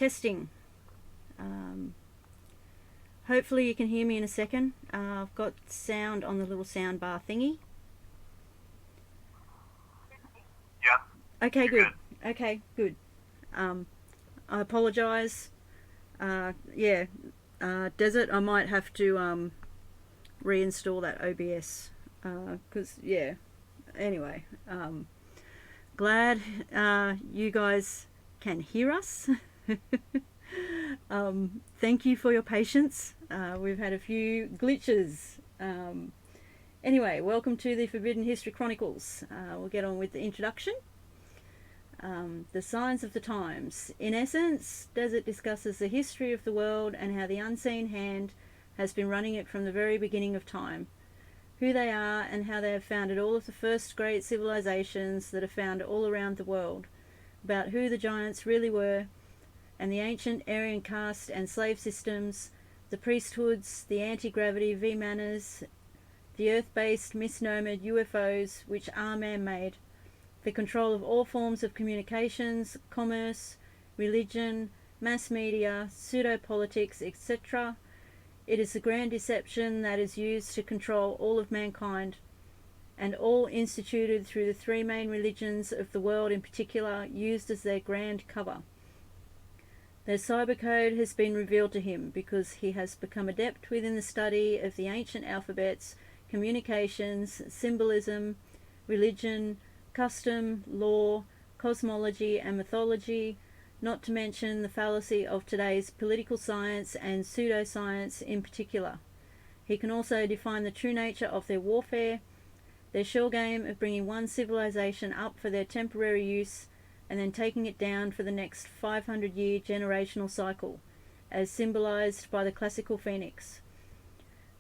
Testing. Hopefully you can hear me in a second. I've got sound on the little sound bar thingy. Yeah. Okay, good. Okay, good. I apologise. Desert, I might have to reinstall that OBS. Because, anyway. Glad you guys can hear us. Thank you for your patience. We've had a few glitches. Anyway, welcome to the Forbidden History Chronicles. We'll get on with the introduction. The signs of the times. In essence, Desert discusses the history of the world and how the unseen hand has been running it from the very beginning of time. Who they are and how they have founded all of the first great civilizations that are found all around the world. About who the giants really were, and the ancient Aryan caste and slave systems, the priesthoods, the anti-gravity V-manners, the earth-based misnomered UFOs, which are man-made, the control of all forms of communications, commerce, religion, mass media, pseudo-politics, etc. It is the grand deception that is used to control all of mankind, and all instituted through the three main religions of the world in particular, used as their grand cover. Their cyber code has been revealed to him because he has become adept within the study of the ancient alphabets, communications, symbolism, religion, custom, law, cosmology and mythology, not to mention the fallacy of today's political science and pseudoscience in particular. He can also define the true nature of their warfare, their shell game of bringing one civilization up for their temporary use and then taking it down for the next 500-year generational cycle, as symbolized by the classical phoenix.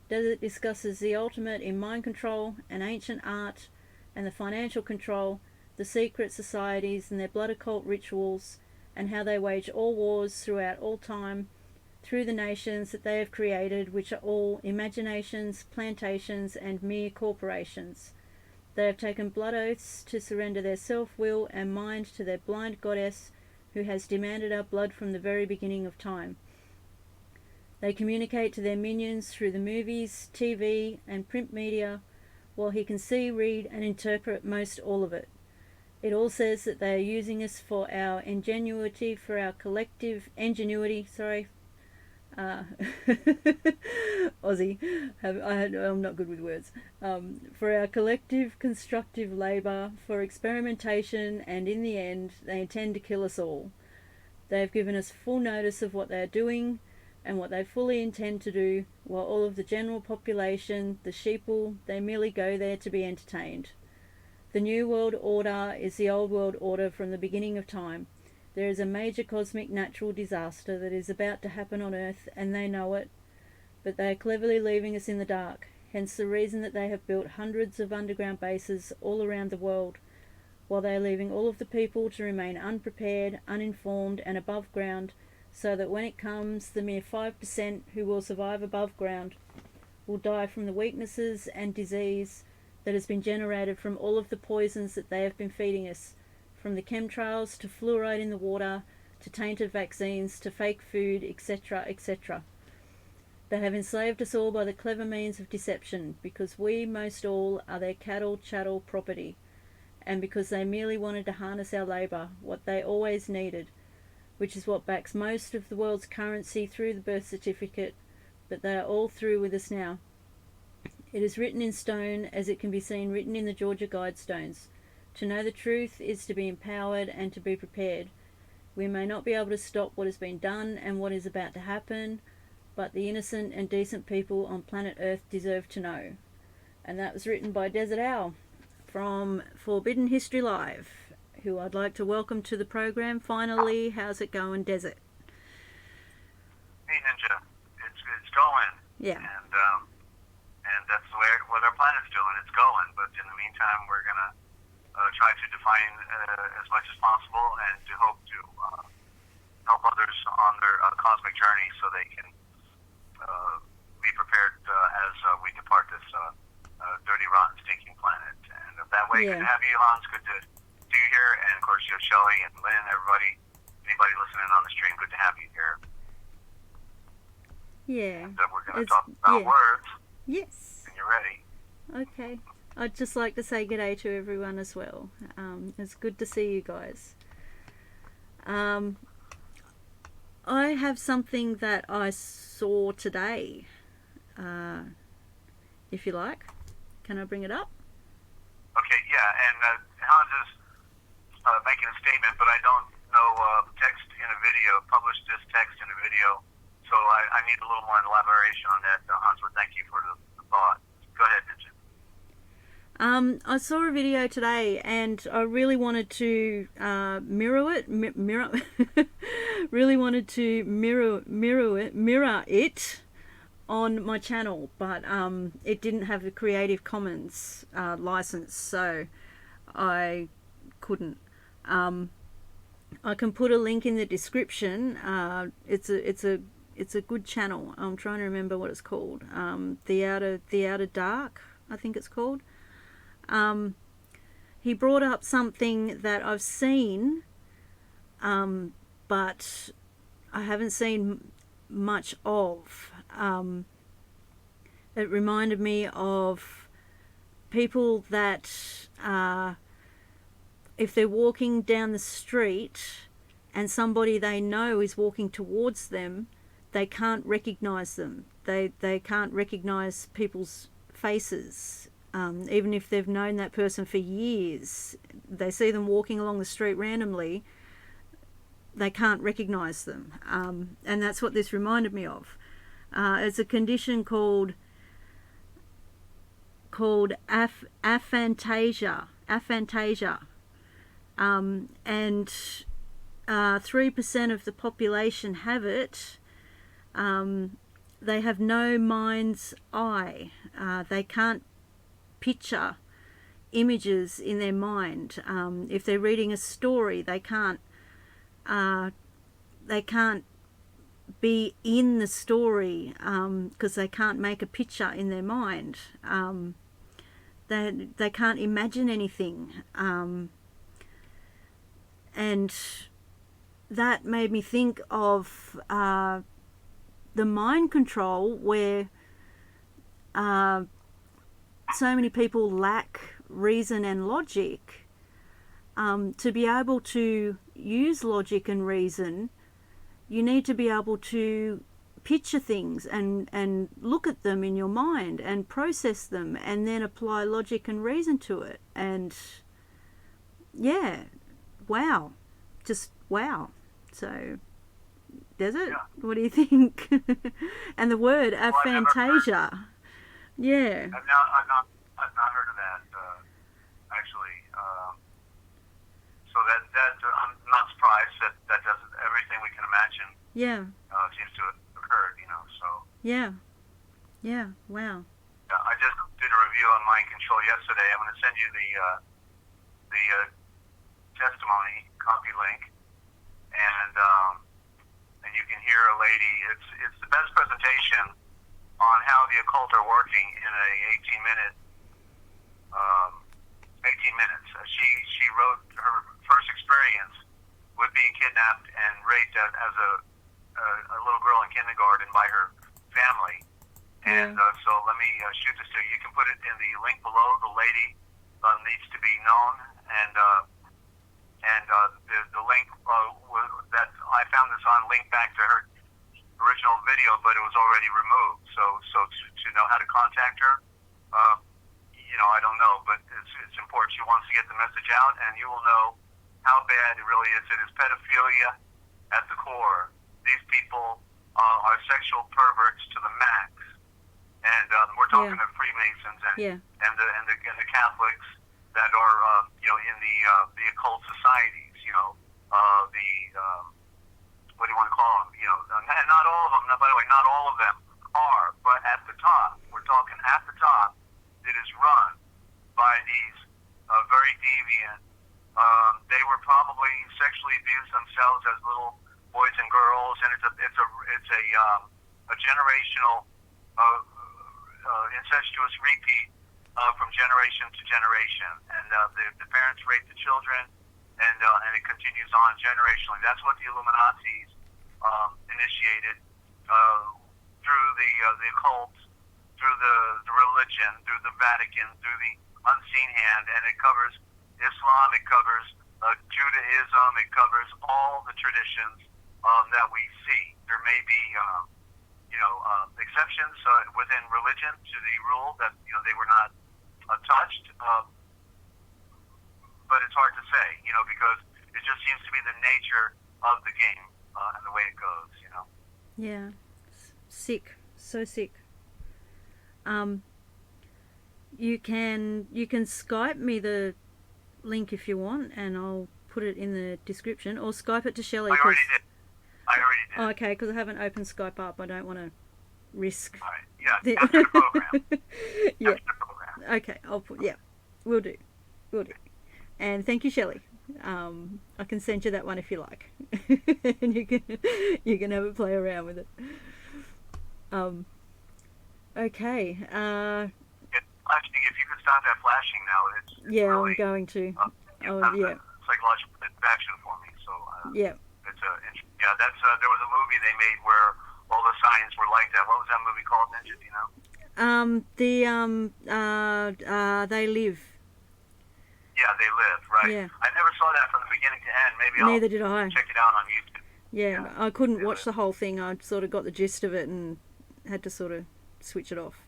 Desert discusses the ultimate in mind control and ancient art and the financial control, the secret societies and their blood occult rituals, and how they wage all wars throughout all time, through the nations that they have created, which are all imaginations, plantations, and mere corporations. They have taken blood oaths to surrender their self-will and mind to their blind goddess, who has demanded our blood from the very beginning of time. They communicate to their minions through the movies, TV, and print media, while he can see, read, and interpret most all of it. It all says that they are using us for our ingenuity, for our collective ingenuity, Aussie, I'm not good with words, for our collective constructive labour, for experimentation, and in the end they intend to kill us all. They have given us full notice of what they are doing and what they fully intend to do, while all of the general population, the sheeple, they merely go there to be entertained. The New World Order is the Old World Order from the beginning of time. There is a major cosmic natural disaster that is about to happen on Earth, and they know it, but they are cleverly leaving us in the dark, hence the reason that they have built hundreds of underground bases all around the world, while they are leaving all of the people to remain unprepared, uninformed, and above ground, so that when it comes, the mere 5% who will survive above ground will die from the weaknesses and disease that has been generated from all of the poisons that they have been feeding us, from the chemtrails to fluoride in the water, to tainted vaccines, to fake food, etc., etc. They have enslaved us all by the clever means of deception, because we, most all, are their cattle, chattel, property, and because they merely wanted to harness our labour, what they always needed, which is what backs most of the world's currency through the birth certificate, but they are all through with us now. It is written in stone, as it can be seen written in the Georgia Guidestones. To know the truth is to be empowered and to be prepared. We may not be able to stop what has been done and what is about to happen, but the innocent and decent people on planet Earth deserve to know. And that was written by Dezert-Owl from Forbidden History Live, who I'd like to welcome to the program. Finally, how's it going, Desert? Hey, Ninja. It's going. Yeah. And that's the way what our planet's doing. It's going. But in the meantime, we're going to try to define as much as possible and to hope to help others on their cosmic journey so they can be prepared as we depart this dirty, rotten, stinking planet. And that way, good to have you, Hans. Good to see you here. And, of course, you have Shelley and Lynn, everybody everybody listening on the stream. Good to have you here. Yeah. And we're going to talk about words. Yes. And you're ready. Okay. I'd just like to say g'day to everyone as well. It's good to see you guys. I have something that I saw today, if you like. Can I bring it up? Okay, yeah, and Hans is making a statement, but I don't know text in a video, publish this text in a video, so I need a little more elaboration on that, Hans, but thank you for the thought. Go ahead, Ninja. I saw a video today, and I really wanted to really wanted to mirror it on my channel, but it didn't have the Creative Commons license, so I couldn't. I can put a link in the description. It's a good channel. I'm trying to remember what it's called. The Outer Dark, I think it's called. He brought up something that I've seen, but I haven't seen much of. It reminded me of people that if they're walking down the street and somebody they know is walking towards them, they can't recognize them. They can't recognize people's faces. Even if they've known that person for years, they see them walking along the street randomly, they can't recognize them. And that's what this reminded me of. It's a condition called aphantasia. And 3% of the population have it. They have no mind's eye. They can't picture images in their mind. If they're reading a story, they can't be in the story because they can't make a picture in their mind. They can't imagine anything. And that made me think of the mind control, where so many people lack reason and logic. To be able to use logic and reason, you need to be able to picture things and look at them in your mind and process them and then apply logic and reason to it. And yeah, wow, just wow. So, Desert, what do you think? And the word aphantasia. Yeah. I've not heard of that, actually. So that I'm not surprised that doesn't, everything we can imagine. Yeah. Seems to have occurred, so. Yeah. Yeah. Wow. I just did a review on mind control yesterday. I'm going to send you the testimony copy link, and you can hear a lady. It's the best presentation on how the occult are working in a 18 minutes. She wrote her first experience with being kidnapped and raped as a little girl in kindergarten by her family. And so let me shoot this to you. You can put it in the link below. The lady needs to be known, and the link that I found this on linked back to her original video, but it was already removed. So to know how to contact her, I don't know, but it's important. She wants to get the message out, and you will know how bad it really is. It is pedophilia at the core. These people are sexual perverts to the max, and we're talking of Freemasons and the Catholics that are in the occult societies. What do you want to call them? And not all of them. By the way, not all of them are, but at the top, we're talking at the top. It is run by these very deviant. They were probably sexually abused themselves as little boys and girls, and it's a generational incestuous repeat from generation to generation. And the parents rape the children, and it continues on generationally. That's what the Illuminati initiated through the occult, through the religion, through the Vatican, through the unseen hand, and it covers Islam, it covers Judaism, it covers all the traditions that we see. There may be, exceptions within religion to the rule that they were not touched, but it's hard to say, because it just seems to be the nature of the game and the way it goes, Yeah, sick, so sick. You can Skype me the link if you want, and I'll put it in the description, or Skype it to Shelley. I already did. Oh, okay, because I haven't opened Skype up. I don't want to risk. All right. Yeah, after the program. Yeah. After the program. Okay, I'll put. Yeah, we'll do. And thank you, Shelley. I can send you that one if you like, and you can have a play around with it. Okay. Flashing. If you could stop that flashing now, it's Yeah, really, I'm going to. Yeah. Psychological action for me. So Yeah. it's that's there was a movie they made where all the signs were like that. What was that movie called, Ninja? Do you know? They Live. Yeah, They Live. Right. Yeah. I never saw that from the beginning to end. Maybe Neither did I. Check it out on YouTube. Yeah, I couldn't watch the whole thing. I sort of got the gist of it and had to sort of switch it off.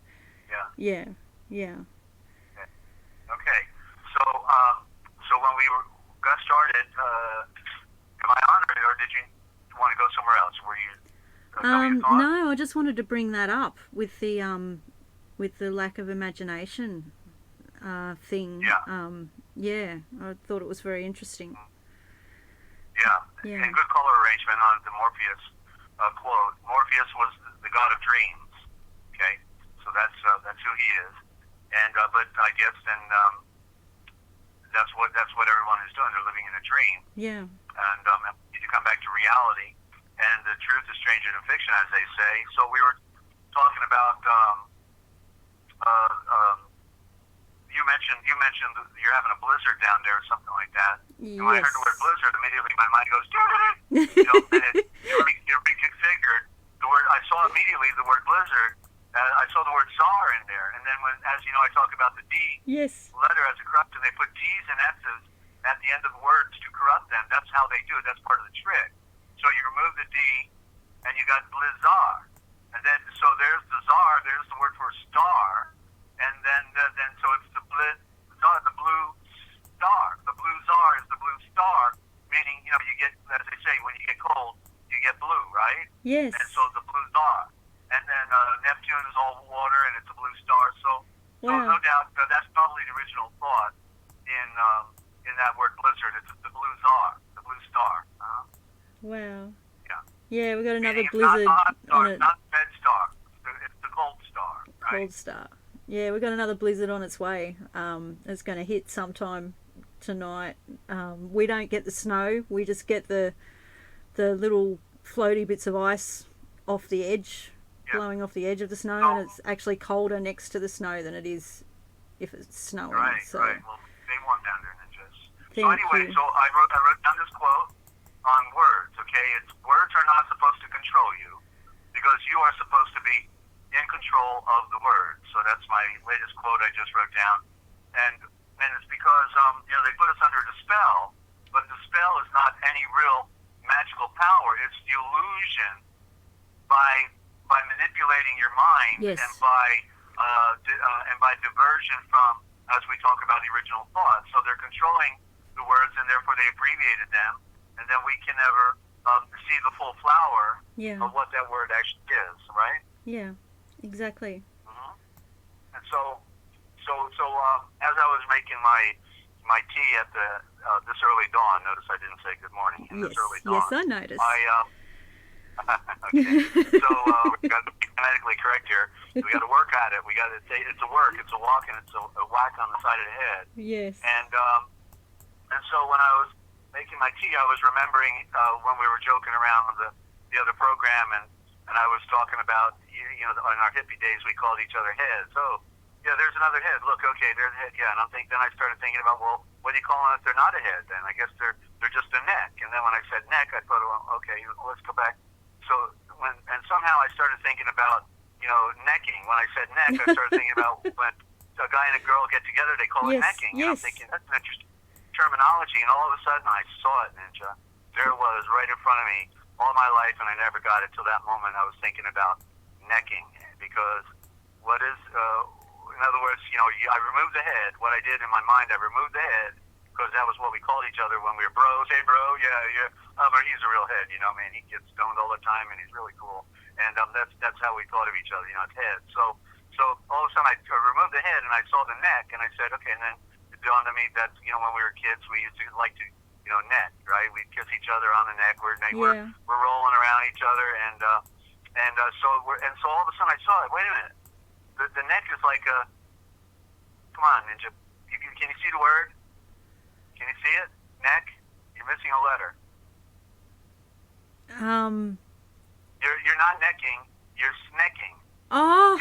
Yeah. Yeah. Okay. So when we got started, am I on, or did you want to go somewhere else? Were you? No, I just wanted to bring that up with the lack of imagination thing. Yeah. I thought it was very interesting. Yeah. And good color arrangement on the Morpheus quote. Morpheus was the god of dreams. Okay, so that's who he is. And but I guess then that's what everyone is doing. They're living in a dream. Yeah. And you need to come back to reality. And the truth is stranger than fiction, as they say. So we were talking about. You mentioned you're having a blizzard down there or something like that. Yes. And when I heard the word blizzard, immediately my mind goes, and it reconfigured the word. I saw immediately the word blizzard. I saw the word czar in there, and then when, as you know, I talk about the D letter as a corruption, they put T's and S's at the end of words to corrupt them. That's how they do it. That's part of the trick. So you remove the D, and you got blizzard, and then so there's the czar. There's the word for star, and then so it's the blue star. The blue czar is the blue star, meaning you get, as they say, when you get cold, you get blue, right? Yes. And so the blue czar. And then Neptune is all water, and it's a blue star. So no doubt that's probably the original thought in that word blizzard. It's the blue czar, the blue star. Wow. Yeah. Yeah, we got another Meaning blizzard on it. Not red star. It's the cold star. Right? Cold star. Yeah, we got another blizzard on its way. It's going to hit sometime tonight. We don't get the snow. We just get the little floaty bits of ice off the edge. Blowing off the edge of the snow, and it's actually colder next to the snow than it is if it's snowing. Right. Well, stay warm down there, ninjas. So anyway, you. so I wrote down this quote on words. Okay, it's words are not supposed to control you because you are supposed to be in control of the words. So that's my latest quote I just wrote down, and it's because they put us under the spell, but the spell is not any real magical power. It's the illusion by manipulating your mind and by diversion from, as we talk about, the original thought. So they're controlling the words, and therefore they abbreviated them, and then we can never see the full flower of what that word actually is, right? Yeah, exactly. Mm-hmm. And so as I was making my tea at this early dawn, notice I didn't say good morning. This early dawn. Yes, I noticed. Okay. So we got to be phonetically correct here. We got to work at it. We got to say it's a work, it's a walk, and it's a whack on the side of the head. Yes. And so when I was making my tea, I was remembering when we were joking around on the other program, and I was talking about in our hippie days we called each other heads. Oh, yeah, there's another head. Look, okay, there's a head. Yeah, and then I started thinking about, well, what do you call them if they're not a head? Then I guess they're just a neck. And then when I said neck, I thought, well, okay, let's go back. So and somehow I started thinking about, necking. When I said neck, I started thinking about when a guy and a girl get together, they call it necking. And I'm thinking, that's an interesting terminology. And all of a sudden I saw it, Ninja. There it was right in front of me all my life, and I never got it till that moment. I was thinking about necking, because what is, in other words, I removed the head. What I did in my mind, I removed the head, because that was what we called each other when we were bros. Hey, bro, yeah. He's a real head, man. He gets stoned all the time, and he's really cool. And that's how we thought of each other, it's head. So all of a sudden I removed the head, and I saw the neck, and I said, okay. And then it dawned on me that when we were kids, we used to like to neck, right? We'd kiss each other on the neck. We're rolling around each other, and so all of a sudden I saw it. Wait a minute, the neck is like a. Come on, Ninja. Can you see the word? Can you see it? Neck. You're missing a letter. You're not necking. You're snecking. Oh.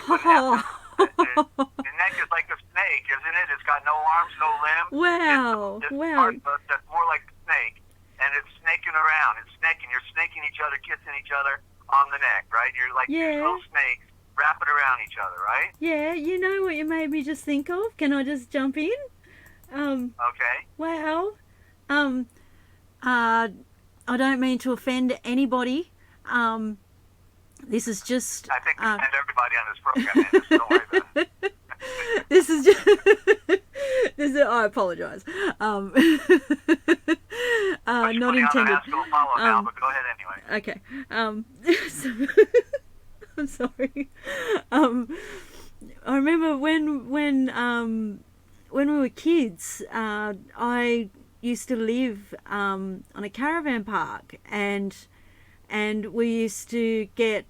The neck is like a snake, isn't it? It's got no arms, no limbs. Wow. Wow. That's more like a snake, and it's snaking around. It's snaking. You're snaking each other, kissing each other on the neck, right? You're like these little snakes wrapping around each other, right? Yeah. You know what you made me just think of? Can I just jump in? Okay. Wow. I don't mean to offend anybody. This is just. I think we offend everybody on this program. Don't worry about it. This is just. I apologize. Not intended. Follow now, but go ahead anyway. Okay. I'm sorry. I remember when we were kids, I used to live on a caravan park, and we used to get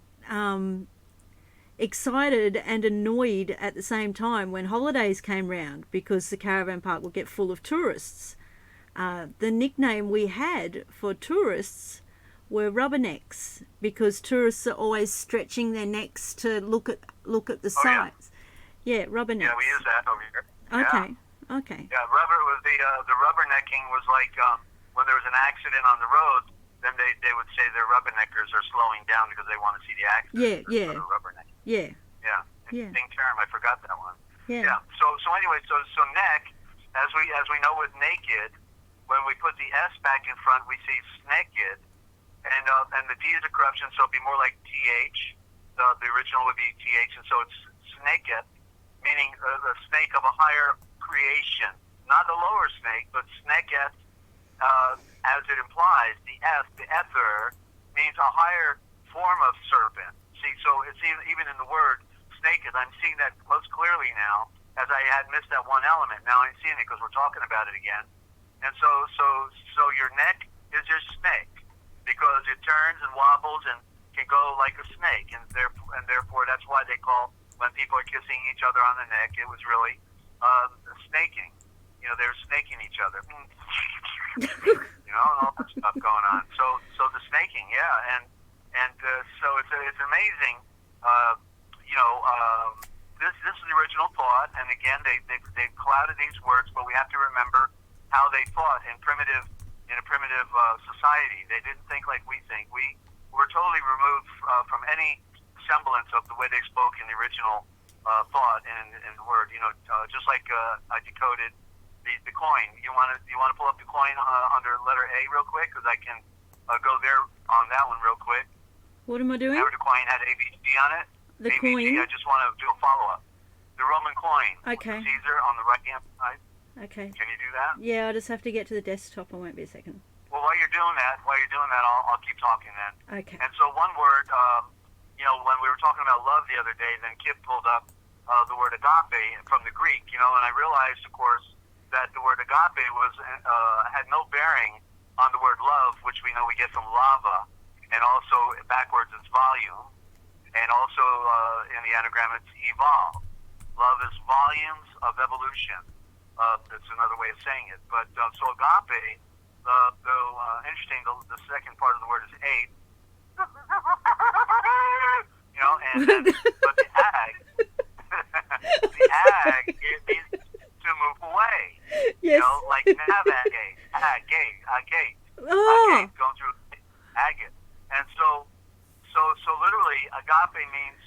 excited and annoyed at the same time when holidays came round, because the caravan park would get full of tourists. The nickname we had for tourists were rubbernecks, because tourists are always stretching their necks to look at the sights. Yeah, rubbernecks. Yeah, we use that over here. Okay. Yeah. Okay. Yeah, rubber was the rubbernecking was like when there was an accident on the road, then they would say their rubberneckers are slowing down because they want to see the accident. Yeah. Rubbernecking. Yeah. Yeah. Interesting term. I forgot that one. Yeah. So anyway, so neck, as we know with naked, when we put the S back in front, we see snaked, and the D is a corruption, so it'd be more like TH. The original would be TH, and so it's snaked, meaning the snake of a higher creation, not the lower snake, but snaked, as it implies. The F, the ether, means a higher form of serpent. See, so it's even in the word snaked. I'm seeing that most clearly now, as I had missed that one element. Now I'm seeing it because we're talking about it again. And so your neck is your snake, because it turns and wobbles and can go like a snake, and therefore that's why they call, when people are kissing each other on the neck, it was really snaking. They're snaking each other. And all that stuff going on. So the snaking, yeah, and so it's amazing. This is the original thought, and again they clouded these words, but we have to remember how they thought in a primitive society. They didn't think like we think. We were totally removed from any semblance of the way they spoke in the original thought and the word. Just like I decoded the coin. You want to pull up the coin under letter A real quick, because I can go there on that one real quick. What am I doing? Remember the coin had ABC on it? The ABC, coin? I just want to do a follow-up. The Roman coin. Okay. With Caesar on the right-hand side. Okay. Can you do that? Yeah, I just have to get to the desktop. I won't be a second. Well, while you're doing that, I'll keep talking then. Okay. And so one word, when we were talking about love the other day, then Kip pulled up the word agape from the Greek, and I realized, of course, that the word agape had no bearing on the word love, which we know we get from lava, and also backwards it's volume, and also in the anagram it's evolve. Love is volumes of evolution. That's another way of saying it. But so agape, interesting. The second part of the word is ape. But the ag, it means to move away. Yes. like navigate, agate, Oh, going through agate. And so literally, agape means,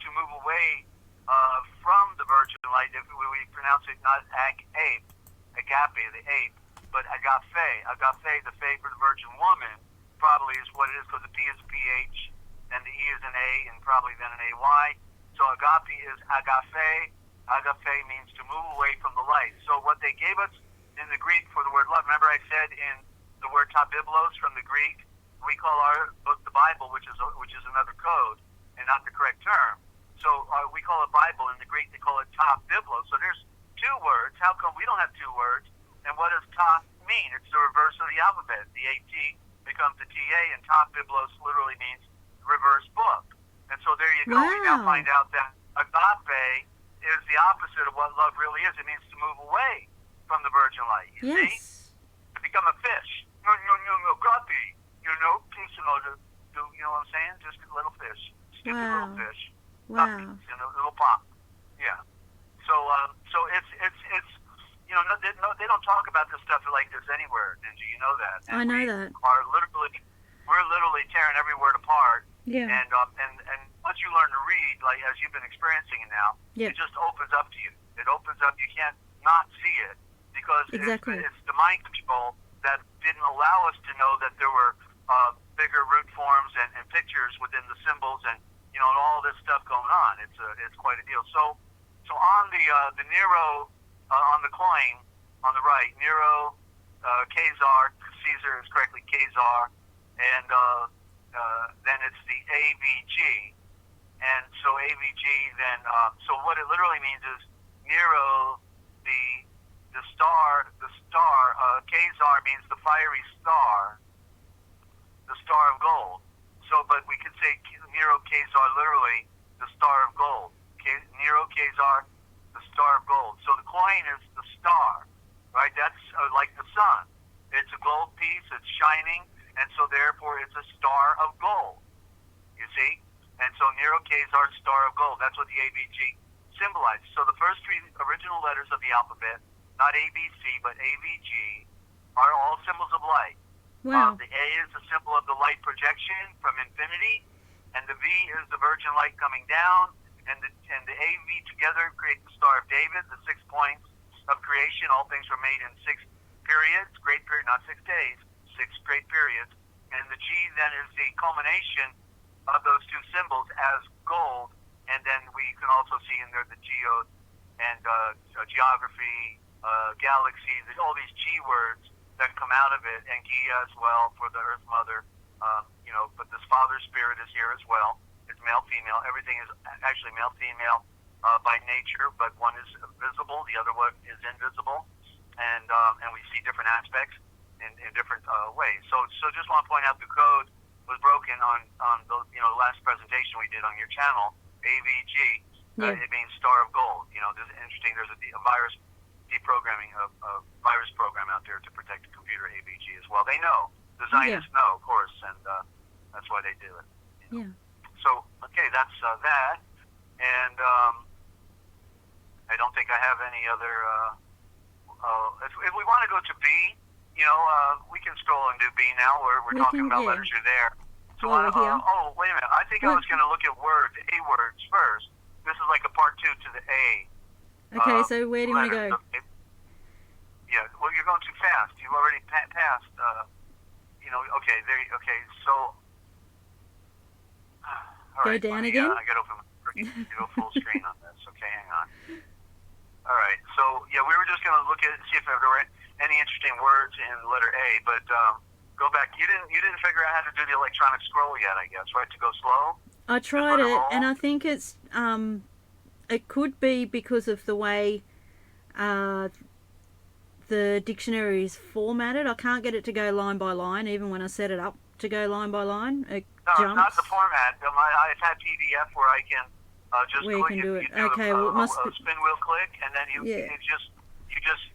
to move away from the virgin light. If we pronounce it not agape, the ape, but agape, the fae for the virgin woman, probably is what it is, because the P is a PH, and the E is an A, and probably then an AY. So agape is agape. Agape means to move away from the light. So what they gave us in the Greek for the word love, remember I said in the word tabiblos from the Greek, we call our book the Bible, which is another code and not the correct term. So we call it Bible. In the Greek, they call it tabiblos. So there's two words. How come we don't have two words? And what does ta mean? It's the reverse of the alphabet. The AT becomes the TA, and tabiblos literally means reverse book. And so there you go. Wow. We now find out that agape is the opposite of what love really is. It means to move away from the virgin light. You see? To become a fish. No, agape. You know what I'm saying? Just a little fish. Stupid little fish. Wow. Little pond. Yeah. So it's they don't talk about this stuff like this anywhere, Ninja. You know that. And I know that. We're literally tearing every word apart. Yeah. And once you learn to read, like as you've been experiencing it now, Yep. it just opens up to you. It opens up. You can't not see it because Exactly. it's the mind control that didn't allow us to know that there were bigger root forms and pictures within the symbols and all this stuff going on. It's quite a deal. So on the Nero on the coin on the right, Nero, Caesar is correctly Caesar, and then it's the AVG. And so AVG then, so what it literally means is Nero, the star, Caesar means the fiery star, the star of gold. So, but we could say Nero Caesar literally the star of gold. Nero Caesar, the star of gold. So the coin is the star, right? That's like the sun. It's a gold piece, it's shining, and so therefore it's a star of gold. You see? And so Nero Caesar, star of gold. That's what the AVG symbolizes. So the first three original letters of the alphabet, not ABC, but AVG, are all symbols of light. Wow. The A is the symbol of the light projection from infinity, and the V is the virgin light coming down, and the AV together create the Star of David, the 6 points of creation. All things were made in 6 periods, great period, not 6 days, 6 great periods. And the G then is the culmination of those two symbols as gold, and then we can also see in there the geode and geography, galaxy, all these G words that come out of it, and Gia as well for the Earth Mother. But this Father Spirit is here as well. It's male, female. Everything is actually male, female by nature, but one is visible, the other one is invisible, and we see different aspects in different ways. So just want to point out the code was broken on the last presentation we did on your channel, AVG. It means Star of Gold. This is interesting. There's a virus deprogramming a virus program out there to protect the computer, AVG as well. They know. The Zionists know, of course, and that's why they do it. Yeah. So, okay, that's that. And I don't think I have any other... if we want to go to B, we can scroll and do B now. We're talking about letters are there. So wait a minute. I think I was going to look at words, A words first. This is like a part 2 to the A. Okay, so where do you want to go? Yeah, well, you're going too fast. You've already passed. Okay, so... Go down again? I got to go full screen on this. Okay, hang on. All right, so, we were just going to look at see if there were any interesting words in the letter A, but go back. You didn't figure out how to do the electronic scroll yet, I guess, right? To go slow? I tried it, and I think it's... it could be because of the way the dictionary is formatted. I can't get it to go line by line, even when I set it up to go line by line. It jumps. It's not the format. I've had PDF where I can just where click. You can do it. You do okay, a well, it must spin wheel click, and then you just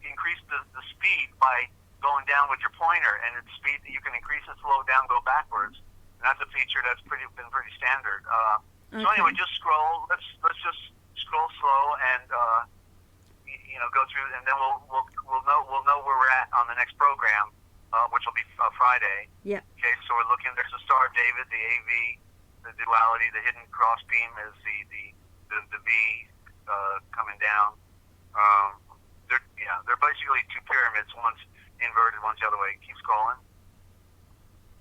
increase the speed by going down with your pointer, and it's speed that you can increase it, slow down, go backwards. And that's a feature that's been pretty standard. So anyway, just scroll. Let's just scroll slow and go through, and then we'll next program, which will be Friday. Yeah. Okay, so we're looking. There's the Star of David, the AV, the duality, the hidden crossbeam is the V coming down. They're basically two pyramids. One's inverted, one's the other way. Keep scrolling.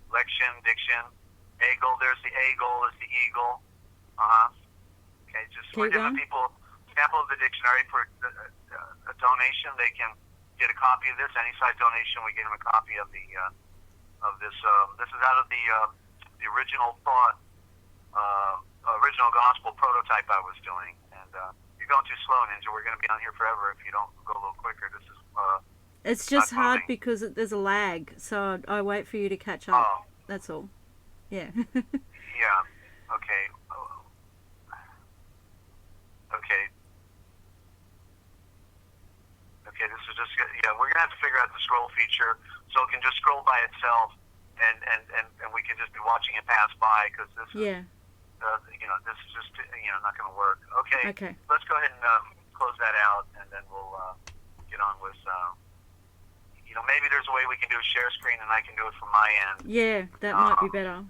Lection, diction, eagle. There's the eagle. Is the eagle. Okay, we're giving people a sample of the dictionary for a donation. They can get a copy of this. Any side donation, we give them a copy of the of this. This is out of the original thought, original gospel prototype I was doing. And you're going too slow, Ninja. We're going to be on here forever if you don't go a little quicker. This is. It's just hard because there's a lag, so I wait for you to catch up. Oh. That's all. Yeah. Yeah. Okay. Okay. Okay. This is just we're gonna have to figure out the scroll feature so it can just scroll by itself, and we can just be watching it pass by because this is this is just not gonna work. Okay. Okay. Let's go ahead and close that out, and then we'll get on with. Maybe there's a way we can do a share screen, and I can do it from my end. Yeah, that might be better.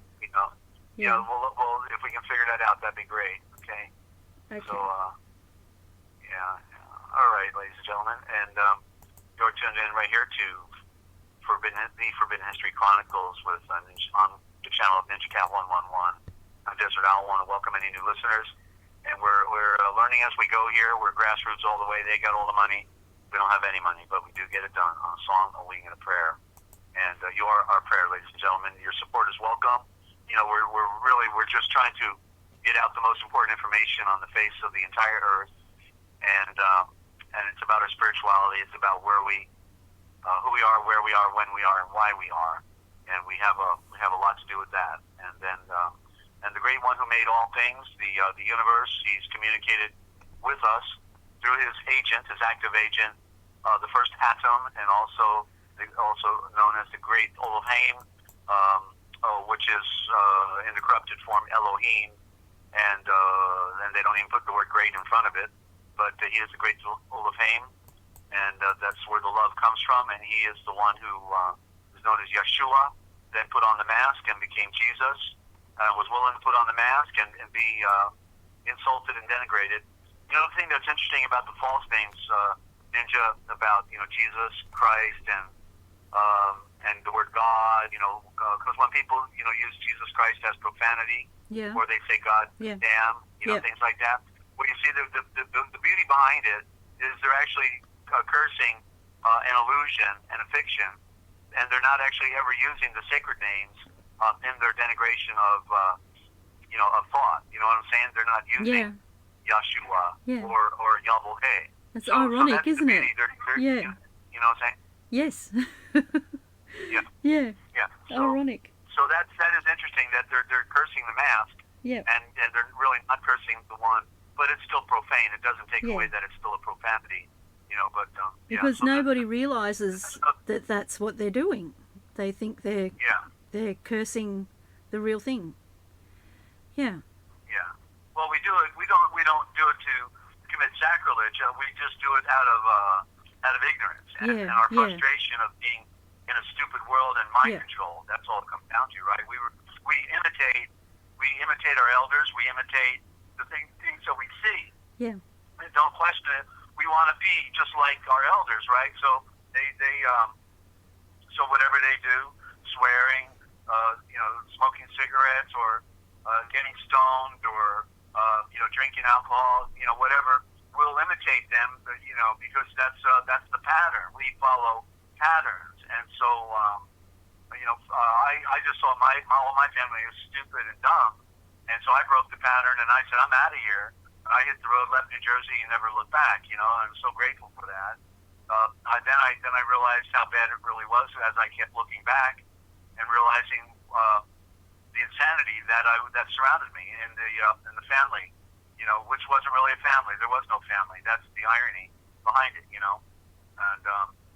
Yeah. Well, if we can figure that out, that'd be great. Okay. Okay. So, all right, ladies and gentlemen, and you're tuned in right here to the Forbidden History Chronicles with on the channel of NinjaCat 111. I'm Dezert-Owl. I want to welcome any new listeners, and we're learning as we go here. We're grassroots all the way. They got all the money. We don't have any money, but we do get it done on a song, a wing, and a prayer. And you are our prayer, ladies and gentlemen. Your support is welcome. We're just trying to get out the most important information on the face of the entire earth, and it's about our spirituality. It's about who we are, where we are, when we are, and why we are. And we have a lot to do with that. And then and the great one who made all things, the universe, he's communicated with us through his agent, his active agent, the first atom, and also known as the Great Elohim, which is in the corrupted form Elohim, and they don't even put the word great in front of it, but he is the Great Elohim, and that's where the love comes from, and he is the one who is known as Yeshua, then put on the mask and became Jesus, was willing to put on the mask and be insulted and denigrated. The thing that's interesting about the false names, Ninja, about Jesus Christ and the word God, because when people use Jesus Christ as profanity, or they say God damn, things like that. Well, you see the beauty behind it is they're actually cursing an illusion and a fiction, and they're not actually ever using the sacred names in their denigration of of thought. You know what I'm saying? They're not using. Yeshua or Yahweh. That's ironic, that's isn't it? They're, Yeah. You know what I'm saying? Yes. Yeah. Yeah. Yeah. So, ironic. So that is interesting that they're cursing the mask. Yeah. And they're really not cursing the one, but it's still profane. It doesn't take away that it's still a profanity. But because so nobody realizes that that's what they're doing. They think they're cursing the real thing. Yeah. Yeah. Well, we do it. We don't do it to commit sacrilege. We just do it out of ignorance and our frustration of being in a stupid world and mind control. That's all it comes down to, right? We imitate our elders. We imitate the things that we see. Yeah. And don't question it. We want to be just like our elders, right? So so whatever they do, swearing, smoking cigarettes, or getting stoned, or drinking alcohol, whatever, we'll imitate them, because that's the pattern. We follow patterns, and so I just saw all my family is stupid and dumb, and so I broke the pattern, and I said, I'm out of here. I hit the road, left New Jersey, and never looked back. I'm so grateful for that. Then I realized how bad it really was as I kept looking back and realizing the insanity that surrounded me in the family, which wasn't really a family. There was no family. That's the irony behind it, And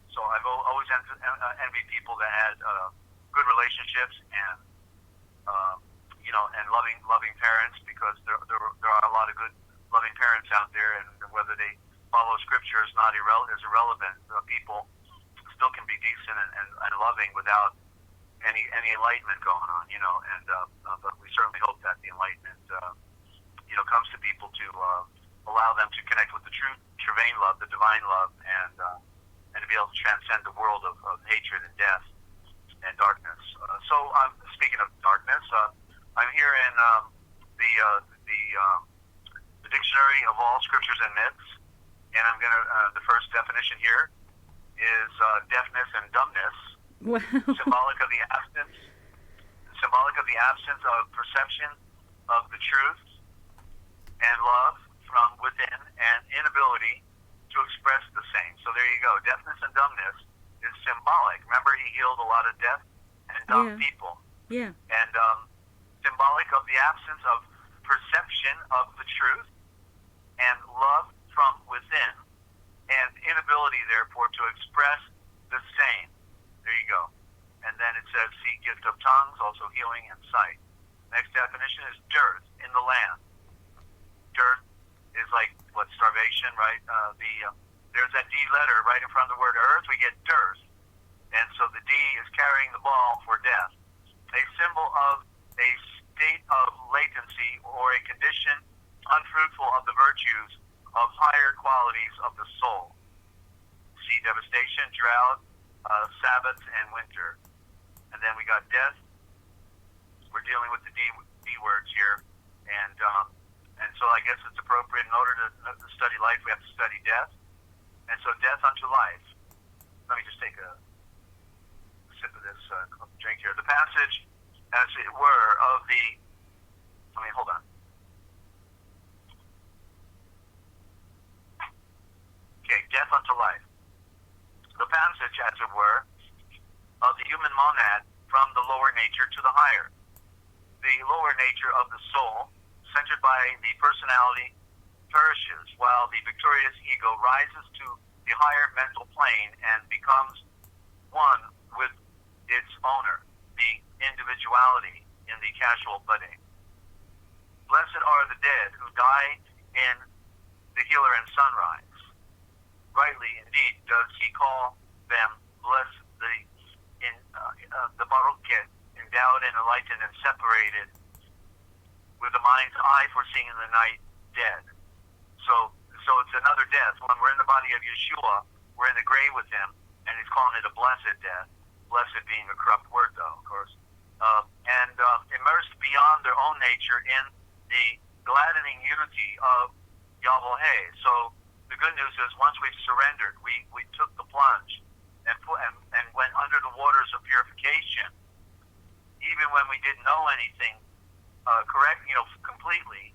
so I've always envied people that had good relationships and and loving parents, because there are a lot of good loving parents out there, and whether they follow scripture is irrelevant. People still can be decent and loving without any enlightenment going on, and but we certainly hope that the enlightenment, comes to people to allow them to connect with the true Trevane love, the divine love, and to be able to transcend the world of hatred and death and darkness. So, speaking of darkness, I'm here in the Dictionary of All Scriptures and Myths, and I'm gonna the first definition here is deafness and dumbness, Wow. symbolic of the absence of perception of the truth and love from within, and inability to express the same. So there you go. Deafness and dumbness is symbolic. Remember, he healed a lot of deaf and dumb people. Yeah. And symbolic of the absence of perception of the truth and love from within, and inability, therefore, to express the same. There you go. And then it says, see, gift of tongues, also healing and sight. Next definition is dearth in the land. Dearth is like, starvation, right? There's that D letter right in front of the word earth, we get dearth. And so the D is carrying the ball for death. A symbol of a state of latency or a condition unfruitful of the virtues of higher qualities of the soul. See devastation, drought, Sabbath, and winter. And then we got death. We're dealing with the D words here. And so I guess it's appropriate, in order to study life, we have to study death. And so death unto life. Let me just take a sip of this drink here. The passage, as it were, of the... hold on. Okay, death unto life. The passage, as it were, of the human monad from the lower nature to the higher. The lower nature of the soul, centered by the personality, perishes, while the victorious ego rises to the higher mental plane and becomes one with its owner, the individuality in the casual budding. Blessed are the dead who die in the healer and sunrise. Rightly, indeed, does he call them blessed, the Baruch, endowed and enlightened and separated, with the mind's eye for seeing in the night, dead. So it's another death. When we're in the body of Yeshua, we're in the grave with him, and he's calling it a blessed death. Blessed being a corrupt word, though, of course. And immersed beyond their own nature in the gladdening unity of Yahweh. So the good news is, once we've surrendered, we took the plunge and went under the waters of purification, even when we didn't know anything completely,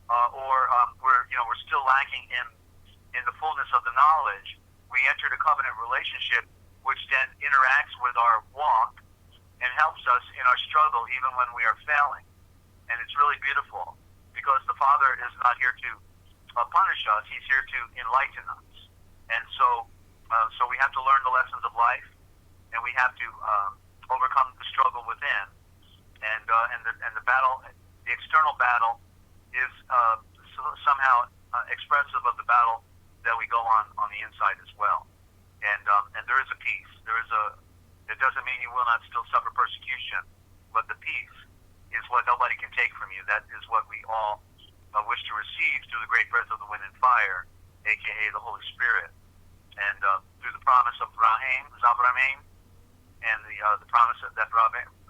or we're still lacking in the fullness of the knowledge. We entered a covenant relationship, which then interacts with our walk and helps us in our struggle, even when we are failing. And it's really beautiful, because the Father is not here to punish us; He's here to enlighten us. And so we have to learn the lessons of life, and we have to overcome the struggle within. And the battle, the external battle, is somehow expressive of the battle that we go on the inside as well. And there is a peace. It doesn't mean you will not still suffer persecution, but the peace is what nobody can take from you. That is what we all wish to receive through the great breath of the wind and fire, aka the Holy Spirit, and through the promise of Abraham, and the promise that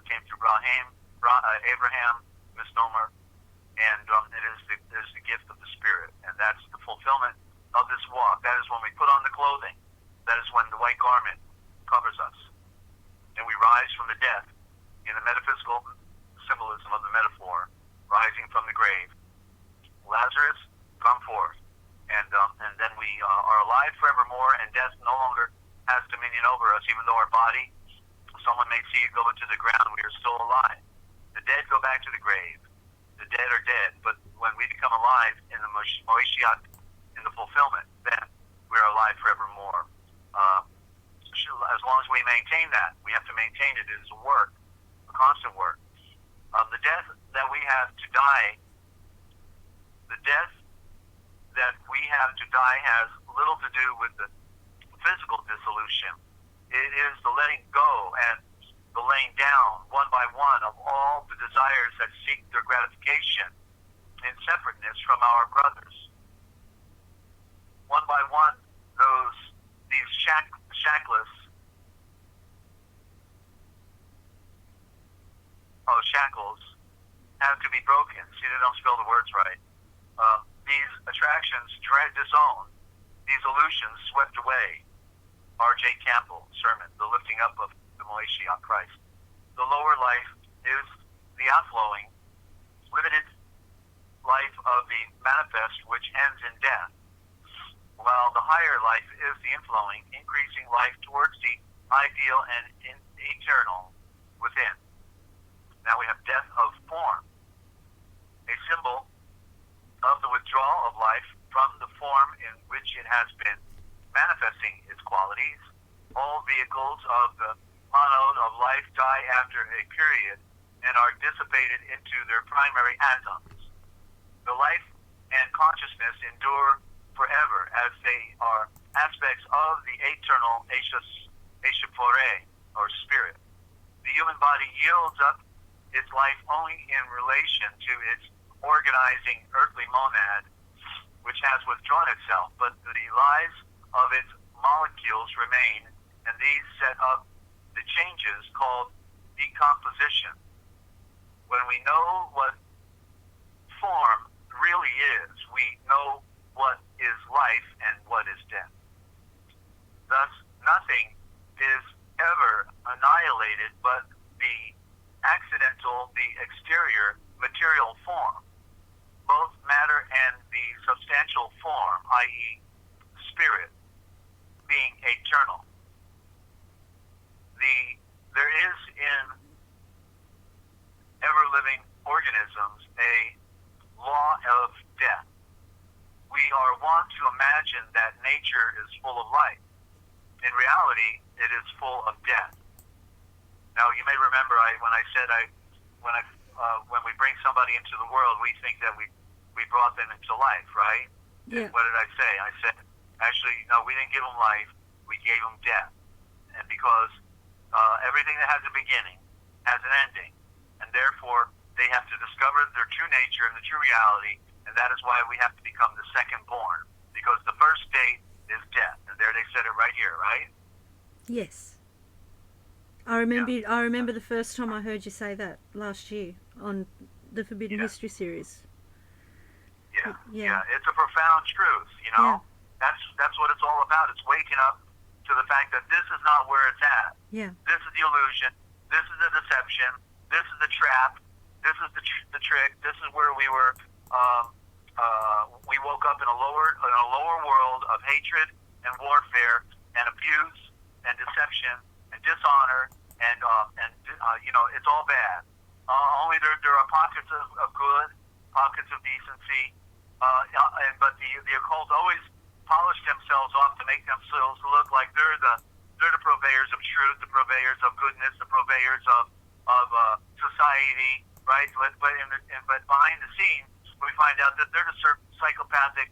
came through Abraham, misnomer, and it is the gift of the Spirit, and that's the fulfillment of this walk. That is when we put on the clothing. That is when the white garment covers us, and we rise from the death in the metaphysical symbolism of the metaphor, rising from the grave. Lazarus, come forth, and then we are alive forevermore, and death no longer has dominion over us, even though our body, someone may see it go into the ground, we are still alive. The dead go back to the grave. The dead are dead, but when we become alive in the Moshiach, in the fulfillment, then we are alive forevermore. As long as we maintain that, we have to maintain it. It is a work, a constant work. The death that we have to die, has little to do with the physical dissolution It is the letting go and the laying down, one by one, of all the desires that seek their gratification in separateness from our brothers. One by one, these shackles have to be broken. See, they don't spell the words right. These attractions disowned, these illusions swept away. R.J. Campbell, sermon, the lifting up of the Moeshi on Christ. The lower life is the outflowing, limited life of the manifest, which ends in death, while the higher life is the inflowing, increasing life towards the ideal and eternal within. Now we have death of form, a symbol of the withdrawal of life from the form in which it has been manifesting its qualities. All vehicles of the monode of life die after a period and are dissipated into their primary atoms. The life and consciousness endure forever as they are aspects of the eternal Eshapore, or spirit. The human body yields up its life only in relation to its organizing earthly monad, which has withdrawn itself, but the lives of its molecules remain, and these set up the changes called decomposition. When we know what form really is, we know what is life and what is death. Thus, nothing is ever annihilated but the accidental, the exterior material form. Both matter and the substantial form, i.e. spirit, being eternal. There is in ever-living organisms a law of death. We are wont to imagine that nature is full of life. In reality, it is full of death. Now, you may remember when we bring somebody into the world, we think that we brought them into life, right? Yeah. And what did I say? I said, actually, no, we didn't give them life. We gave them death. And because everything that has a beginning has an ending, and therefore they have to discover their true nature and the true reality, and that is why we have to become the second born, because the first state is death. And there they said it right here, right? Yes. I remember the first time I heard you say that last year on the Forbidden History series. Yeah. It's a profound truth, you know? Yeah. That's what it's all about. It's waking up to the fact that this is not where it's at. Yeah. This is the illusion. This is the deception. This is the trap. This is the trick. This is where we were. We woke up in a lower world of hatred and warfare and abuse and deception and dishonor and it's all bad. Only there are pockets of good, pockets of decency, but the occult always polish themselves off to make themselves look like they're the purveyors of truth, the purveyors of goodness, the purveyors of society, right? But behind the scenes, we find out that they're the psychopathic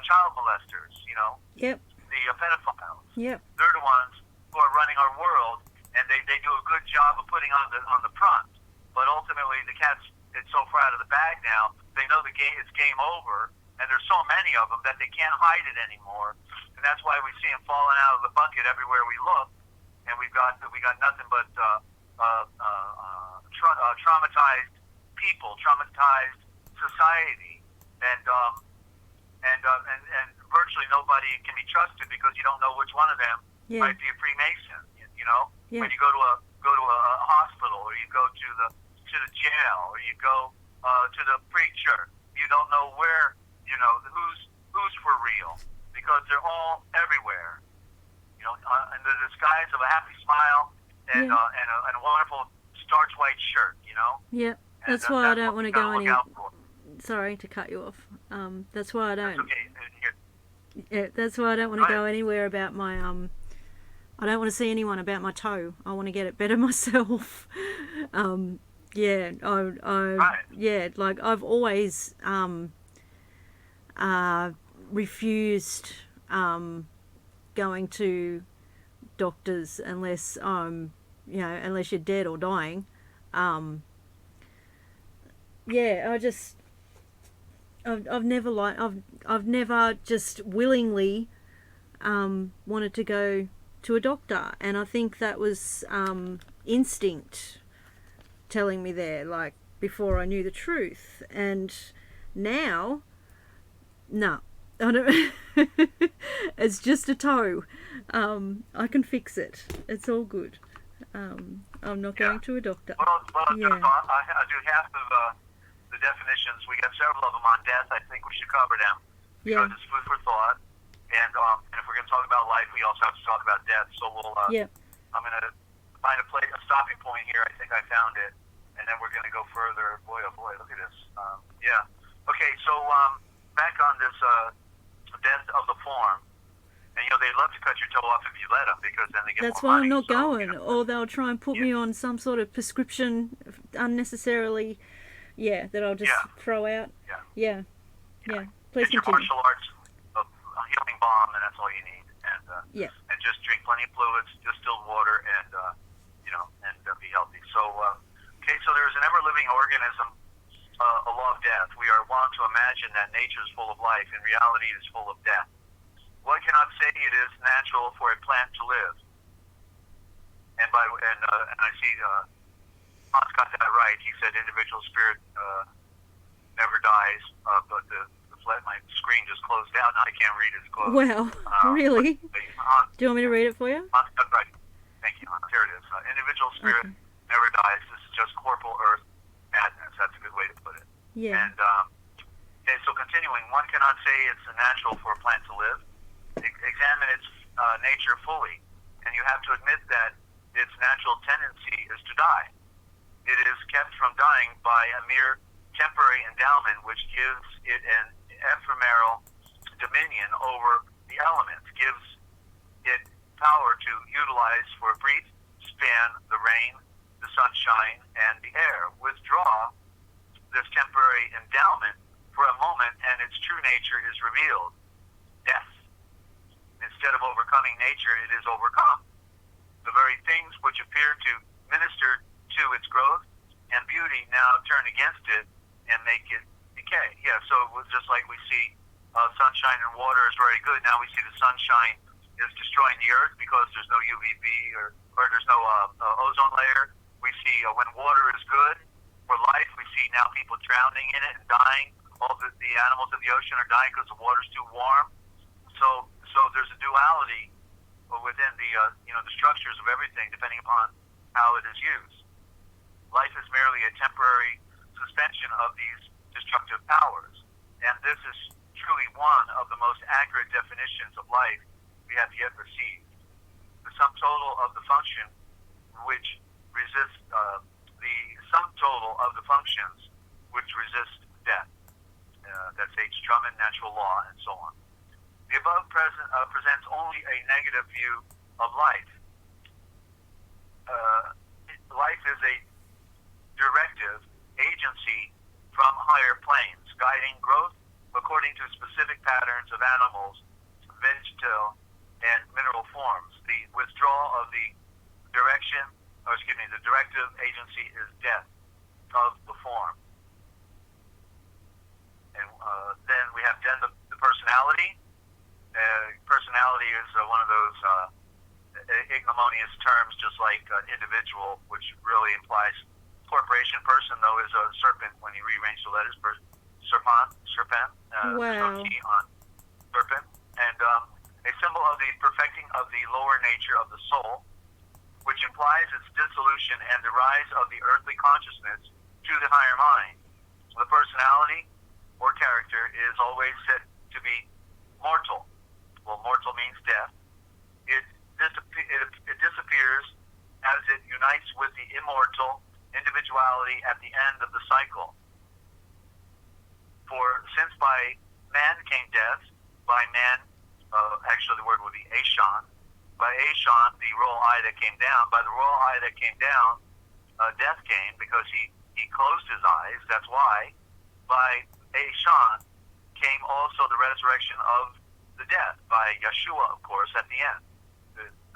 child molesters, you know? Yep. The pedophiles. Yep. They're the ones who are running our world, and they do a good job of putting on the front. But ultimately, the cat's it's so far out of the bag now. They know it's game over, and there's so many of them that they can't hide it anymore. And that's why we see them falling out of the bucket everywhere we look. And we got nothing but traumatized people, traumatized society, and virtually nobody can be trusted because you don't know which one of them might be a Freemason. You know, when you go to a hospital, or you go to the jail, or you go to the preacher, you don't know where, who's for real, because they're all everywhere. You know, in the disguise of a happy smile and a wonderful starch white shirt. You know. Yeah, that's why I don't want to go any. Sorry to cut you off. That's why I don't. That's okay. Yeah, that's why I don't want to go anywhere about my I don't want to see anyone about my toe. I want to get it better myself. Like I've always refused going to doctors unless unless you're dead or dying. Yeah, I've never just willingly wanted to go to a doctor, and I think that was instinct telling me there, like before I knew the truth. And now, no, I don't. It's just a toe. I can fix it. It's all good. I'm not going to a doctor. Well, Yeah. I do half of the definitions. We got several of them on death. I think we should cover them because it's food for thought. And if we're going to talk about life, we also have to talk about death. So we'll. I'm going to find a stopping point here. I think I found it, and then we're going to go further. Boy, oh boy, look at this. Okay, so back on this death of the form. And they love to cut your toe off if you let them, because then they get That's more why money. I'm not going, or they'll try and put me on some sort of prescription unnecessarily. Yeah, that I'll just throw out. Yeah. Please get your continue. martial arts healing balm, and that's all you need. And just drink plenty of fluids, distilled water, and be healthy. So so there's an ever-living organism, a law of death. We are wont to imagine that nature is full of life. In reality, it is full of death. One cannot say it is natural for a plant to live. And I see Hans got that right. He said individual spirit never dies, but my screen just closed down. I can't read it. It's closed. Wow, really? Do you want me to read it for you? Hans got right. Thank you, Hans. Here it is. Individual spirit never dies. This is just corporal earth madness. That's a good way to put it. Yeah. And so continuing, one cannot say it's natural for a plant to live. Examine its nature fully, and you have to admit that its natural tendency is to die. It is kept from dying by a mere temporary endowment, which gives it an ephemeral dominion over the elements, gives it power to utilize for a brief span the rain, the sunshine, and the air. Withdraw this temporary endowment for a moment, and its true nature is revealed: death. Instead of overcoming nature, it is overcome. The very things which appear to minister to its growth and beauty now turn against it and make it decay. Yeah, so it was just like we see sunshine and water is very good. Now we see the sunshine is destroying the earth because there's no UVB or there's no ozone layer. We see when water is good for life, we see now people drowning in it and dying. All the animals of the ocean are dying because the water's too warm. So there's a duality within the structures of everything, depending upon how it is used. Life is merely a temporary suspension of these destructive powers, and this is truly one of the most accurate definitions of life we have yet received. The sum total of the function which resists functions which resist death. That's H. Drummond, Natural Law, and so on. The above presents only a negative view of life. Life is a directive agency from higher planes, guiding growth according to specific patterns of animals, vegetal, and mineral forms. The withdrawal of the directive agency is death of the form. And then we have death of the personality. Personality is one of those ignominious terms, just like individual, which really implies corporation. Person, though, is a serpent when you rearrange the letters. Serpent. Wow. T on serpent. And a symbol of the perfecting of the lower nature of the soul, which implies its dissolution and the rise of the earthly consciousness to the higher mind. The personality or character is always said to be mortal. Well, mortal means death. It disappears as it unites with the immortal individuality at the end of the cycle. For since by man came death, by man, actually the word would be Ashon. By Ashon, the royal eye that came down. By the royal eye that came down, death came because he closed his eyes. That's why. By Ashon came also the resurrection of the death by Yeshua, of course, at the end.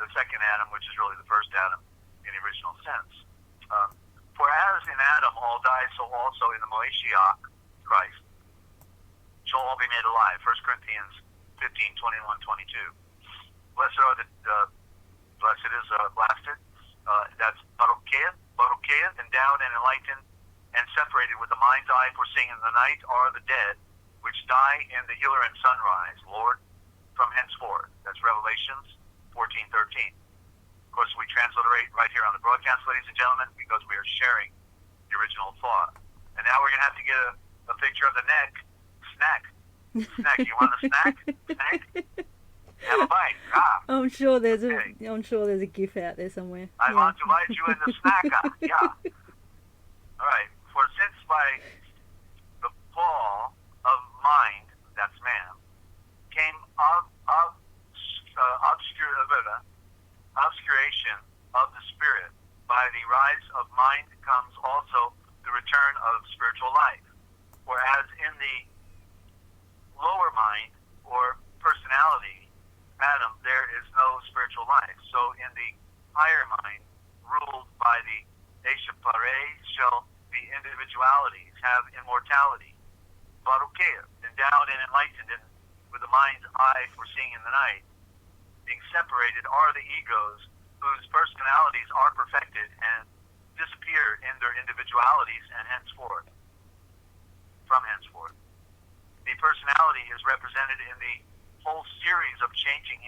the second Adam, which is really the first Adam in the original sense. For as in Adam all die, so also in the Moeshiach, Christ, shall all be made alive. 1 Corinthians 15:21-22. Blessed are the blessed is blasted. That's Barucheah, endowed and enlightened, and separated with the mind's eye, foreseeing in the night are the dead, which die in the healer and sunrise, Lord, from henceforth. That's Revelations 14:13. Of course, we transliterate right here on the broadcast, ladies and gentlemen, because we are sharing the original thought. And now we're going to have to get a picture of the neck. Snack. Snack. You want a snack? Snack? Have a bite. Ah. I'm sure there's a GIF out there somewhere. I want to bite you in the snacker. Yeah. All right. For since by the fall of mind, that's man, came obscuration of the spirit, by the rise of mind comes also the return of spiritual life. Whereas in the lower mind or personality, Adam, there is no spiritual life. So in the higher mind, ruled by the Eshapare, shall be individualities, have immortality. Barucheah, endowed and enlightened, and with the mind's eye foreseeing in the night, being separated are the egos whose personalities are perfected and disappear in their individualities and henceforth. The personality is represented in the whole series of changing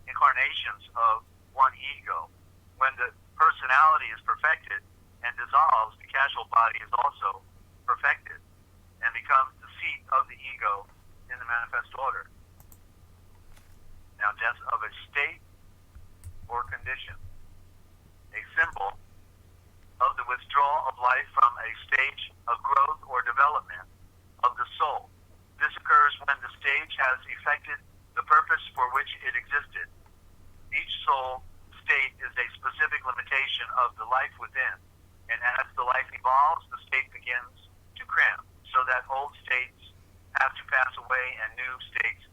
incarnations of one ego. When the personality is perfected and dissolves, the casual body is also perfected and becomes the seat of the ego in the manifest order. Now, death of a state or condition, a symbol of the withdrawal of life from a stage of growth or development of the soul. This occurs when the stage has effected the purpose for which it existed. Each soul state is a specific limitation of the life within, and as the life evolves, the state begins to cramp, so that old states have to pass away and new states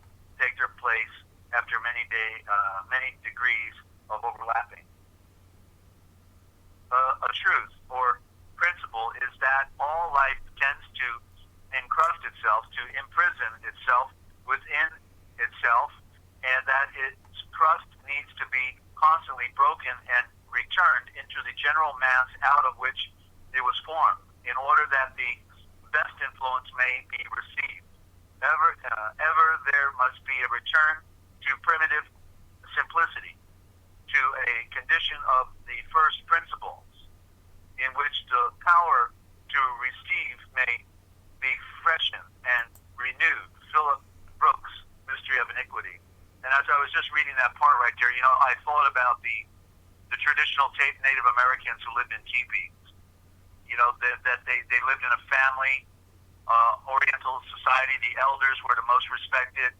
take their place after many degrees of overlapping. A truth or principle is that all life tends to encrust itself, to imprison itself within itself, and that its crust needs to be constantly broken and returned into the general mass out of which it was formed, in order that the best influence may be received. Ever there must be a return to primitive simplicity, to a condition of the first principles, in which the power to receive may be freshened and renewed. Philip Brooks, Mystery of Iniquity. And as I was just reading that part right there, I thought about the traditional Native Americans who lived in teepees. That they lived in a family, Oriental society. The elders were the most respected.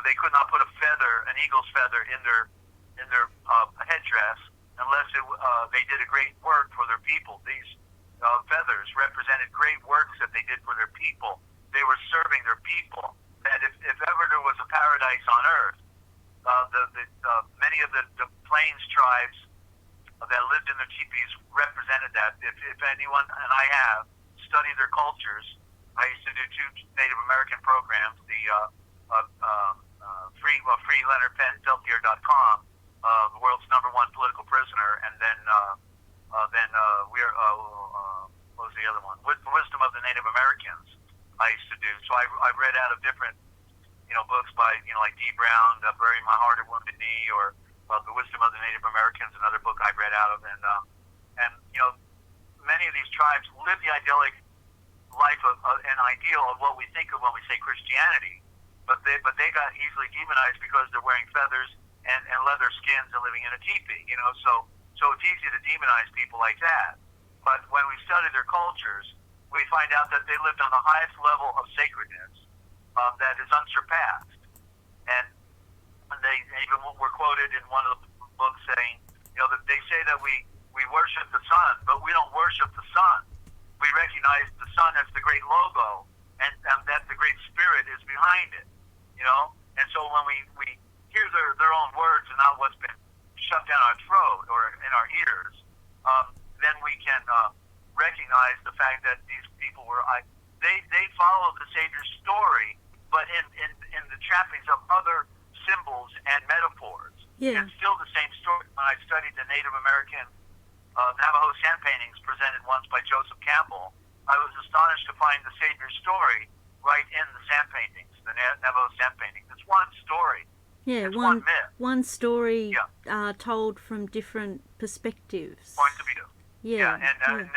They could not put an eagle's feather in their headdress unless they did a great work for their people. These feathers represented great works that they did for their people. They were serving their people. That if ever there was a paradise on earth, many of the plains tribes that lived in their teepees represented that. If anyone, and I have, studied their cultures, I used to do 2 Native American programs, the free Leonard Penn.com, the world's #1 political prisoner, and then what was the other one? With the Wisdom of the Native Americans, I used to do. So I've read out of different, books by, like D. Brown, Bury My Heart at Wounded Knee, or The Wisdom of the Native Americans, another book I've read out of, and many of these tribes live the idyllic life of an ideal of what we think of when we say Christianity, but they got easily demonized because they're wearing feathers and leather skins and living in a teepee, so it's easy to demonize people like that. But when we study their cultures, we find out that they lived on the highest level of sacredness that is unsurpassed. And they even were quoted in one of the books saying, that they say that we worship the sun, but we don't worship the sun. We recognize the sun as the great logo, and that the great spirit is behind it, And so when we hear their their own words and not what's been shoved down our throat or in our ears, then we can recognize the fact that these people were they followed the Savior's story, but in the trappings of other symbols and metaphors. Yeah. It's still the same story. When I studied the Native American Navajo sand paintings presented once by Joseph Campbell, I was astonished to find the Savior's story right in the sand paintings, the Navajo sand paintings. It's one story. Yeah, it's one myth. One story Yeah. told from different perspectives. Point of view. Yeah. And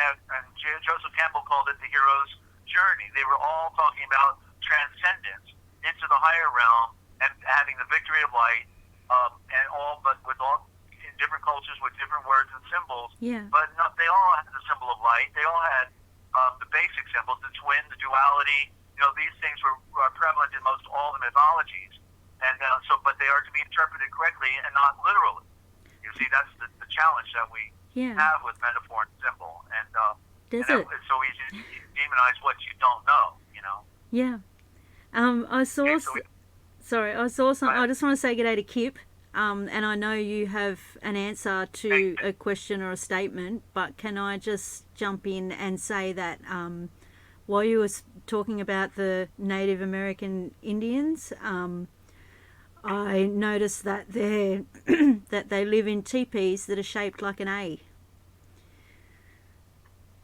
Joseph Campbell called it the hero's journey. They were all talking about transcendence into the higher realm and having the victory of light, and all, but with all in different cultures with different words and symbols. Yeah. But no, they all had the symbol of light. They all had the basic symbols, the twin, the duality. These things were prevalent in most all the mythologies, and but they are to be interpreted correctly and not literally. You see, that's the challenge that we have with metaphor and symbol, and it's so easy to demonize what you don't know. Yeah. I saw. Sorry, I saw something. I just want to say good day to Kip. And I know you have an answer to a question or a statement, but can I just jump in and say that while you were talking about the Native American Indians, I noticed that that they live in teepees that are shaped like an A.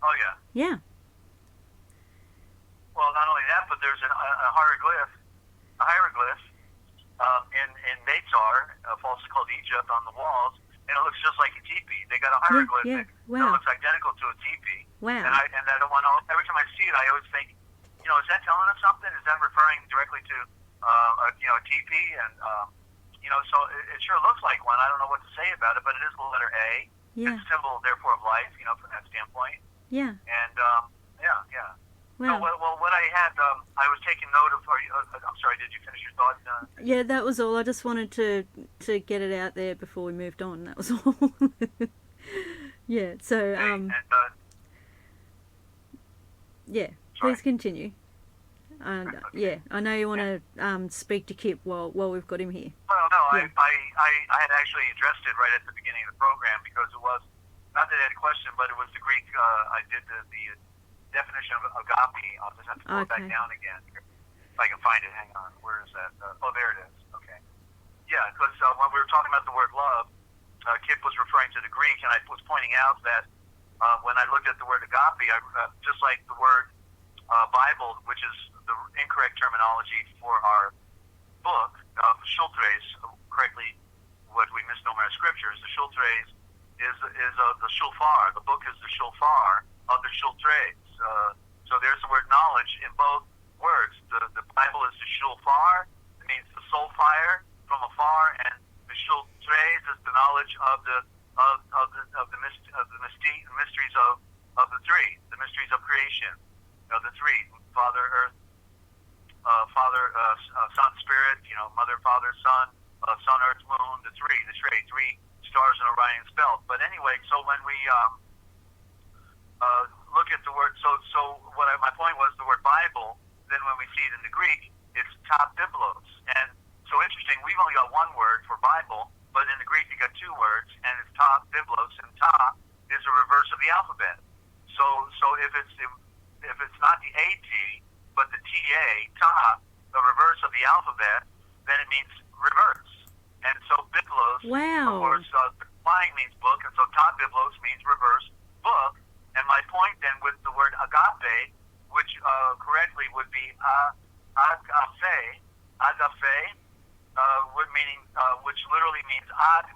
Oh yeah. Yeah. Well, not only that, but there's a hieroglyph in Dezert, falsely called Egypt, on the walls, and it looks just like a teepee. They got a hieroglyph that looks identical to a teepee. Wow. And I don't want to, every time I see it, I always think, is that telling us something? Is that referring directly to a teepee? And so it sure looks like one. I don't know what to say about it, but it is the letter A. Yeah. It's a symbol, therefore, of life. From that standpoint. Yeah. And yeah. Wow. So, well, what I had, I was taking note of. I'm sorry. Did you finish your thought? Yeah, that was all. I just wanted to get it out there before we moved on. That was all. Yeah. So yeah. Please continue. Yeah, I know you want to speak to Kip while we've got him here. Well, no, Yeah. I had actually addressed it right at the beginning of the program because it was not that I had a question, but it was the Greek. I did the definition of agape. I'll just have to pull it back down again. If I can find it, hang on. Where is that? There it is. Okay. Yeah, because when we were talking about the word love, Kip was referring to the Greek, and I was pointing out that when I looked at the word agape, just like the word Bible, which is the incorrect terminology for our book, Schultres, correctly what we misnomer as scriptures, the Schultres is the shulfar. The book is the shulfar of the Schultres. So there's the word knowledge in both words. The Bible is the shulfar, it means the soul fire from afar, and the Schultres is the knowledge of the mysteries of the three, the mysteries of creation, the three, Father, Earth, Son, Spirit, Mother, Father, Son, Sun, Earth, Moon, the three stars in Orion's belt. But anyway, so when we look at the word, so my point was the word Bible. Then when we see it in the Greek, it's ta biblos. And so interesting, we've only got one word for Bible, but in the Greek you got two words, and it's ta biblos, and ta is a reverse of the alphabet. So if it's not the AT, but the TA, ta, the reverse of the alphabet, then it means reverse. And so biblos, of course, flying means book, and so ta biblos means reverse book. And my point then with the word agape, which correctly would be agape, which literally means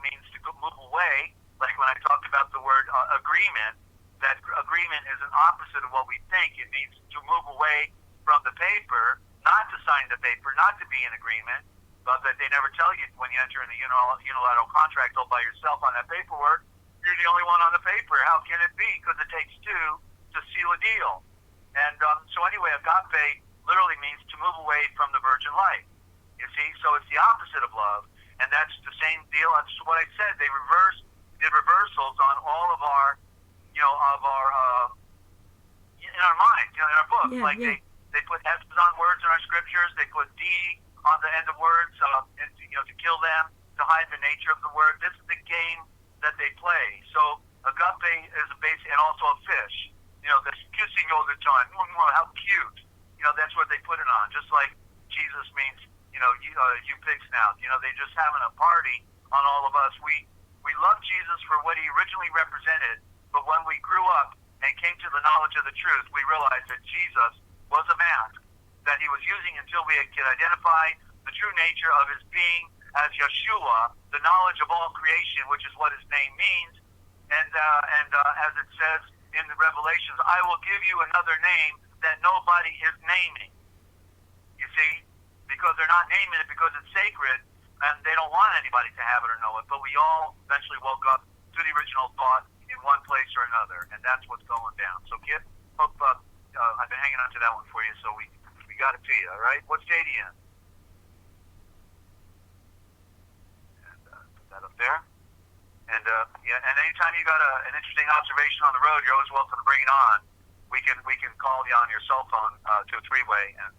means to move away. Like when I talked about the word agreement, that agreement is an opposite of what we think. It means to move away from the paper, not to sign the paper, not to be in agreement. But that they never tell you when you enter in the unilateral contract all by yourself on that paperwork. You're the only one on the paper. How can it be? Because it takes two to seal a deal. And so anyway, agape literally means to move away from the virgin life. You see, so it's the opposite of love, and that's the same deal. That's what I said. They did reversals on all of our, in our minds, in our book. They put S's on words in our scriptures. They put D on the end of words, to kill them. to hide the nature of the word. This is the game that they play. So agape is a base, and also a fish. You know, that's kissing all the time. How cute. You know, that's what they put it on. Just like Jesus means, you know, you pig snout. You know, they're just having a party on all of us. We love Jesus for what he originally represented, but when we grew up and came to the knowledge of the truth, we realized that Jesus was a mask that he was using until we could identify the true nature of his being as Yeshua, the knowledge of all creation, which is what his name means. And as it says in the Revelations, I will give you another name that nobody is naming. You see? Because they're not naming it because it's sacred, and they don't want anybody to have it or know it. But we all eventually woke up to the original thought in one place or another, and that's what's going down. So, Kip, hope I've been hanging on to that one for you, so we got it to you, all right? What's JD in? And put that up there. And and anytime you got an interesting observation on the road, you're always welcome to bring it on. We can call you on your cell phone to a three-way and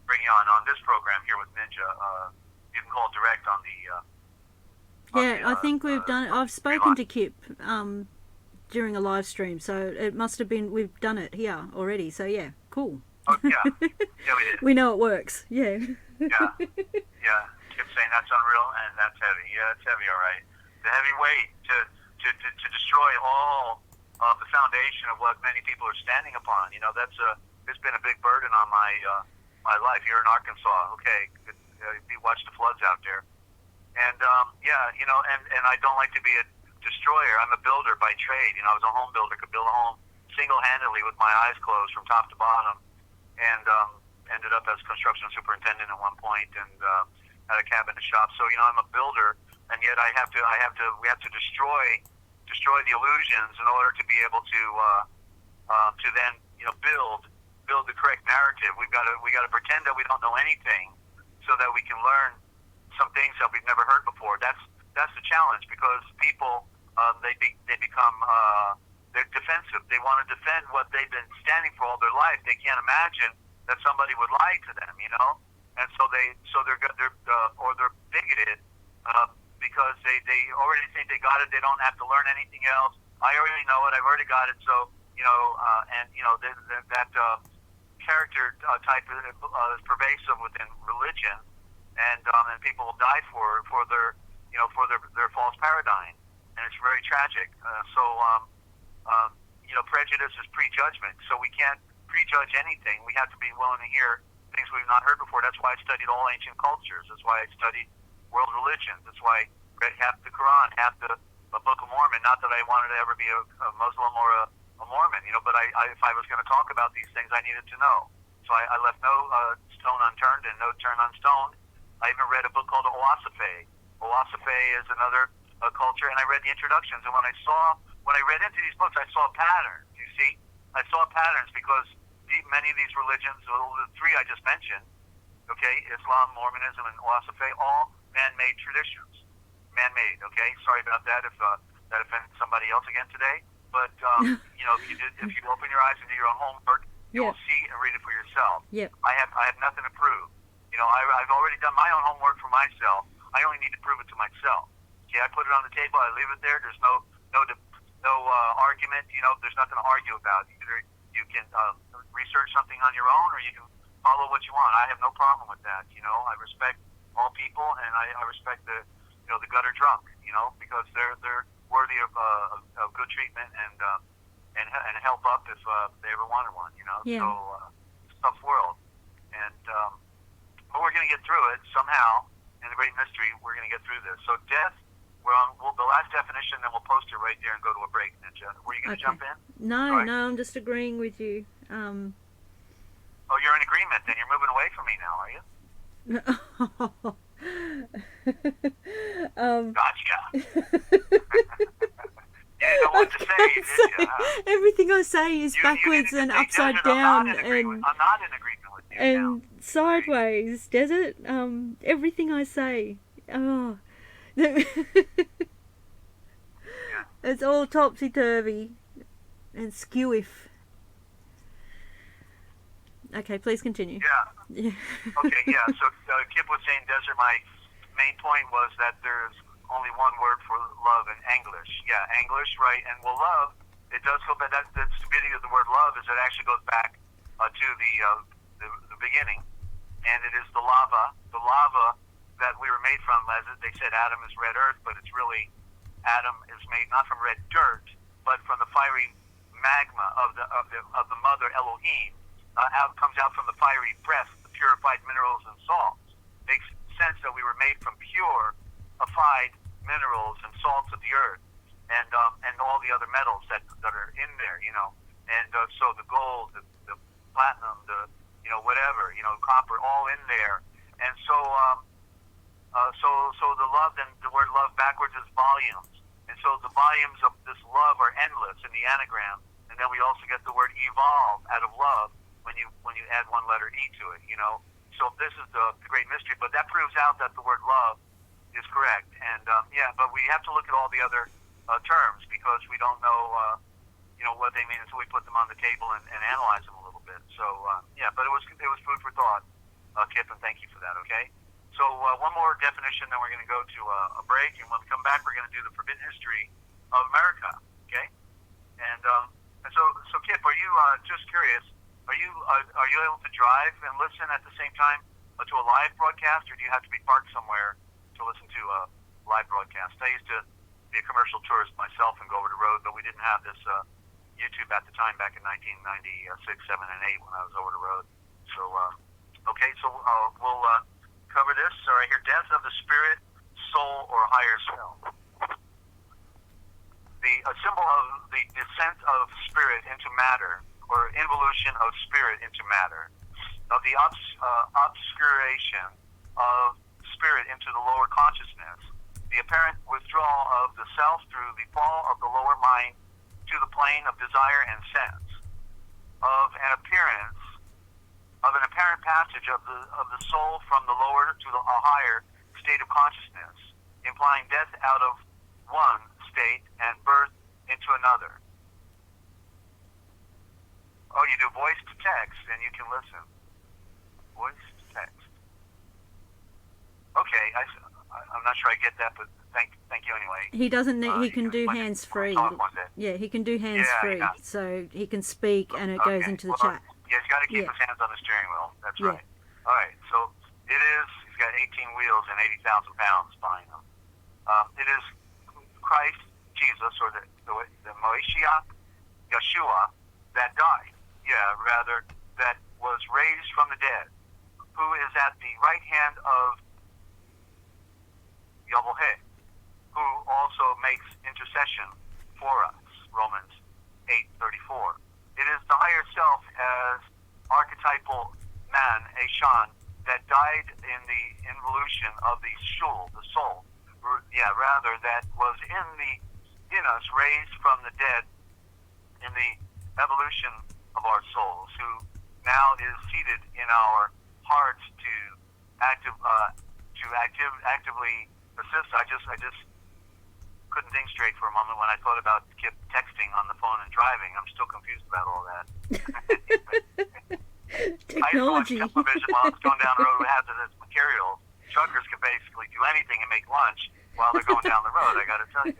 bring you on this program here with Ninja. You can call direct on the. I think we've done. I've spoken to Kip during a live stream, so it must have been we've done it here already. So yeah, cool. Oh yeah, we did. We know it works. Yeah. Yeah. Kip saying that's unreal and that's heavy. Yeah, it's heavy, all right. The heavy weight to destroy all of the foundation of what many people are standing upon. You know, it's been a big burden on my life here in Arkansas. Okay, you watch the floods out there, and you know, and I don't like to be a destroyer. I'm a builder by trade. You know, I was a home builder, could build a home single-handedly with my eyes closed from top to bottom, and ended up as construction superintendent at one point, and had a cabinet shop. So you know, I'm a builder. And yet we have to destroy the illusions in order to be able to then, you know, build the correct narrative. We got to pretend that we don't know anything, so that we can learn some things that we've never heard before. That's the challenge, because people they become they're defensive. They want to defend what they've been standing for all their life. They can't imagine that somebody would lie to them, you know, and so they're bigoted. Because they already think they got it, they don't have to learn anything else. I already know it, I've already got it. So you know, and you know that character type is pervasive within religion, and people will die for their false paradigm, and it's very tragic. You know, prejudice is prejudgment, so we can't prejudge anything. We have to be willing to hear things we've not heard before. That's why I studied all ancient cultures. That's why I studied world religions. That's why I read half the Quran, half the Book of Mormon. Not that I wanted to ever be a Muslim or a Mormon, you know, but if I was going to talk about these things, I needed to know. So I left no stone unturned and no turn unstoned. I even read a book called Oasaphe. Oasaphe is another culture, and I read the introductions. And when I read into these books, I saw patterns. You see, I saw patterns because many of these religions, the three I just mentioned, okay, Islam, Mormonism, and Oasaphe, all man-made traditions. Man-made, okay? Sorry about that if that offends somebody else again today. But, you know, if you open your eyes and do your own homework, you will see and read it for yourself. Yep. I have nothing to prove. You know, I've already done my own homework for myself. I only need to prove it to myself. Okay, I put it on the table, I leave it there. There's no argument. You know, there's nothing to argue about. Either you can research something on your own, or you can follow what you want. I have no problem with that. You know, I respect all people, and I respect the gutter drunk, you know, because they're worthy of good treatment and help up if they ever wanted one, you know. Yeah. So it's a tough world, and but we're going to get through it somehow. In the great mystery, we're going to get through this. So death, the last definition, then we'll post it right there and go to a break. Ninja, were you going to jump in? No, I'm just agreeing with you. Oh, you're in agreement. Then you're moving away from me now, are you? Gotcha. You didn't know what to say, did you? Everything I say is backwards and upside down, I'm not in agreement with you. And sideways. Desert. Everything I say. Oh. It's all topsy-turvy and skewiff. Okay, please continue. Yeah. Okay, yeah. So Kip was saying, Desert, my main point was that there's only one word for love in English. Yeah, English, right? And well, love, it does go back. That's the beauty of the word love, is it actually goes back to the beginning, and it is the lava that we were made from. As they said, Adam is red earth, but it's really Adam is made not from red dirt, but from the fiery magma of the mother Elohim. Comes out from the fiery breath, the purified minerals and salts. Makes sense that we were made from purified minerals and salts of the earth, and all the other metals that are in there, and so the gold, the platinum, the whatever, copper, all in there, and so the love, and the word love backwards is volumes, and so the volumes of this love are endless in the anagram, and then we also get the word evolve out of love when you add one letter E to it, So this is the great mystery, but that proves out that the word love is correct, and but we have to look at all the other terms, because we don't know what they mean until we put them on the table and analyze them a little bit. So but it was food for thought, Kip, and thank you for that. Okay, so one more definition, then we're going to go to a break, and when we come back, we're going to do the forbidden history of America. Okay, and so Kip, are you just curious? Are you able to drive and listen at the same time to a live broadcast, or do you have to be parked somewhere to listen to a live broadcast? I used to be a commercial tourist myself and go over the road, but we didn't have this YouTube at the time, back in 1996, 7, and 8 when I was over the road. So, okay, so we'll cover this. All right, here, death of the spirit, soul, or higher self. A symbol of the descent of spirit into matter, or involution of spirit into matter, of the obscuration of spirit into the lower consciousness, the apparent withdrawal of the self through the fall of the lower mind to the plane of desire and sense, of an apparent passage of the soul from the lower to a higher state of consciousness, implying death out of one state and birth into another. Oh, you do voice to text, and you can listen. Voice to text. Okay, I'm not sure I get that, but thank you anyway. He doesn't need. He can do hands free. Yeah, he can do hands free, so he can speak, and it goes into the chat. Yeah, he's got to keep his hands on the steering wheel. That's right. All right, so it is. He's got 18 wheels and 80,000 pounds behind him. It is Christ Jesus, or the Mashiach, Yeshua, that died. Yeah, rather, that was raised from the dead, who is at the right hand of Yahweh, who also makes intercession for us, Romans 8:34. It is the higher self as archetypal man, Eshan, that died in the involution of the shul, the soul. Yeah, rather, that was in us, raised from the dead in the evolution of our souls, who now is seated in our hearts to actively assist. I just couldn't think straight for a moment when I thought about Kip texting on the phone and driving. I'm still confused about all that. Technology. I used to watch television while I was going down the road with hazardous materials. Truckers can basically do anything and make lunch while they're going down the road, I got to tell you.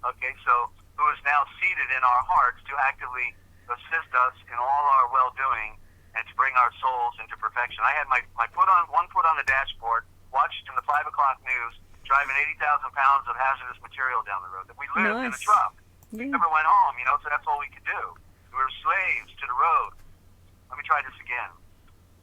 Okay, so who is now seated in our hearts to actively assist us in all our well-doing and to bring our souls into perfection. I had my one foot on the dashboard, watched in the 5 o'clock news, driving 80,000 pounds of hazardous material down the road. We lived in a truck. We never went home, so that's all we could do. We were slaves to the road. Let me try this again.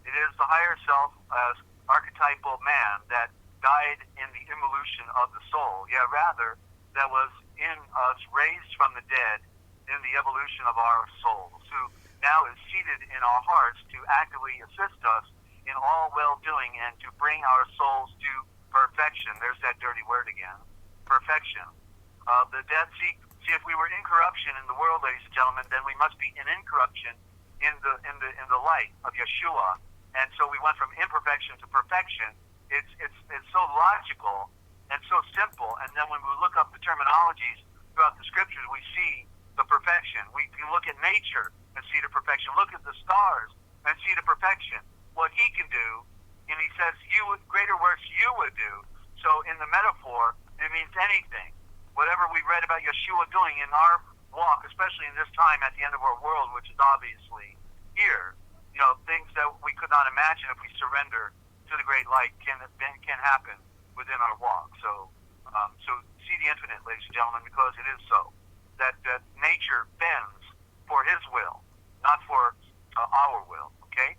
It is the higher self as archetypal man that died in the involution of the soul. Yeah, rather, that was in us, raised from the dead in the evolution of our souls, who now is seated in our hearts to actively assist us in all well-doing and to bring our souls to perfection. There's that dirty word again. Perfection. The dead, see, if we were in corruption in the world, ladies and gentlemen, then we must be in incorruption in the light of Yeshua. And so we went from imperfection to perfection. It's so logical and so simple. And then when we look up the terminologies throughout the scriptures, we see the perfection. We can look at nature and see the perfection. Look at the stars and see the perfection. What he can do and he says, greater works you would do. So in the metaphor, it means anything. Whatever we read about Yeshua doing in our walk, especially in this time at the end of our world, which is obviously here, things that we could not imagine if we surrender to the great light can happen within our walk. So see the infinite, ladies and gentlemen, because it is so. That nature bends for his will, not for our will, okay?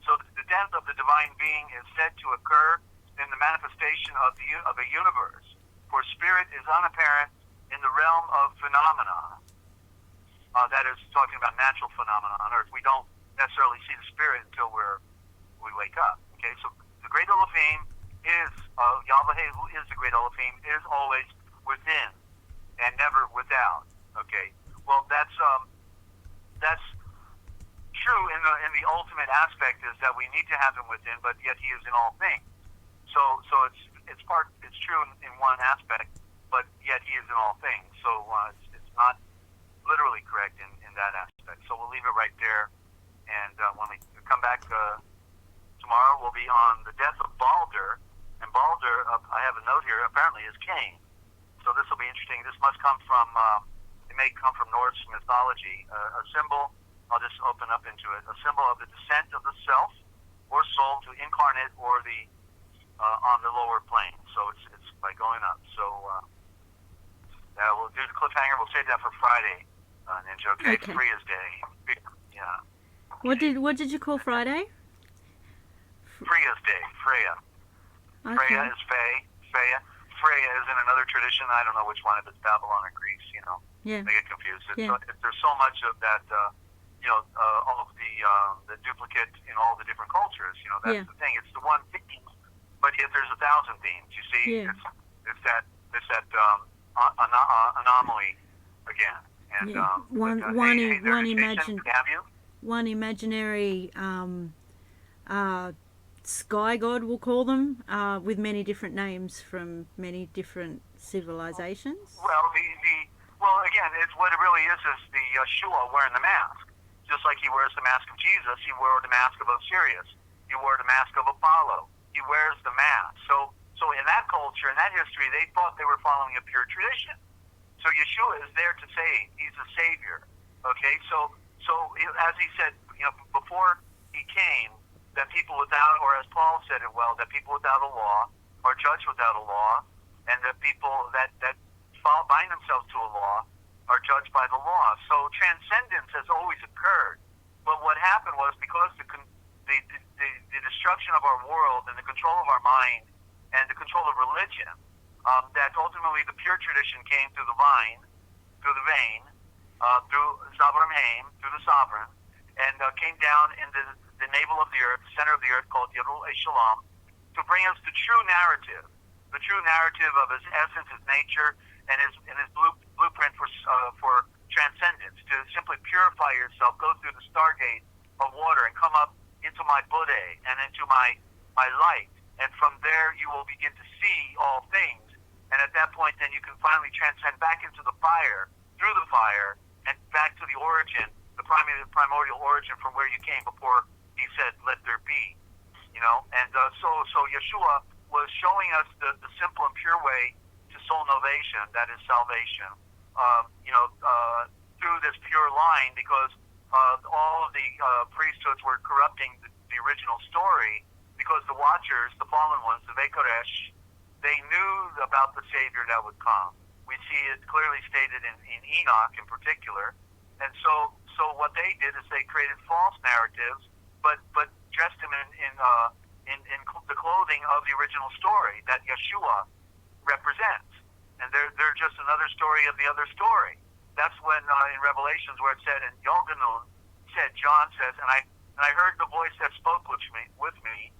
So the death of the divine being is said to occur in the manifestation of a universe, for spirit is unapparent in the realm of phenomena. That is talking about natural phenomena on earth. We don't necessarily see the spirit until we wake up, okay? So the great Elohim is, Yahweh, who is the great Elohim, is always within and never without, okay? Well, that's true in the ultimate aspect, is that we need to have him within, but yet he is in all things. So it's true in one aspect, but yet he is in all things. So it's not literally correct in that aspect. So we'll leave it right there, and when we come back tomorrow, we'll be on the death of Balder, and Balder, I have a note here, apparently is Cain. So this will be interesting. This must come from, it may come from Norse mythology, a symbol. I'll just open up into it. A symbol of the descent of the self or soul to incarnate or on the lower plane. So it's by going up. So we'll do the cliffhanger. We'll save that for Friday, Ninja. Okay. Freya's Day. Yeah. Okay. What did you call Friday? Freya's Day. Freya. Okay. Freya is Freya. Freya is in another tradition. I don't know which one, if it's Babylon or Greece. Yeah. They get confused. There's so much of that. All of the duplicate in all the different cultures. That's the thing. It's the one theme, but yet there's 1,000 themes. You see, it's that anomaly again. And one imaginary sky god, we'll call them, with many different names from many different civilizations. Well, again, it's what it really is the Yeshua wearing the mask. Just like he wears the mask of Jesus, he wore the mask of Osiris. He wore the mask of Apollo. He wears the mask. So in that culture, in that history, they thought they were following a pure tradition. So Yeshua is there to save. He's a savior. Okay, so as he said, before he came, that people without, or as Paul said it well, that people without a law are judged without a law, and that people that bind themselves to a law are judged by the law. So transcendence has always occurred. But what happened was, because the destruction of our world and the control of our mind and the control of religion, that ultimately the pure tradition came through the vein, through Zavram Haim, through the sovereign, and came down in the navel of the earth, center of the earth, called Yerul Shalom, to bring us the true narrative of his essence, his nature, and his blueprint for transcendence, to simply purify yourself, go through the stargate of water and come up into my Buddha and into my light. And from there you will begin to see all things. And at that point then you can finally transcend back into the fire, through the fire, and back to the origin, the primordial origin from where you came before he said, let there be. And so Yeshua was showing us the simple and pure way to soul novation, that is salvation, through this pure line, because all of the priesthoods were corrupting the original story, because the Watchers, the fallen ones, the Vekoresh, they knew about the Savior that would come. We see it clearly stated in Enoch in particular. And so what they did is they created false narratives, but dressed him in the clothing of the original story that Yeshua represents. And they're just another story of the other story. That's when in Revelations, where it said, and Yolganun said, John says, and I heard the voice that spoke with me,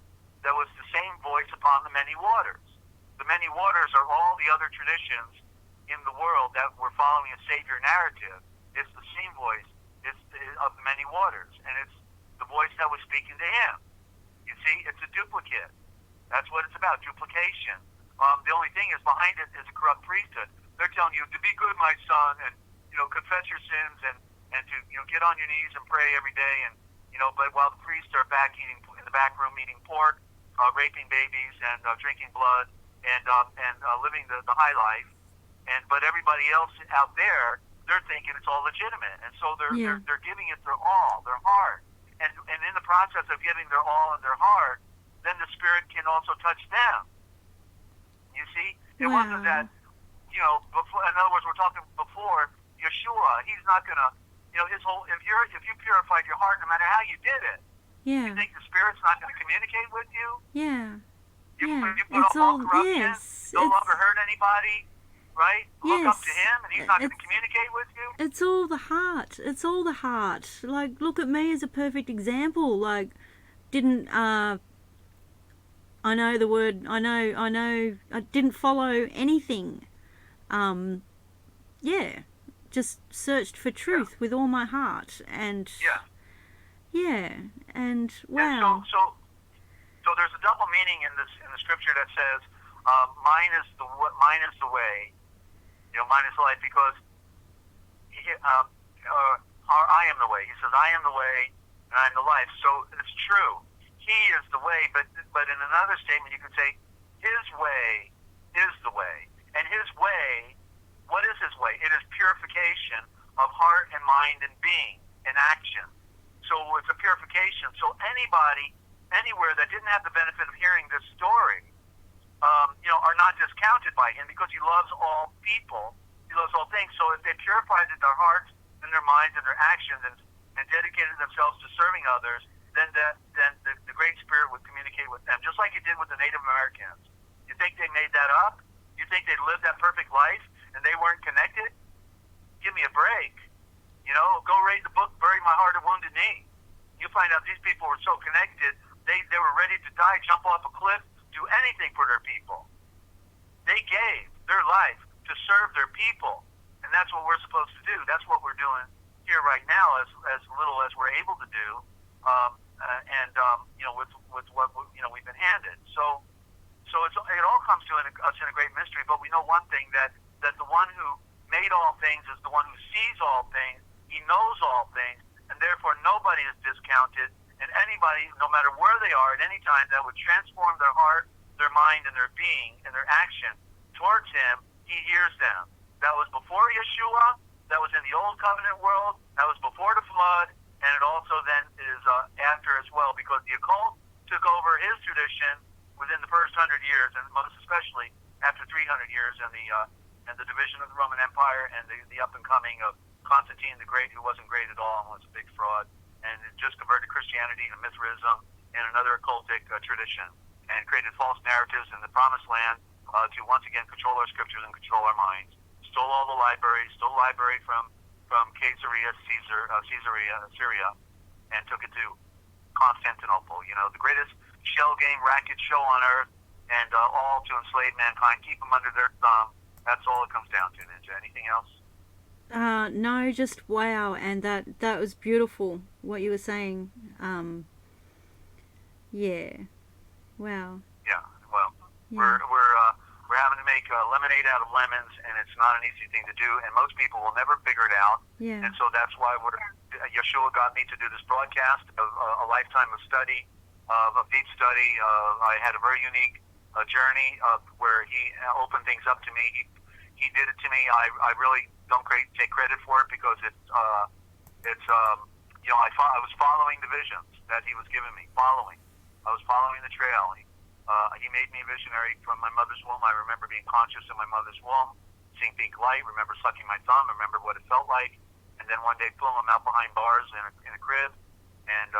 that was the same voice upon the many waters. The many waters are all the other traditions in the world that were following a Savior narrative. It's the same voice of the many waters, and it's the voice that was speaking to him. You see, it's a duplicate. That's what it's about, duplication. The only thing is behind it is a corrupt priesthood. They're telling you to be good, my son, and confess your sins, and to get on your knees and pray every day, and but while the priests are back in the back room eating pork, raping babies and drinking blood and living the high life. But everybody else out there, they're thinking it's all legitimate, and so they're giving it their all, their heart, and in the process of giving their all and their heart, then the Spirit can also touch them. You see, it wasn't that, before. In other words, we're talking before Yeshua. He's not gonna, his whole. If you purified your heart, no matter how you did it, you think the Spirit's not going to communicate with you? You put It's all corruption, yes. no longer hurt anybody, right? Look up to Him, and He's not going to communicate with you. It's all the heart. It's all the heart. Like, look at me as a perfect example. Like, didn't I know the word. I didn't follow anything. Just searched for truth with all my heart, and and wow. And so there's a double meaning in the scripture that says, mine is the way, mine is the life, because I am the way. He says, I am the way and I am the life. So it's true. He is the way, but in another statement you can say, His way is the way. And His way, what is His way? It is purification of heart and mind and being and action. So it's a purification. So anybody, anywhere that didn't have the benefit of hearing this story, are not discounted by Him, because He loves all people. He loves all things. So if they purified their hearts and their minds and their actions and dedicated themselves to serving others, then the Great Spirit would communicate with them, just like He did with the Native Americans. You think they made that up? You think they lived that perfect life and they weren't connected? Give me a break. Go read the book, Bury My Heart at Wounded Knee. You find out these people were so connected, they were ready to die, jump off a cliff, do anything for their people. They gave their life to serve their people, and that's what we're supposed to do. That's what we're doing here right now, as little as we're able to do, with what we've been handed. So it all comes to us in a great mystery. But we know one thing, that the one who made all things is the one who sees all things. He knows all things, and therefore nobody is discounted. And anybody, no matter where they are at any time, that would transform their heart, their mind, and their being and their action towards Him, He hears them. That was before Yeshua. That was in the Old Covenant world. That was before the flood. And it also then is after as well, because the occult took over his tradition within the first 100 years, and most especially after 300 years in the division of the Roman Empire and the up and coming of Constantine the Great, who wasn't great at all and was a big fraud, and it just converted Christianity to Mithraism and another occultic tradition, and created false narratives in the Promised Land to once again control our scriptures and control our minds. Stole all the libraries, stole the library from Caesarea, Syria, and took it to Constantinople. The greatest shell game racket show on earth, and all to enslave mankind, keep them under their thumb. That's all it comes down to, Ninja. Anything else? No, just wow, and that was beautiful what you were saying. Wow. Yeah. Well, we're having to make lemonade out of lemons, and it's not an easy thing to do, and most people will never figure it out. Yeah. And so that's why Yeshua got me to do this broadcast of a lifetime of study, of deep study. I had a very unique journey where He opened things up to me. He did it to me. I really don't take credit for it, because I was following the visions that He was giving me. I was following the trail. He made me a visionary from my mother's womb. I remember being conscious in my mother's womb, seeing pink light, remember sucking my thumb, remember what it felt like, and then one day, boom, I'm out behind bars in a crib, and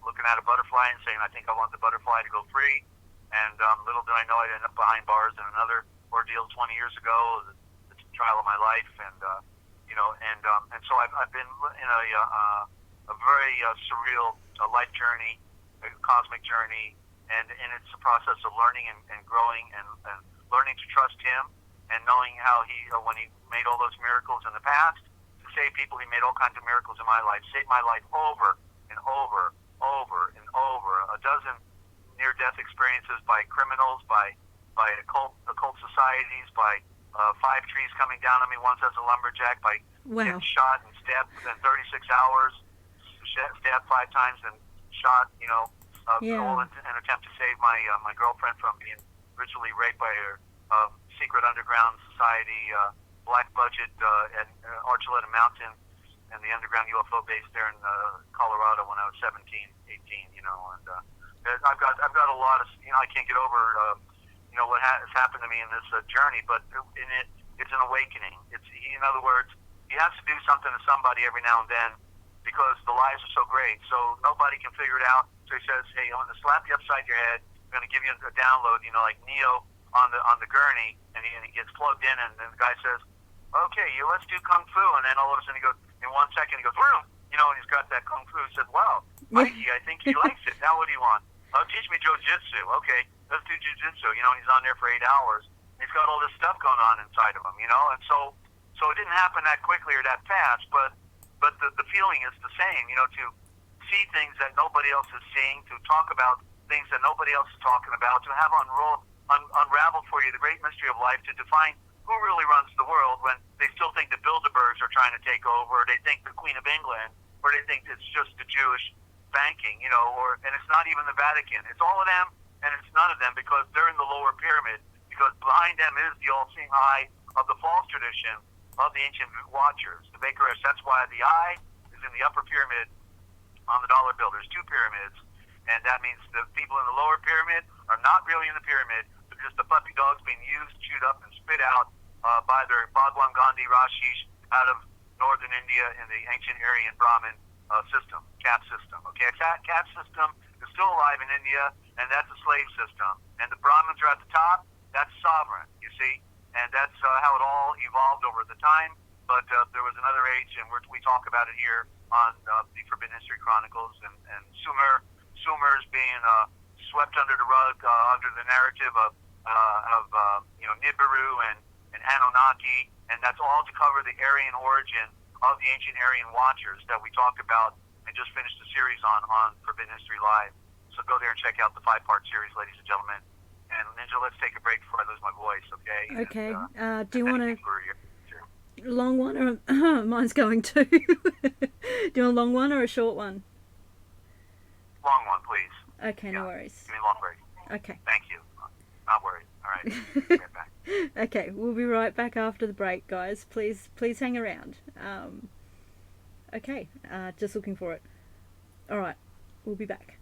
looking at a butterfly and saying, I think I want the butterfly to go free, and little did I know I'd end up behind bars in another ordeal 20 years ago, the trial of my life, and so I've been in a very surreal life journey, a cosmic journey, and it's a process of learning and growing and learning to trust Him, and knowing how He, when He made all those miracles in the past to save people, He made all kinds of miracles in my life, saved my life over and over and over. A dozen near-death experiences by criminals, by occult societies, by 5 trees coming down on me once as a lumberjack, by getting shot and stabbed within 36 hours, stabbed 5 times and shot, all in an attempt to save my girlfriend from being ritually raped by her secret underground society, black budget at Archuleta Mountain and the underground UFO base there in Colorado when I was 17, 18. And I've got a lot of, I can't get over what has happened to me in this journey, but it's an awakening. In other words, he has to do something to somebody every now and then because the lies are so great. So nobody can figure it out. So he says, hey, I'm going to slap you upside your head. I'm going to give you a download, like Neo on the gurney, and he gets plugged in, and then the guy says, okay, let's do Kung Fu. And then all of a sudden he goes, in 1 second, he goes, vroom, and he's got that Kung Fu. He said, wow, Mikey, I think he likes it. Now what do you want? Oh, teach me Jiu-Jitsu. Okay, let's do Jiu-Jitsu. He's on there for 8 hours. He's got all this stuff going on inside of him, and so it didn't happen that quickly or that fast, but the feeling is the same, to see things that nobody else is seeing, to talk about things that nobody else is talking about, to have unraveled for you the great mystery of life, to define who really runs the world when they still think the Bilderbergs are trying to take over, or they think the Queen of England, or they think it's just the Jewish banking, and it's not even the Vatican. It's all of them, and it's none of them because they're in the lower pyramid, because behind them is the all-seeing eye of the false tradition of the ancient watchers, the Bakeresh. That's why the eye is in the upper pyramid on the dollar bill. There's 2 pyramids, and that means the people in the lower pyramid are not really in the pyramid. They're just the puppy dogs being used, chewed up, and spit out by their Bhagwan Gandhi Rashish out of northern India in the ancient Aryan Brahmin system, cat system. Okay, a cat system is still alive in India, and that's a slave system. And the Brahmins are at the top. That's sovereign, you see, and that's how it all evolved over the time. But there was another age, and we talk about it here on the Forbidden History Chronicles, and Sumers being swept under the rug under the narrative of Nibiru and Anunnaki, and that's all to cover the Aryan origin of the ancient Aryan Watchers that we talked about and just finished a series on Forbidden History Live. So go there and check out the 5-part series, ladies and gentlemen. And Ninja, let's take a break before I lose my voice, okay? Okay. And, do you want a long one or mine's going too? Do you want a long one or a short one? Long one, please. Okay, no worries. Give me a long break. Okay. Thank you. Not worried. All right. Get back. Okay, we'll be right back after the break, guys. Please hang around. Okay, just looking for it. All right, we'll be back.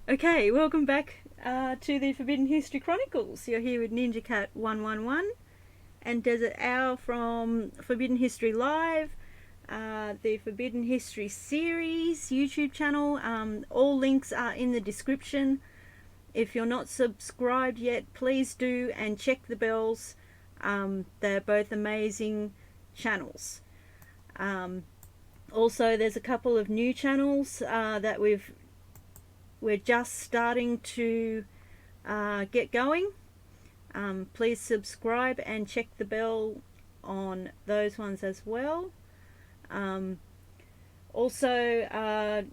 Okay, welcome back to the Forbidden History Chronicles. You're here with NinjaCat 111 and Dezert-Owl from Forbidden History Live, the Forbidden History series YouTube channel. All links are in the description. If you're not subscribed yet, please do, and check the bells. They're both amazing channels. Also, there's a couple of new channels that we're just starting to get going. Please subscribe and check the bell on those ones as well. Also,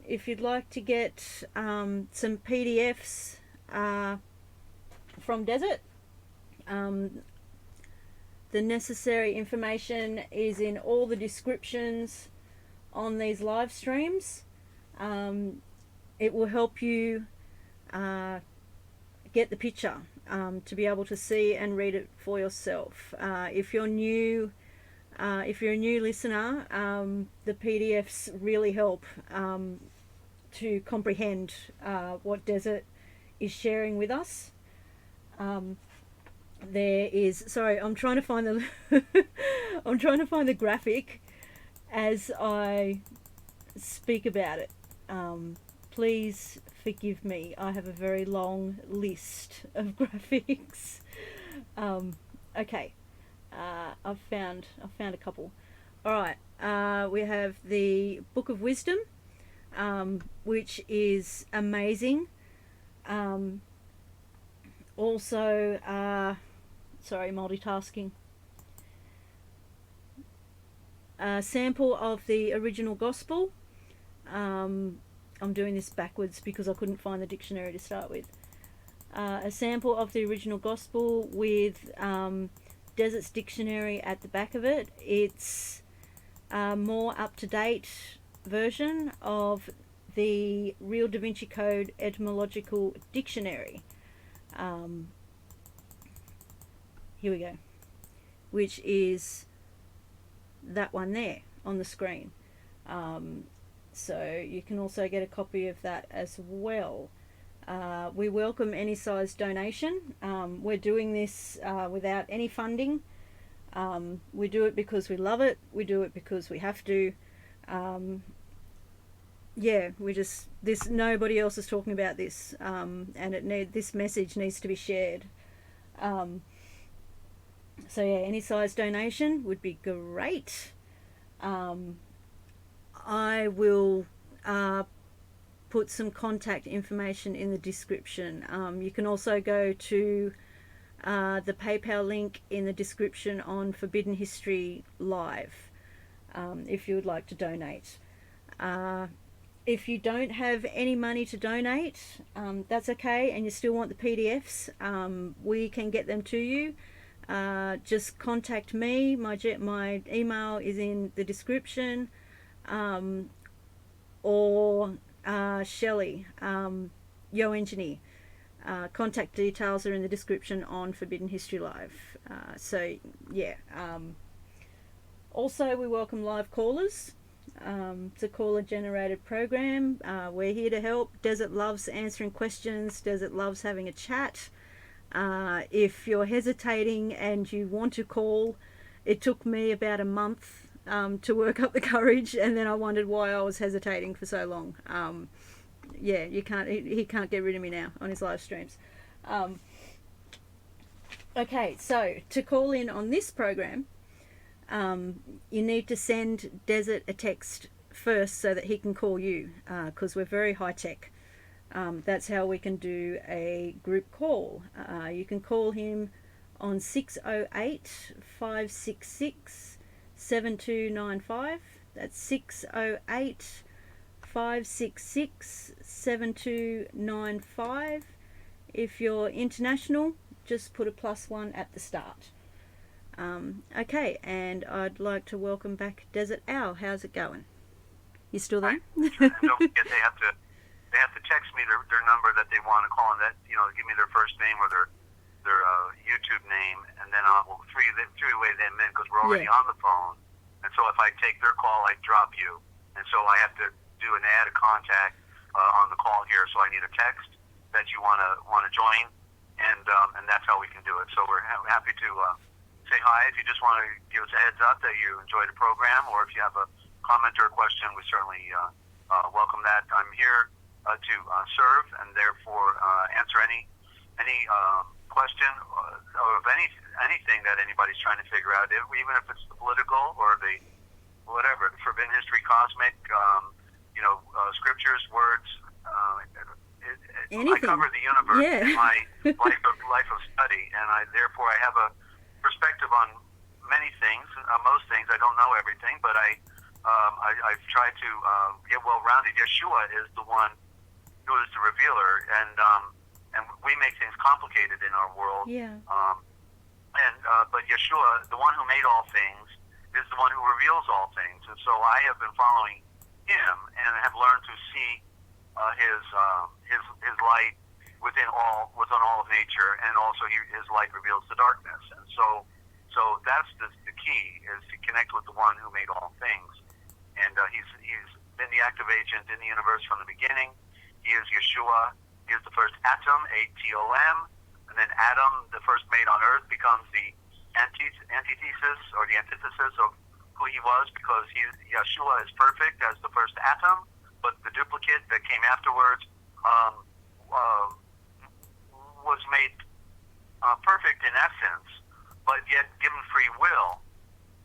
if you'd like to get some PDFs from Desert, the necessary information is in all the descriptions on these live streams. It will help you get the picture to be able to see and read it for yourself. If you're new, if you're a new listener, the PDFs really help to comprehend what Desert is sharing with us. There is, sorry, I'm trying to find the I'm trying to find the graphic as I speak about it. Please forgive me. I have a very long list of graphics. Okay, I've found a couple. All right, we have the Book of Wisdom, which is amazing. Also, sorry, multitasking. A sample of the original Gospel. I'm doing this backwards because I couldn't find the dictionary to start with. A sample of the original Gospel with Desert's dictionary at the back of it. It's a more up-to-date version of the Real Da Vinci Code Etymological Dictionary. Here we go. Which is that one there on the screen. So you can also get a copy of that as well. We welcome any size donation. We're doing this without any funding. We do it because we love it. We do it because we have to. Yeah, nobody else is talking about this, and this message needs to be shared. So yeah, any size donation would be great. I will put some contact information in the description. You can also go to the PayPal link in the description on Forbidden History Live if you would like to donate. If you don't have any money to donate, that's okay, and you still want the PDFs, we can get them to you. Just contact me. My email is in the description. Or Shelley, Yo Engineer. Contact details are in the description on Forbidden History Live. So yeah. Also, we welcome live callers. It's a caller generated program. We're here to help. Desert loves answering questions. Desert loves having a chat. If you're hesitating and you want to call, it took me about a month to work up the courage, and then I wondered why I was hesitating for so long. Yeah, he can't get rid of me now on his live streams. Okay, so to call in on this program, you need to send Desert a text first so that he can call you, because we're very high tech. That's how we can do a group call. You can call him on 608 566 7295. That's 608 566 7295. If you're international, just put a +1 at the start. Okay, and I'd like to welcome back Dezert-Owl. How's it going? You still there? Don't forget they have to text me their number that they want to call, and that give me their first name or their YouTube name, and then I'll three-way them in because we're already on the phone. And so if I take their call, I drop you, and so I have to do an add a contact on the call here. So I need a text, that you want to join, and that's how we can do it. So we're happy to say hi if you just want to give us a heads up that you enjoy the program, or if you have a comment or a question, we certainly welcome that. I'm here to serve and therefore answer any question of anything that anybody's trying to figure out, even if it's the political or the whatever, forbidden history, cosmic, scriptures, words. I cover the universe in my life of study, and therefore I have a perspective on many things. Most things I don't know everything, but I've tried to get well-rounded. Yeshua is the one who is the revealer, and we make things complicated in our world. Yeah. But Yeshua, the one who made all things, is the one who reveals all things, and so I have been following him and have learned to see his light within all of nature, and also his light reveals the darkness, and so that's the key, is to connect with the one who made all things, and he's been the active agent in the universe from the beginning. He is Yeshua. He is the first atom, A-T-O-M, and then Adam, the first made on earth, becomes the antithesis or the antithesis of who he was, because Yeshua is perfect as the first atom, but the duplicate that came afterwards was made perfect in essence, but yet given free will.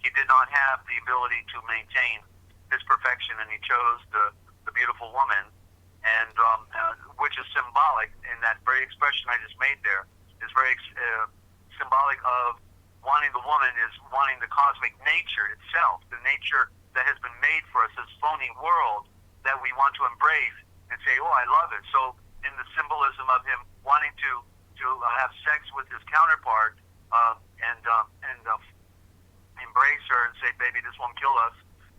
He did not have the ability to maintain his perfection, and he chose the beautiful woman, and which is symbolic in that very expression I just made there, is very symbolic of wanting the woman, is wanting the cosmic nature itself, the nature that has been made for us, this phony world that we want to embrace and say, oh, I love it. So in the symbolism of him wanting to have sex with his counterpart and embrace her and say, baby, this won't kill us.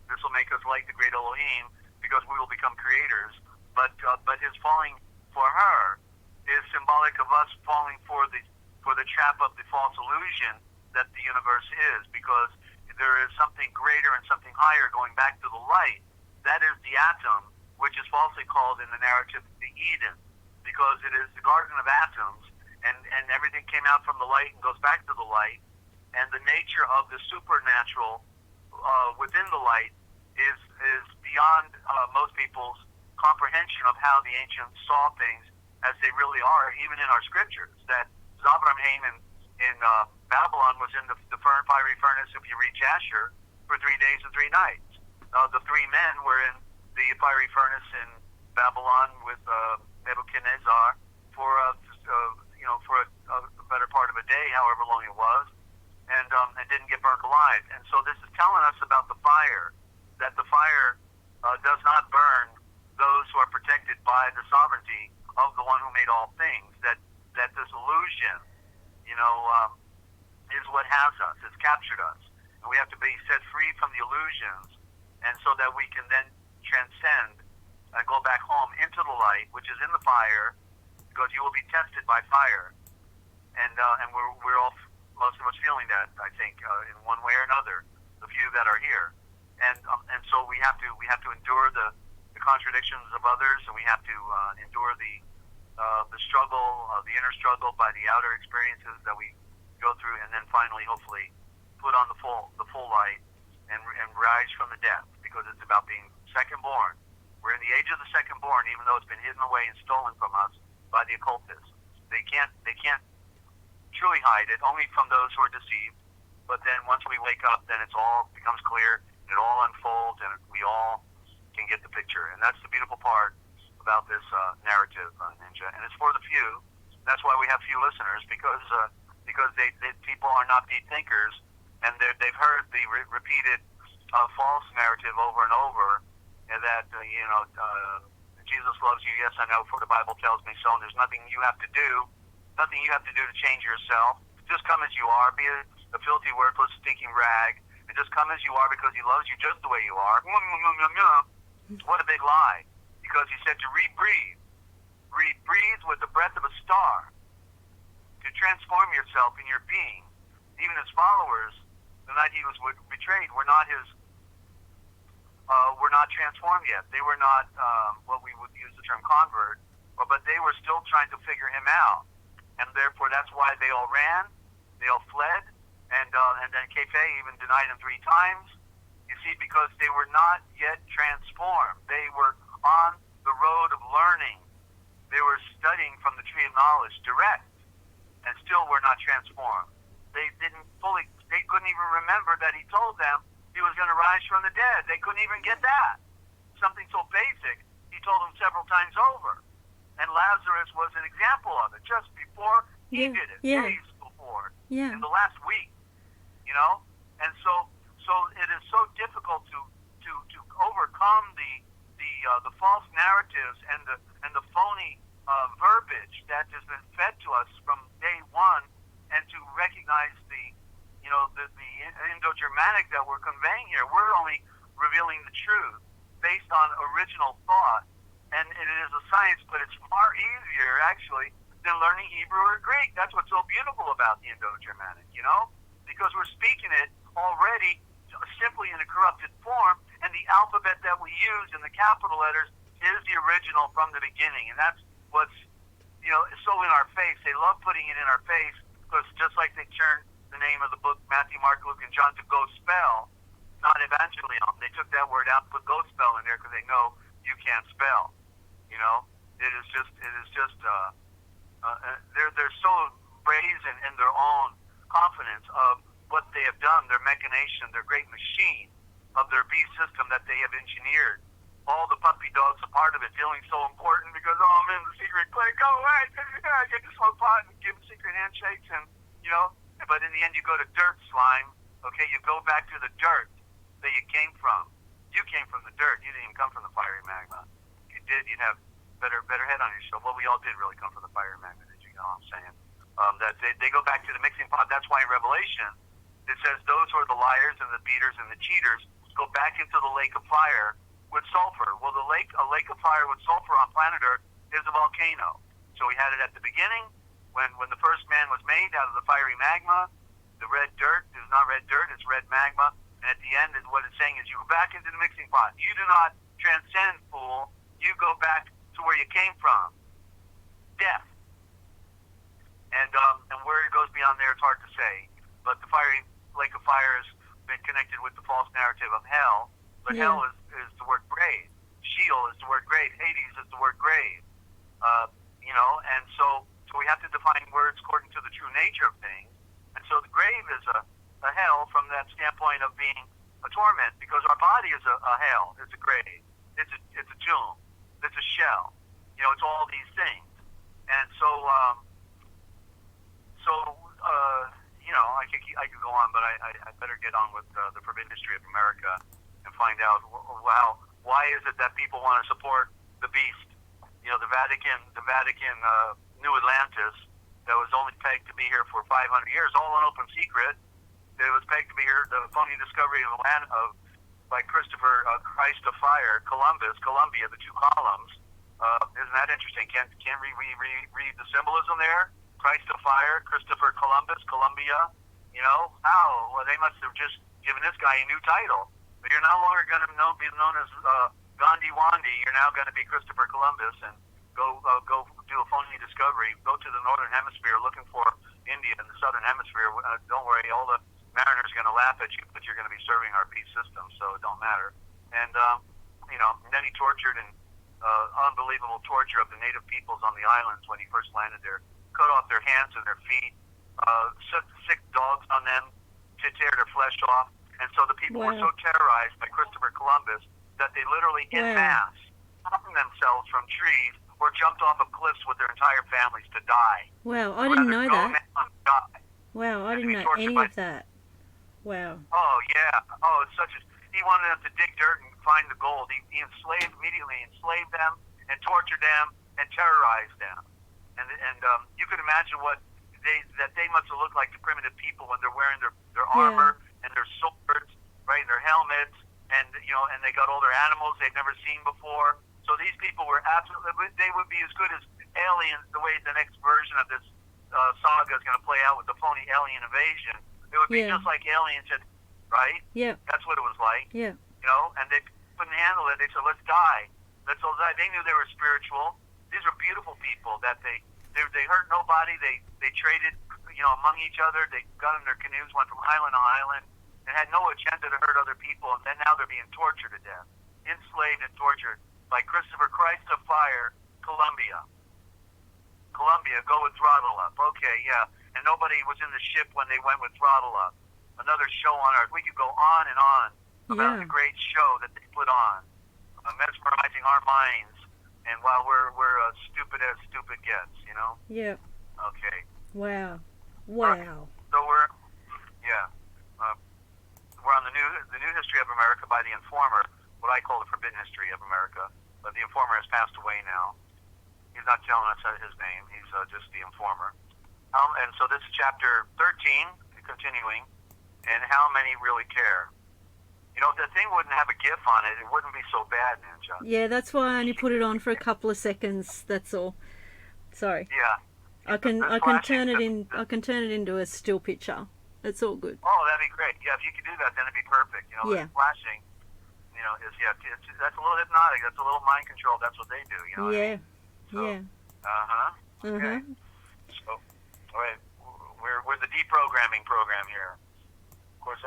This will make us like the great Elohim, because we will become creators. But his falling for her is symbolic of us falling for the trap of the false illusion that the universe is, because there is something greater and something higher going back to the light. That is the atom, which is falsely called in the narrative the Eden, because it is the garden of atoms, and everything came out from the light and goes back to the light, and the nature of the supernatural within the light is beyond most people's comprehension of how the ancients saw things as they really are, even in our scriptures. That Abraham in Babylon was in the fiery furnace, if you read Jasher, for 3 days and 3 nights. The 3 men were in the fiery furnace in Babylon with Nebuchadnezzar for a better part of a day, however long it was, and didn't get burnt alive. And so this is telling us about the fire, that the fire does not burn those who are protected by the sovereignty of the one who made all things. That this illusion, is what has us. It's captured us, and we have to be set free from the illusions, and so that we can then transcend and go back home into the light, which is in the fire, because you will be tested by fire, and we're all, most of us, feeling that, I think, in one way or another. The few that are here, and so we have to endure the contradictions of others, and we have to endure the struggle, the inner struggle, by the outer experiences that we go through, and then finally, hopefully, put on the full light and rise from the depth, because it's about being second born. We're in the age of the second born, even though it's been hidden away and stolen from us by the occultists. They can't truly hide it, only from those who are deceived. But then once we wake up, then it all becomes clear, and it all unfolds, and we all can get the picture. And that's the beautiful part about this narrative, Ninja. And it's for the few. That's why we have few listeners, because they people are not deep thinkers, and they've heard the repeated false narrative over and over, and that Jesus loves you. Yes, I know, for the Bible tells me so. And there's nothing you have to do to change yourself. Just come as you are. Be a filthy, worthless, stinking rag, and just come as you are, because he loves you just the way you are. What a big lie! Because he said to rebreathe with the breath of a star, to transform yourself in your being. Even his followers, the night he was betrayed, were not transformed yet. They were not what we would use the term convert. but they were still trying to figure him out, and therefore that's why they all ran, they all fled, and then Kefe even denied him 3 times. You see, because they were not yet transformed. They were on the road of learning. They were studying from the tree of knowledge direct, and still were not transformed. They couldn't even remember that he told them he was going to rise from the dead. They couldn't even get that. Something so basic, he told them several times over. And Lazarus was an example of it, just before he did it, days before, in the last week, And so it is so difficult to overcome the false narratives and the phony verbiage that has been fed to us from day one, and to recognize the Indo-Germanic that we're conveying here. We're only revealing the truth based on original thought, and it is a science, but it's far easier actually than learning Hebrew or Greek. That's what's so beautiful about the Indo-Germanic, because we're speaking it already simply in a corrupted form, and the alphabet that we use in the capital letters is the original from the beginning, and that's what's so in our face. They love putting it in our face, because just like they turned the name of the book Matthew, Mark, Luke, and John to go spell, not Evangelion. They took that word out and put go spell in there because they know you can't spell. They're so brazen in their own confidence of what they have done, their machination, their great machine of their beast system that they have engineered. All the puppy dogs a part of it, feeling so important because, I'm in the secret clique. Oh, right, I get to smoke pot and give secret handshakes, and but in the end you go to dirt, slime. Okay, you go back to the dirt that you came from. You came from the dirt. You didn't even come from the fiery magma. If you did, you'd have better head on yourself. Well, we all did really come from the fiery magma. Did you know what I'm saying? That they go back to the mixing pot. That's why in Revelation it says those who are the liars and the beaters and the cheaters go back into the lake of fire with sulfur. Well, a lake of fire with sulfur on planet Earth is a volcano. So we had it at the beginning when the first man was made out of the fiery magma. The red dirt is not red dirt; it's red magma. And at the end, is what it's saying is you go back into the mixing pot. You do not transcend, fool. You go back to where you came from, death. And where it goes beyond there, it's hard to say. But the fiery lake of fire has been connected with the false narrative of hell. But hell is the word grave. Sheol is the word grave. Hades is the word grave. And so we have to define words according to the true nature of things. And so the grave is a hell from that standpoint of being a torment, because our body is a hell. It's a grave. It's a tomb. It's a shell. It's all these things. And so I could go on, but I better get on with the forbidden history of America and find out why is it that people want to support the beast? The Vatican New Atlantis that was only pegged to be here for 500 years, all an open secret. It was pegged to be here. The phony discovery of by Christopher Christ of Fire, Columbia, the 2 columns. Isn't that interesting? Can't we read the symbolism there? Christ of Fire, Christopher Columbus, Columbia. How? Well, they must have just given this guy a new title. But you're no longer going to be known as Gandhi Wandi. You're now going to be Christopher Columbus, and go do a phony discovery. Go to the northern hemisphere looking for India in the southern hemisphere. Don't worry, all the mariners are going to laugh at you, but you're going to be serving our beast system, so it don't matter. And then he tortured and unbelievable torture of the native peoples on the islands when he first landed there. Cut off their hands and their feet, set sick dogs on them to tear their flesh off. And so the people were so terrorized by Christopher Columbus that they literally en masse hung themselves from trees or jumped off of cliffs with their entire families to die. Wow, I didn't know that. Wow, I didn't know any of that. Wow. Oh, yeah. Oh, it's such a... He wanted them to dig dirt and find the gold. He immediately enslaved them and tortured them and terrorized them. And you can imagine what they must have looked like to primitive people when they're wearing their armor and their swords, right, and their helmets, and and they got all their animals they've never seen before. So these people were they would be as good as aliens the way the next version of this saga is going to play out with the phony alien invasion. It would be just like aliens, right? Yeah. That's what it was like. Yeah. And they couldn't handle it. They said, let's die. Let's all die. They knew they were spiritual. these were beautiful people that they hurt nobody. They traded, among each other. They got in their canoes, went from island to island, and had no agenda to hurt other people. And then now they're being tortured to death, enslaved and tortured by Christopher Christ of Fire, Columbia. Columbia, go with throttle up. Okay, yeah. And nobody was in the ship when they went with throttle up. Another show on Earth. We could go on and on about the great show that they put on, mesmerizing our minds. And while we're stupid as stupid gets, Yep. Okay. Wow. So we're on the new history of America by the Informer, what I call the forbidden history of America. But the Informer has passed away now. He's not telling us his name. He's just the Informer. And so this is chapter 13, continuing, and how many really care. If the thing wouldn't have a GIF on it, it wouldn't be so bad, Ninja. Yeah, that's why I only put it on for a couple of seconds. That's all. Sorry. Yeah. I can turn it into a still picture. It's all good. Oh, that'd be great. Yeah, if you could do that, then it'd be perfect. Yeah. Flashing. That's a little hypnotic. That's a little mind control. That's what they do. Yeah. Okay. So, all right, we're the deprogramming program here. Of course,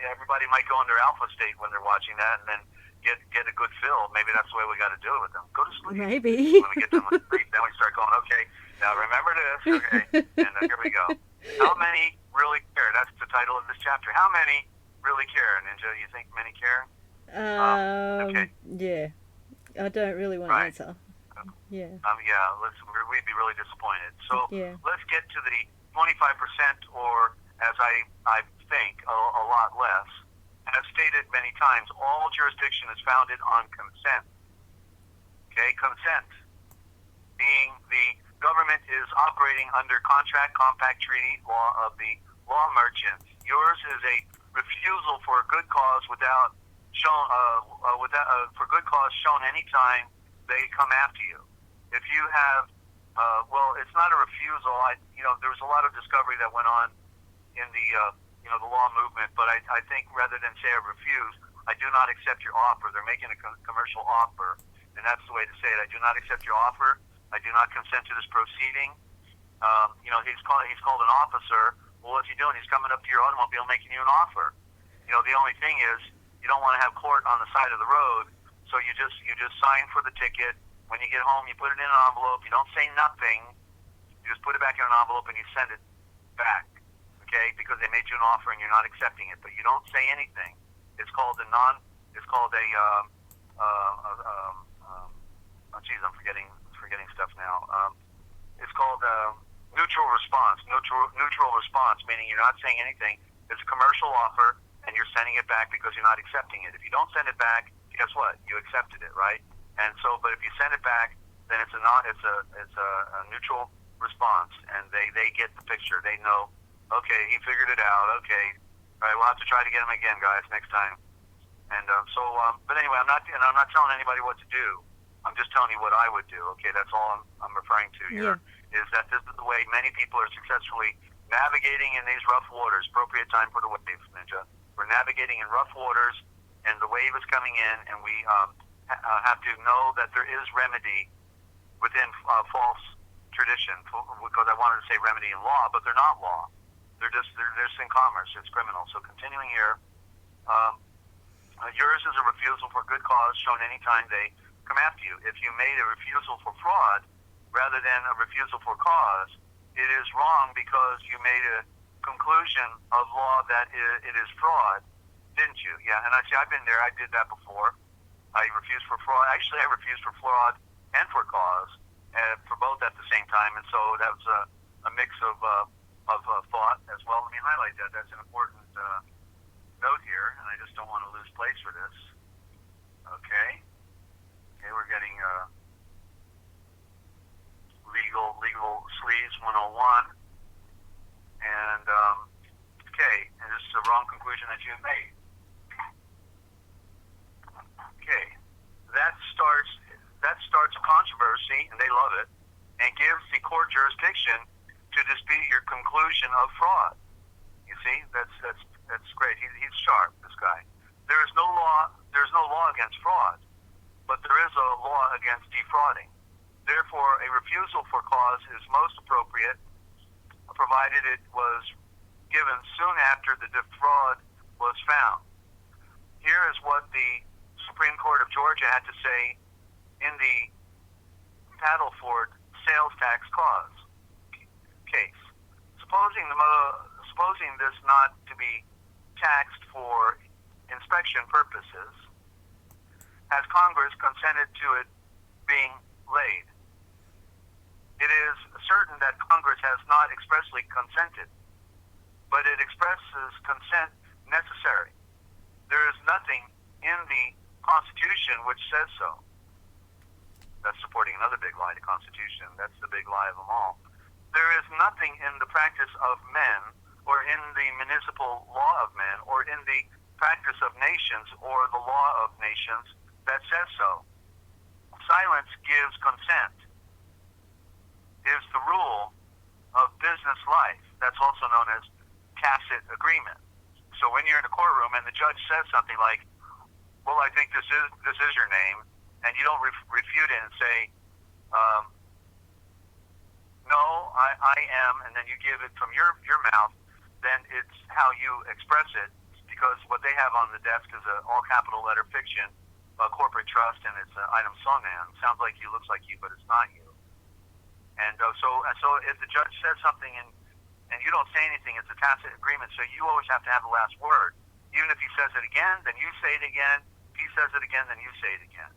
everybody might go into alpha state when they're watching that, and then get a good fill. Maybe that's the way we got to do it with them. Go to sleep. Maybe. When we get them to sleep, then we start going. Okay, now remember this. Okay, and here we go. How many really care? That's the title of this chapter. How many really care, Ninja? You think many care? Okay. Yeah. I don't really want to answer. Yeah. We'd be really disappointed. So yeah. Let's get to the 25%, or as I think a lot less. As stated many times, all jurisdiction is founded on consent. Okay, consent being the government is operating under contract, compact, treaty law of the law merchants. Yours is a refusal for a good cause for good cause shown anytime they come after you. If you have, it's not a refusal. There was a lot of discovery that went on in the the law movement, but I think rather than say I refuse, I do not accept your offer. They're making a commercial offer, and that's the way to say it. I do not accept your offer. I do not consent to this proceeding. He's called an officer. Well, what's he doing? He's coming up to your automobile making you an offer. The only thing is you don't want to have court on the side of the road, so you just sign for the ticket. When you get home, you put it in an envelope. You don't say nothing. You just put it back in an envelope and you send it back. Okay, because they made you an offer and you're not accepting it, but you don't say anything. It's called I'm forgetting stuff now. It's called neutral response. Neutral response, meaning you're not saying anything. It's a commercial offer and you're sending it back because you're not accepting it. If you don't send it back, guess what? You accepted it, right? And so, but if you send it back, then it's a neutral response, and they get the picture. They know. Okay, he figured it out. Okay, all right, we'll have to try to get him again, guys, next time. And but anyway, I'm not telling anybody what to do. I'm just telling you what I would do. Okay, that's all I'm referring to here. Is that this is the way many people are successfully navigating in these rough waters. Appropriate time for the wave, Ninja. We're navigating in rough waters, and the wave is coming in, and we have to know that there is remedy within false tradition. Because I wanted to say remedy in law, but they're not law. They're in commerce. It's criminal. So continuing here, yours is a refusal for good cause shown anytime they come after you. If you made a refusal for fraud rather than a refusal for cause, it is wrong because you made a conclusion of law that it is fraud, didn't you? Yeah, and I've been there. I did that before. I refused for fraud. Actually, I refused for fraud and for cause, for both at the same time. And so that was a mix of thought as well. Let me highlight that. That's an important note here, and I just don't want to lose place for this. Okay, we're getting legal sleaze 101, and and this is a wrong conclusion that you've made. Okay, that starts a controversy, and they love it, and gives the court jurisdiction to dispute your conclusion of fraud. You see, that's great. He's sharp, this guy. There is no law against fraud, but there is a law against defrauding. Therefore, a refusal for cause is most appropriate, provided it was given soon after the defraud was found. Here is what the Supreme Court of Georgia had to say in the Paddleford sales tax cause case. Supposing this not to be taxed for inspection purposes, has Congress consented to it being laid? It is certain that Congress has not expressly consented, but it expresses consent necessary. There is nothing in the Constitution which says so. That's supporting another big lie, the Constitution. That's the big lie of them all. There is nothing in the practice of men, or in the municipal law of men, or in the practice of nations, or the law of nations that says so. Silence gives consent. Is the rule of business life. That's also known as tacit agreement. So when you're in a courtroom and the judge says something like, "Well, I think this is your name," and you don't refute it and say, "No, I am," and then you give it from your mouth, then it's how you express it, because what they have on the desk is a all capital letter fiction, a corporate trust, and it's an item sonan. Sounds like you, looks like you, but it's not you. And so if the judge says something and you don't say anything, it's a tacit agreement, so you always have to have the last word. Even if he says it again, then you say it again. If he says it again, then you say it again.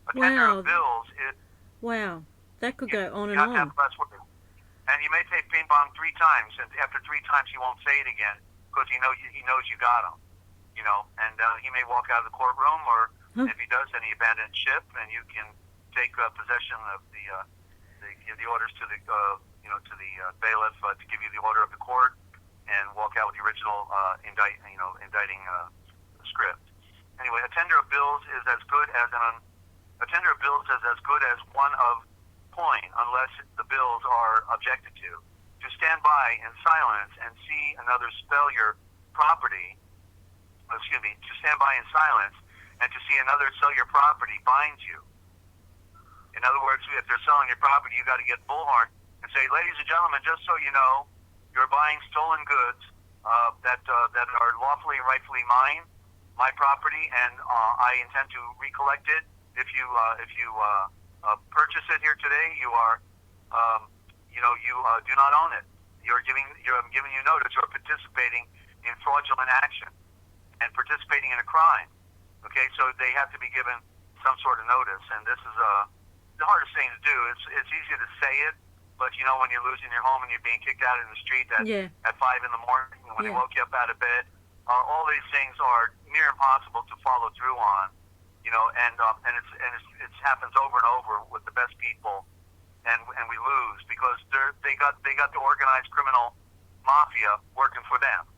A tender of bills is... Wow, that could go on and on. You have to have the last word. And you may say ping pong 3 times, and after 3 times he won't say it again, because he knows you got him. And he may walk out of the courtroom, or if he does, then he abandons ship, and you can take possession of give the orders to the bailiff to give you the order of the court, and walk out with the original indicting script. Anyway, a tender of bills is as good as one of coin, unless the bills are objected to. To stand by in silence and see another spell your property. To stand by in silence and to see another sell your property binds you. In other words, if they're selling your property, you got to get bullhorn and say, "Ladies and gentlemen, just so you know, you're buying stolen goods that are lawfully and rightfully mine, my property, and I intend to recollect it. If you purchase it here today, you are, do not own it. I'm giving you notice. You're participating in fraudulent action and participating in a crime." Okay, so they have to be given some sort of notice, and this is the hardest thing to do. It's easy to say it, but when you're losing your home and you're being kicked out in the street at 5 in the morning, when they woke you up out of bed, all these things are near impossible to follow through on. And it happens over and over with the best people, and we lose because they got the organized criminal mafia working for them,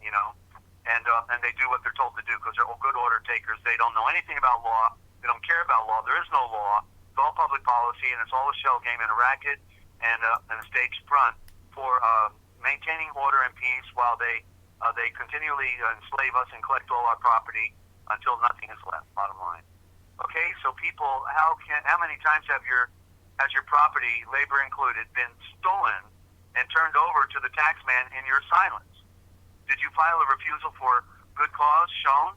and they do what they're told to do because they're good order takers. They don't know anything about law. They don't care about law. There is no law. It's all public policy, and it's all a shell game and a racket and a staged front for maintaining order and peace while they continually enslave us and collect all our property until nothing is left. Bottom line. Okay, so people, how many times has your property, labor included, been stolen and turned over to the taxman in your silence? Did you file a refusal for good cause shown?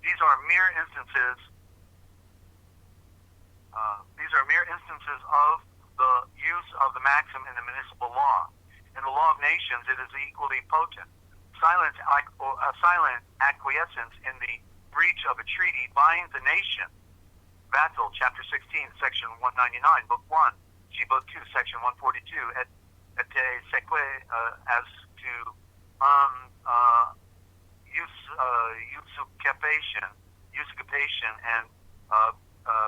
These are mere instances. Of the use of the maxim in the municipal law. In the law of nations, it is equally potent. Silent acquiescence in the breach of a treaty binds a nation. Vattel, Chapter 16, Section 199, Book 1, G Book 2, Section 142, et seque, as to usurpation and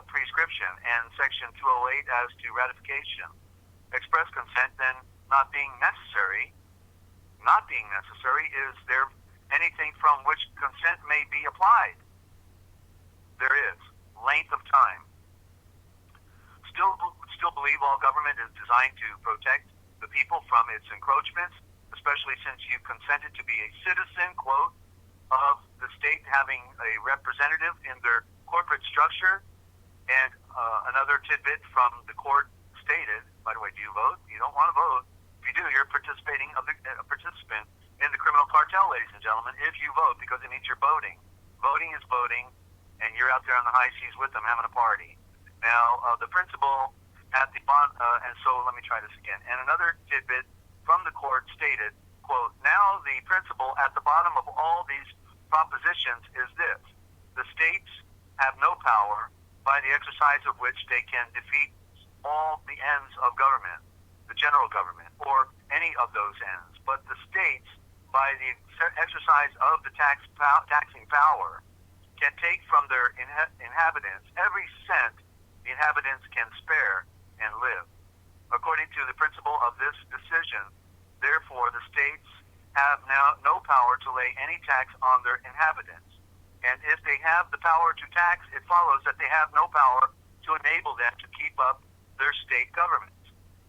prescription, and Section 208 as to ratification. Express consent then not being necessary, is there anything from which consent may be applied? There is. Length of time. Still believe all government is designed to protect the people from its encroachments, especially since you consented to be a citizen, quote, of the state having a representative in their corporate structure. And another tidbit from the court stated, by the way, do you vote? You don't want to vote. If you do, you're a participant in the criminal cartel, ladies and gentlemen, if you vote, because it means you're voting. Voting is voting, and you're out there on the high seas with them having a party. Now, the principle at the bottom, and so let me try this again. And another tidbit from the court stated, quote, now the principle at the bottom of all these propositions is this. The states have no power by the exercise of which they can defeat all the ends of government, the general government, or any of those ends. But the states, by the exercise of the taxing power, can take from their inhabitants every cent the inhabitants can spare and live. According to the principle of this decision, therefore, the states have now no power to lay any tax on their inhabitants. And if they have the power to tax, it follows that they have no power to enable them to keep up their state governments.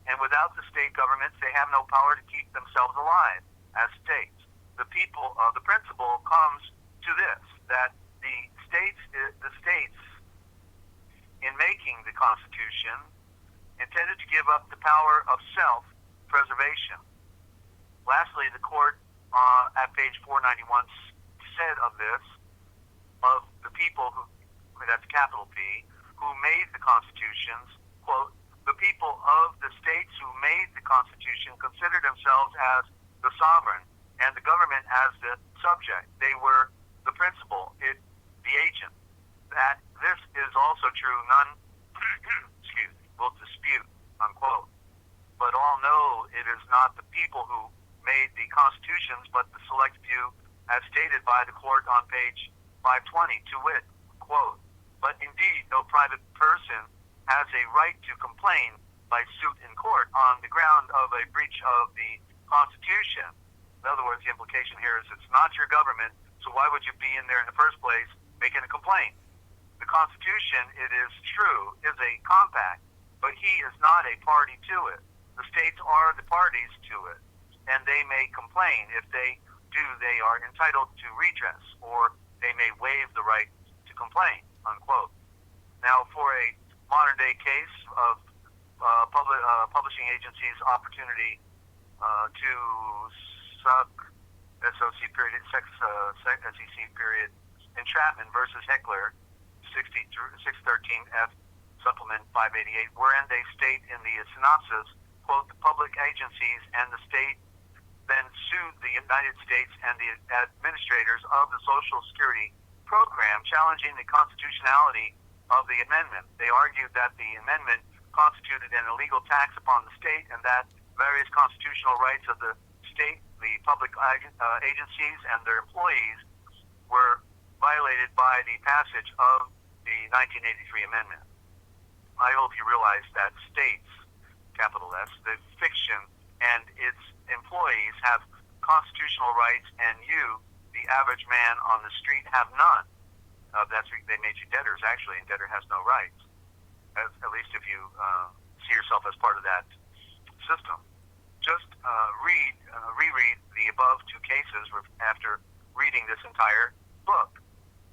And without the state governments, they have no power to keep themselves alive as states. The principle comes to this, that the states, in making the Constitution, intended to give up the power of self-preservation. Lastly, the court at page 491 said of this, of the people who, that's capital P, who made the constitutions, quote, the people of the states who made the Constitution considered themselves as the sovereign and the government as the subject. They were the principal, the agent. That this is also true, none will dispute, unquote. But all know it is not the people who made the constitutions, but the select few, as stated by the court on page 520, to wit, quote, but indeed no private person has a right to complain by suit in court on the ground of a breach of the Constitution. In other words, the implication here is it's not your government, so why would you be in there in the first place making a complaint? The Constitution, it is true, is a compact, but he is not a party to it. The states are the parties to it, and they may complain. If they do, they are entitled to redress, or they may waive the right to complain, unquote. Now, for a modern-day case of publishing agency's opportunity to suck SOC period, SEC period, entrapment versus Heckler, 613F Supplement 588, wherein they state in the synopsis, quote, the public agencies and the state then sued the United States and the administrators of the Social Security program, challenging the constitutionality of the amendment. They argued that the amendment constituted an illegal tax upon the state and that various constitutional rights of the state, the public agencies, and their employees were violated by the passage of the 1983 amendment. I hope you realize that states, capital S, the fiction, and its employees have constitutional rights, and you, the average man on the street, have none. They made you debtors, actually, and debtor has no rights, at least if you see yourself as part of that system. Just reread the above two cases after reading this entire book.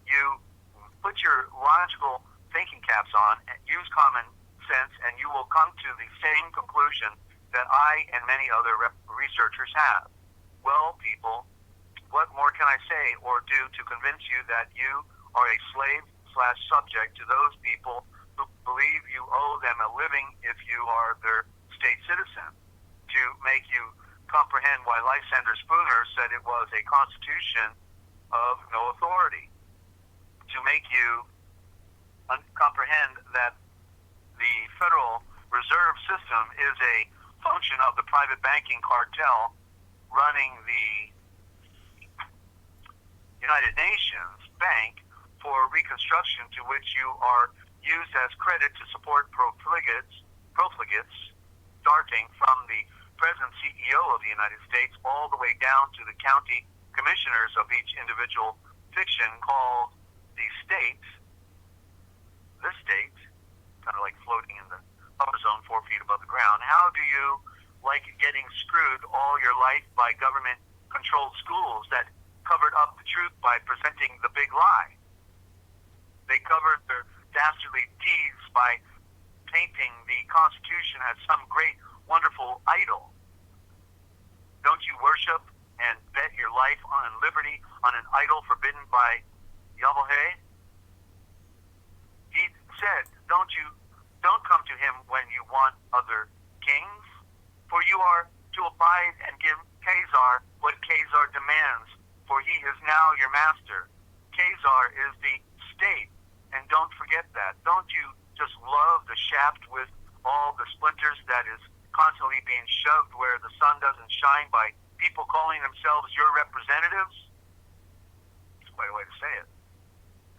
You put your logical thinking caps on, and use common sense, and you will come to the same conclusion that I and many other researchers have. Well, people, what more can I say or do to convince you that you are a slave/subject to those people who believe you owe them a living if you are their state citizen? To make you comprehend why Lysander Spooner said it was a constitution of no authority. To make you comprehend that the Federal Reserve System is a function of the private banking cartel running the United Nations Bank for reconstruction, to which you are used as credit to support profligates starting from the present CEO of the United States all the way down to the county commissioners of each individual fiction called the state, kind of like floating in the upper zone 4 feet above the ground. How do you like getting screwed all your life by government-controlled schools that covered up the truth by presenting the big lie? They covered their dastardly deeds by painting the Constitution as some great, wonderful idol. Don't you worship and bet your life on liberty on an idol forbidden by Yahweh? He said, don't come to him when you want other kings, for you are to abide and give Caesar what Caesar demands, for he is now your master. Caesar is the state, and don't forget that. Don't you just love the shaft with all the splinters that is constantly being shoved where the sun doesn't shine by people calling themselves your representatives? That's quite a way to say it.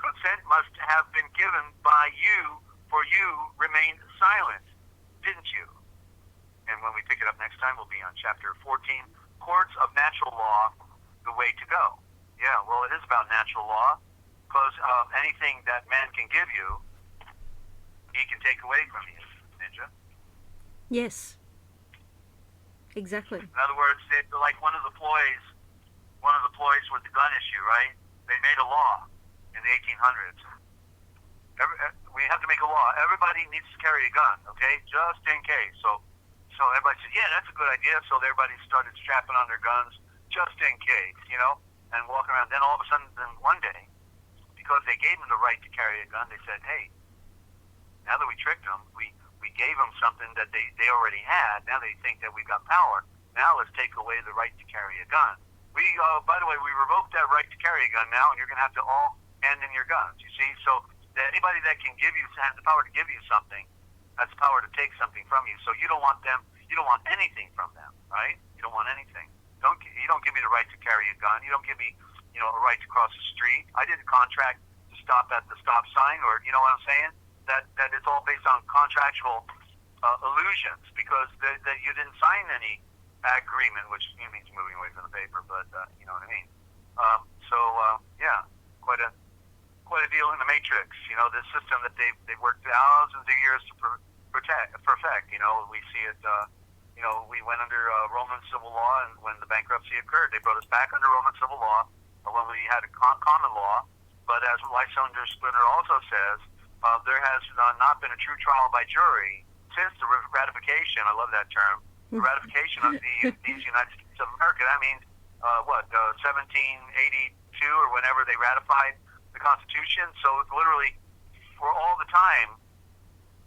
Consent must have been given by you, for you remained silent, didn't you? And when we pick it up next time, we'll be on chapter 14, Courts of Natural Law, the way to go. Yeah, well, it is about natural law, because anything that man can give you, he can take away from you, Ninja. Yes. Exactly. In other words, like one of the ploys with the gun issue, right? They made a law in the 1800s. We have to make a law. Everybody needs to carry a gun, okay? Just in case. So everybody said, yeah, that's a good idea. So everybody started strapping on their guns just in case, and walking around. Then all of a sudden, one day, because they gave them the right to carry a gun, they said, hey, now that we tricked them, we gave them something that they already had. Now they think that we've got power. Now let's take away the right to carry a gun. By the way, we revoked that right to carry a gun now, and you're going to have to all hand in your guns, you see? So anybody that can has the power to give you something, has the power to take something from you. So you don't want anything from them, right? You don't want anything. You don't give me the right to carry a gun. You don't give me, a right to cross the street. I didn't contract to stop at the stop sign, or you know what I'm saying? That it's all based on contractual illusions, because that you didn't sign any agreement, which means moving away from the paper, but you know what I mean. Yeah, quite a deal in the Matrix. This system that they've worked thousands of years to perfect. We see it. We went under Roman civil law, and when the bankruptcy occurred, they brought us back under Roman civil law when we had a common law. But as Lysander Splinter also says, there has not been a true trial by jury since the ratification. I love that term. The ratification of these United States of America. That means 1782 or whenever they ratified the Constitution. So it's literally for all the time,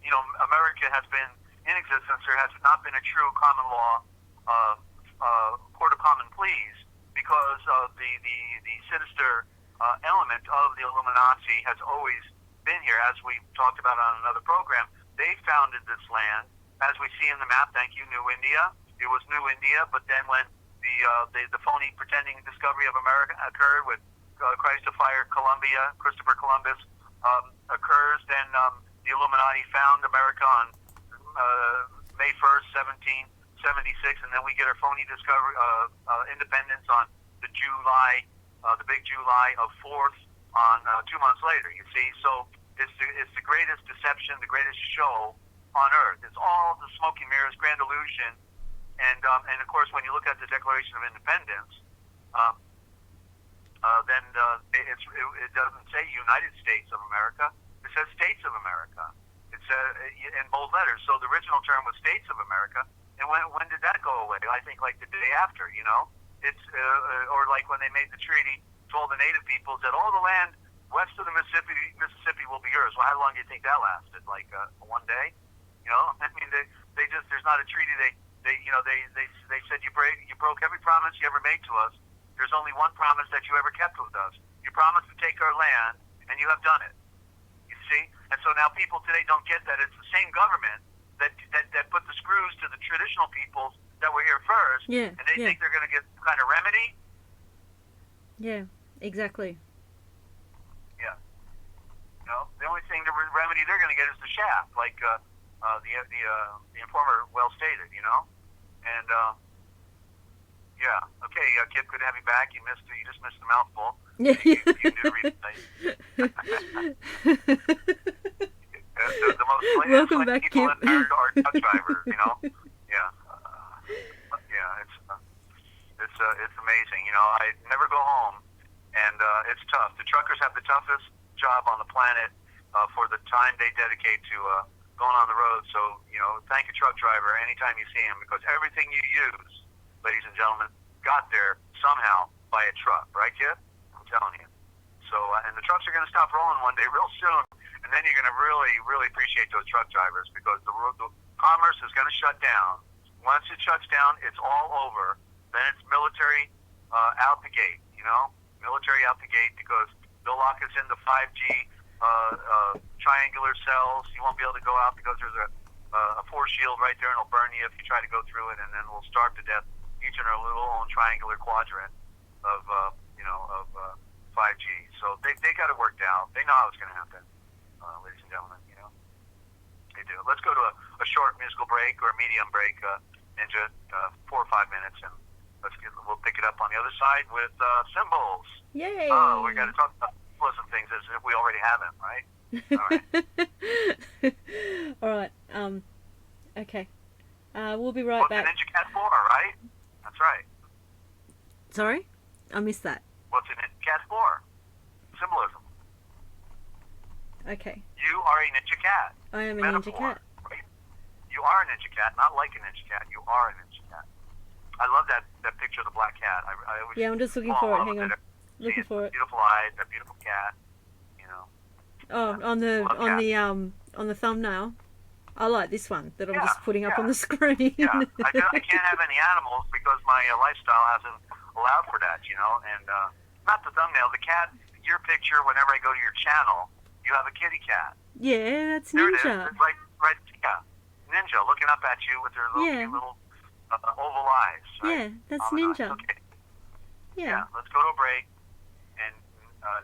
America has been in existence. There has not been a true common law court of common pleas, because the sinister element of the Illuminati has always been here. As we talked about on another program, they founded this land, as we see in the map. Thank you, New India. It was New India, but then when the phony pretending discovery of America occurred with Christ of Fire, Christopher Columbus occurs, then the Illuminati found America on May 1st, 1776, and then we get our phony discovery independence on the big July of 4th on 2 months later. You see, so it's the greatest deception, the greatest show on earth. It's all the smoke and mirrors, grand illusion, and of course when you look at the Declaration of Independence, then it doesn't say United States of America. It says States of America. It's in bold letters. So the original term was States of America. And when did that go away? I think like the day after. It's or like when they made the treaty, told the native peoples that all the land west of the Mississippi will be yours. Well, how long do you think that lasted? Like one day? I mean, they just, there's not a treaty. They said you broke every promise you ever made to us. There's only one promise that you ever kept with us. You promised to take our land, and you have done it. You see? And so now people today don't get that it's the same government that put the screws to the traditional peoples that were here first, and they think they're going to get some kind of remedy. Yeah, exactly. Yeah. The only thing, the remedy they're going to get is the shaft, like the informer well stated, and yeah. Okay, Kip, good to have you back. You just missed the mouthful. You do read the most welcome back, people Kip. in there are truck drivers, Yeah. It's amazing. I never go home, and it's tough. The truckers have the toughest job on the planet for the time they dedicate to going on the road. So, thank a truck driver anytime you see him, because everything you use, ladies and gentlemen, got there somehow by a truck, right, kid? I'm telling you. So, and the trucks are going to stop rolling one day real soon, and then you're going to really, really appreciate those truck drivers, because the commerce is going to shut down. Once it shuts down, it's all over. Then it's military out the gate, military out the gate, because they'll lock us into 5G triangular cells. You won't be able to go out because there's a force shield right there, and it'll burn you if you try to go through it, and then we'll starve to death, each in our little own triangular quadrant of 5G. So they got it worked out. They know how it's going to happen, ladies and gentlemen. They do. Let's go to a short musical break, or a medium break, Ninja, 4 or 5 minutes, and we'll pick it up on the other side with symbols. Yay! Oh, we got to talk about some things as if we already have them, right? All right. Okay. We'll be right back. What's a NinjaCat for, right? That's right. Sorry? I missed that. What's a NinjaCat for? Symbolism. Okay. You are a NinjaCat. I am a NinjaCat. Right? You are a NinjaCat, not like a NinjaCat. You are a NinjaCat. I love that picture of the black cat. I always I'm just looking for it. Hang on. Looking for it. Beautiful eyes, that beautiful cat. Oh, on the thumbnail. I like this one that I'm just putting up on the screen. Yeah, I can't have any animals because my lifestyle hasn't allowed for that, and not the thumbnail, the cat, your picture, whenever I go to your channel, you have a kitty cat. Yeah, that's Ninja. Ninja. There it is. It's right, yeah. Ninja looking up at you with her little oval eyes. Right? Yeah, that's Ninja. Okay. Yeah. Let's go to a break, and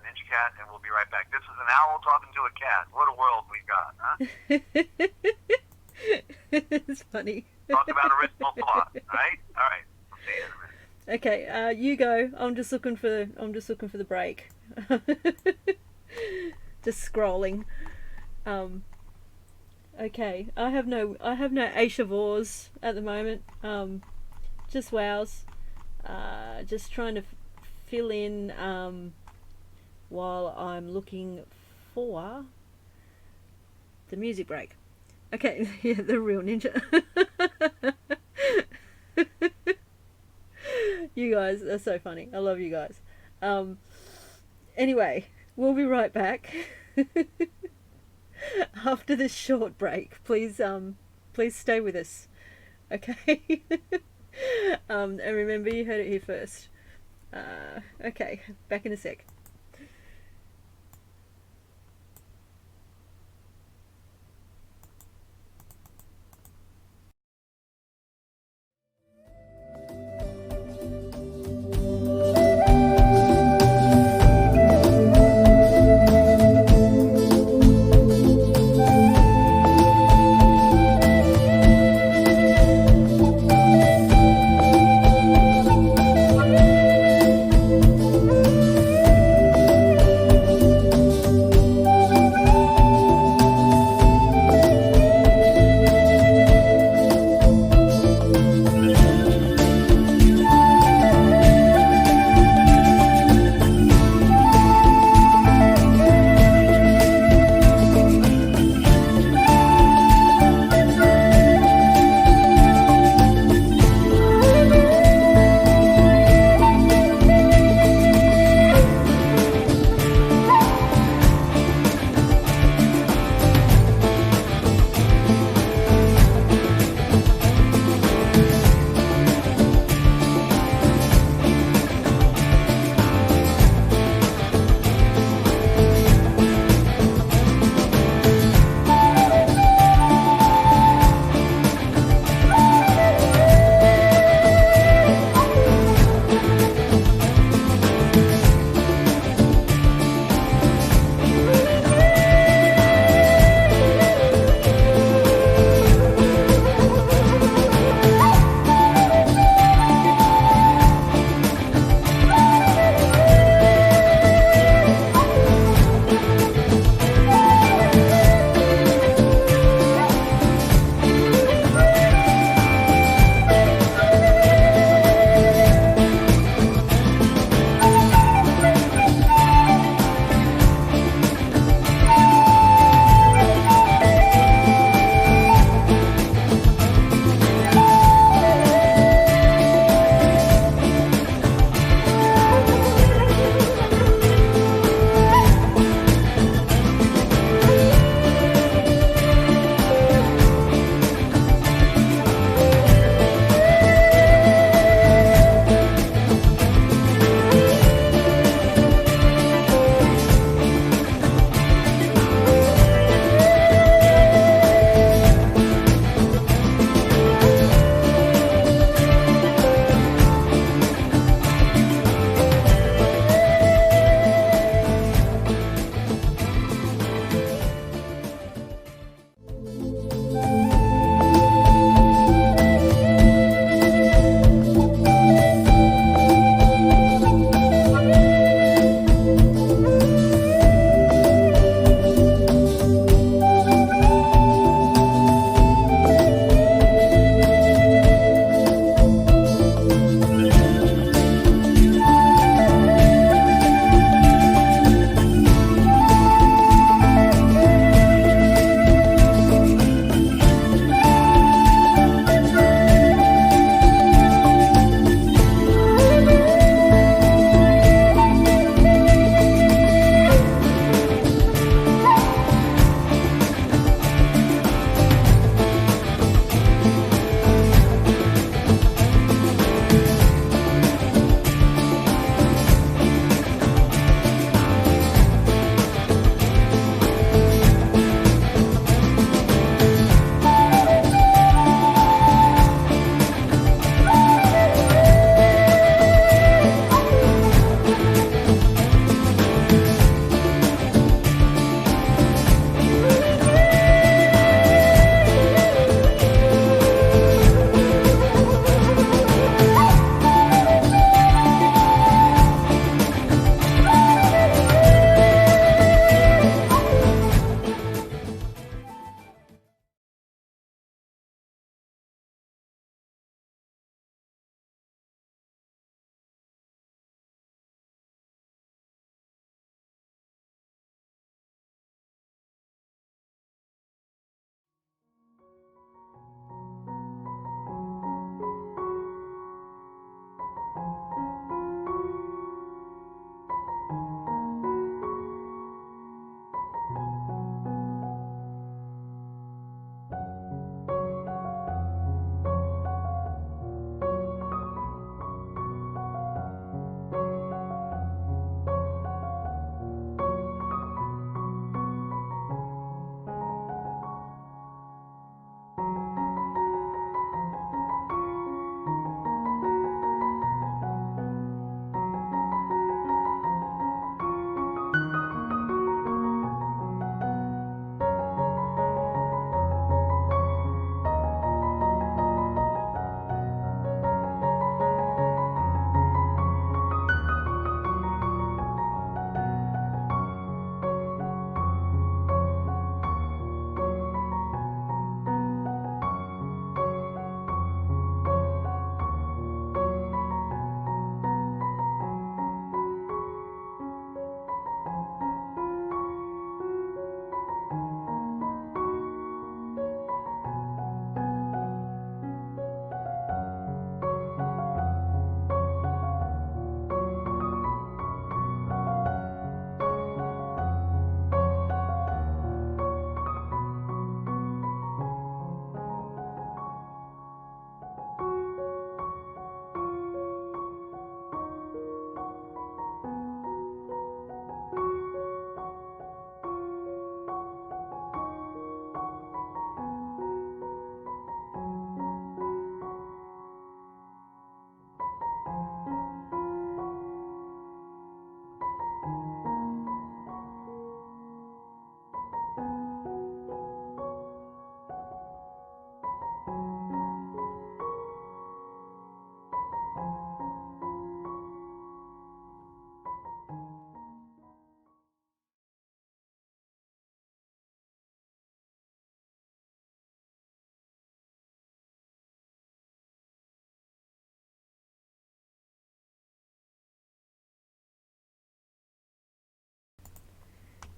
NinjaCat, and we'll be right back. This is an owl talking to a cat. What a world we got, huh? It's funny. Talk about original thought, right? All right. We'll see you in a minute. Okay, you go. I'm just looking for the break. Just scrolling. Okay, I have no Aishavors at the moment. Just wows. Just trying to fill in while I'm looking for the music break. Okay, yeah, the real Ninja. You guys are so funny. I love you guys. Anyway, we'll be right back after this short break. Please stay with us. Okay. And remember, you heard it here first. Okay, back in a sec.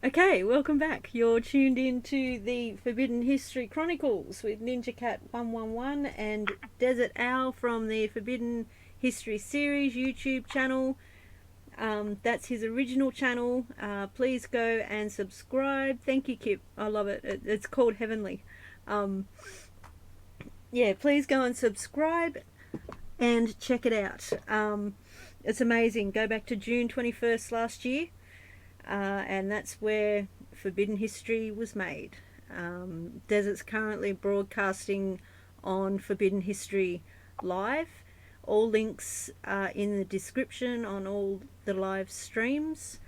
Okay, welcome back. You're tuned in to the Forbidden History Chronicles with NinjaCat 111 and Dezert-Owl from the Forbidden History Series YouTube channel. That's his original channel. Please go and subscribe. Thank you, Kip. I love it. It's called Heavenly. Yeah, please go and subscribe and check it out. It's amazing. Go back to June 21st last year. And that's where Forbidden History was made. Desert's currently broadcasting on Forbidden History Live. All links are in the description on all the live streams.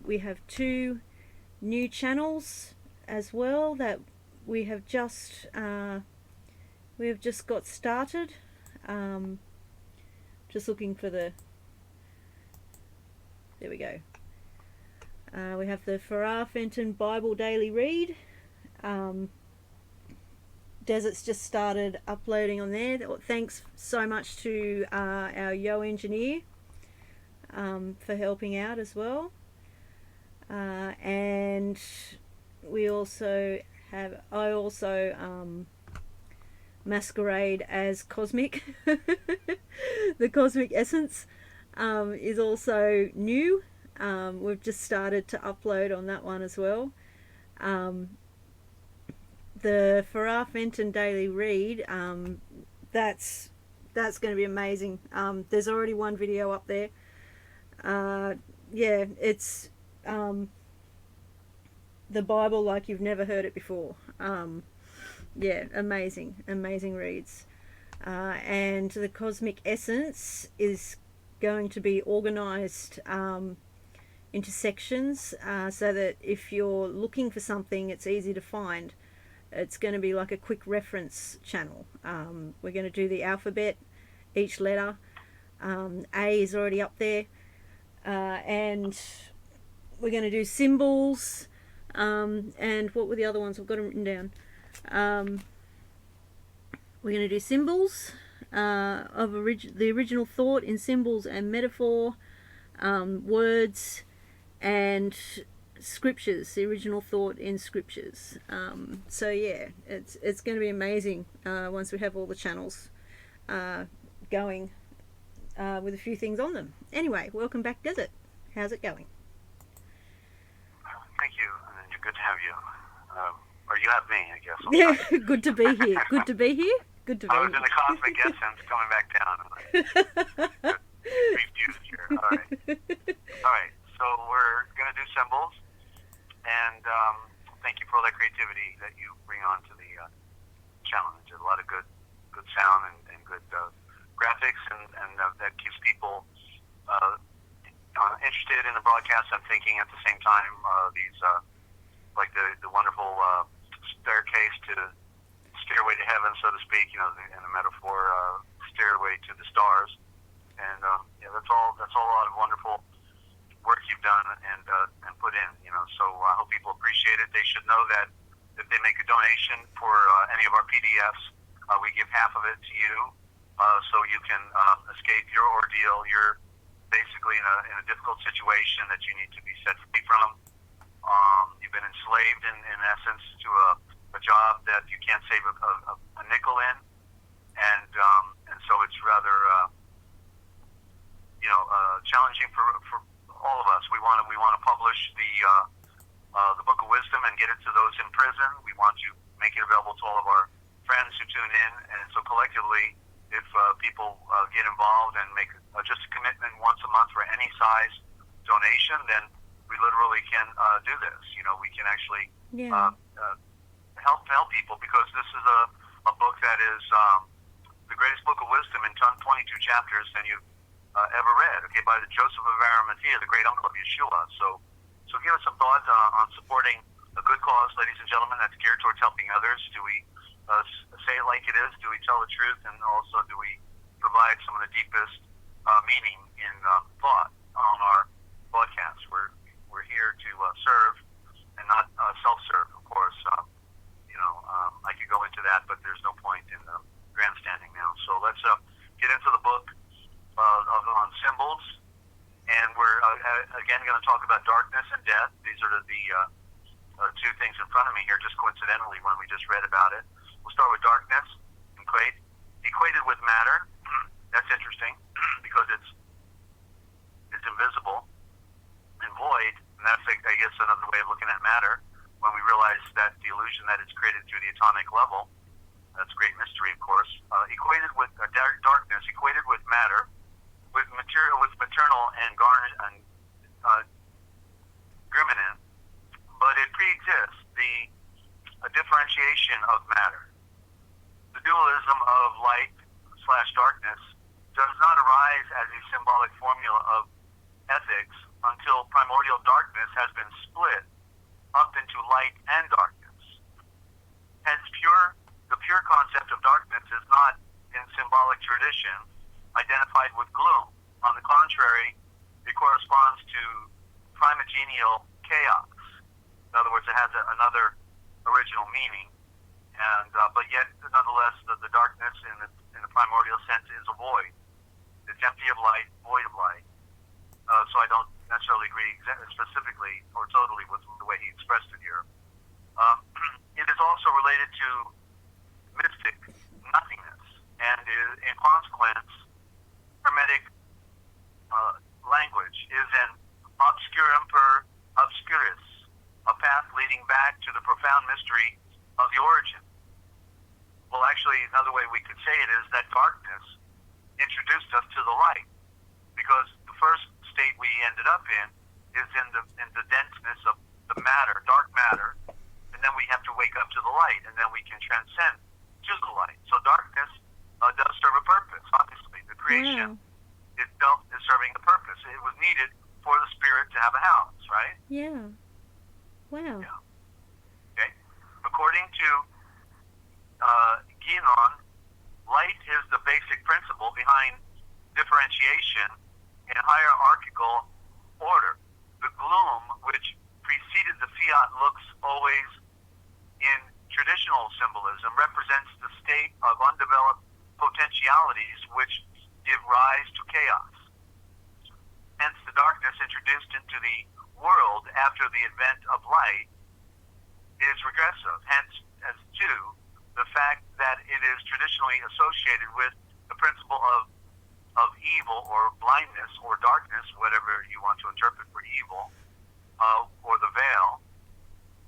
We have 2 new channels as well that we have just got started. Just looking for the... There we go. We have the Farrar Fenton Bible Daily Read. Desert's just started uploading on there. Thanks so much to our Yo engineer for helping out as well. And we also have... I also masquerade as Cosmic. The Cosmic Essence is also new. We've just started to upload on that one as well. The Farrar Fenton Daily Read, that's going to be amazing. There's already 1 video up there. Yeah, it's the Bible like you've never heard it before. Yeah, amazing reads. And the Cosmic Essence is going to be organised into sections, so that if you're looking for something, it's easy to find. It's going to be like a quick reference channel. We're going to do the alphabet, each letter. A is already up there, and we're going to do symbols, and what were the other ones? I've got them written down. We're going to do symbols of the original thought in symbols and metaphor, words, and scriptures, the original thought in scriptures. So yeah, it's going to be amazing once we have all the channels going with a few things on them. Anyway, welcome back, Desert. How's it going? Thank you, and good to have you. Or you have me, I guess. Yeah, good to be here. Good to be here. Good to be I was here. in the Cosmic Essence coming back down. Refused here. All right. So we're going to do symbols, and thank you for all that creativity that you bring on to the challenge. There's a lot of good sound and good graphics, and that keeps people interested in the broadcast and thinking at the same time. These like the wonderful staircase to stairway to heaven, so to speak. You know, in the metaphor, stairway to the stars, and yeah, that's all a lot of wonderful work you've done and put in. You know, so I hope people appreciate it. They should know that if they make a donation for any of our PDFs, we give half of it to you, so you can escape your ordeal. You're basically in a difficult situation that you need to be set free from. You've been enslaved in essence to a job that you can't save a nickel in, and so it's rather challenging for all of us. We want to publish the Book of Wisdom and get it to those in prison. We want to make it available to all of our friends who tune in, and so collectively, if people get involved and make just a commitment once a month for any size donation, then we literally can do this. You know, we can actually help people, because this is a book that is the greatest book of wisdom in 22 chapters than you've ever read. Okay, by the Joseph of Arimathea, the great uncle of Yeshua. So give us some thought on supporting a good cause, ladies and gentlemen, that's geared towards helping others. Do we say it like it is? Do we tell the truth? And also, do we provide some of the deepest meaning in thought on our broadcasts? We're here to serve and not self-serve, of course. I could go into that, but there's no point in grandstanding now. So let's get into the book on symbols. And we're, again, going to talk about darkness and death. These are of the two things in front of me here, just coincidentally when we just read about it. We'll start with darkness, equated with matter. That's interesting because it's invisible and void, and that's, I guess, another way of looking at matter. When we realize that the illusion that it's created through the atomic level, that's a great mystery, of course. Equated with darkness, equated with matter, with maternal and griminan, but it pre-exists a differentiation of matter. The dualism of light/darkness does not arise as a symbolic formula of ethics until primordial darkness has been split up into light and darkness. Hence, the pure concept of darkness is not, in symbolic tradition, identified with gloom. On the contrary, it corresponds to primogenial chaos. In other words, it has another original meaning, and but yet, nonetheless, the darkness in the primordial sense is a void. It's empty of light, void of light. So I don't necessarily agree specifically or totally with the way he expressed it here. It is also related to mystic nothingness, and in consequence, Hermetic language is an obscurum per obscuris, a path leading back to the profound mystery of the origin. Well, actually, another way we could say it is that darkness introduced us to the light, because the first state we ended up in is in the denseness of the matter, dark matter, and then we have to wake up to the light, and then we can transcend to the light. So darkness does serve a purpose. Obviously, the creation itself is serving a purpose. It was needed for the spirit to have a house, right? Yeah. Wow. Yeah. Okay. According to Guénon, light is the basic principle behind differentiation in hierarchical order. The gloom, which preceded the fiat looks always in traditional symbolism, represents the state of undeveloped potentialities which give rise to chaos. Hence, the darkness introduced into the world after the advent of light is regressive. Hence, as too, the fact that it is traditionally associated with the principle of evil or blindness or darkness, whatever you want to interpret for evil, or the veil,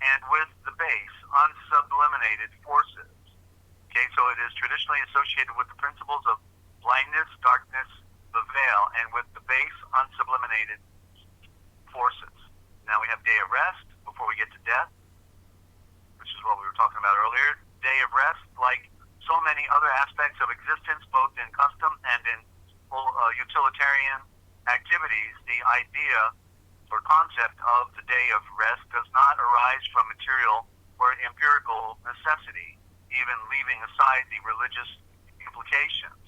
and with the base, unsublimated forces. Okay, so it is traditionally associated with the principles of blindness, darkness, the veil, and with the base, unsublimated forces. Now we have day of rest before we get to death, which is what we were talking about earlier. Day of rest, like so many other aspects of existence, both in custom and in utilitarian activities, the idea or concept of the day of rest does not arise from material or empirical necessity, even leaving aside the religious implications.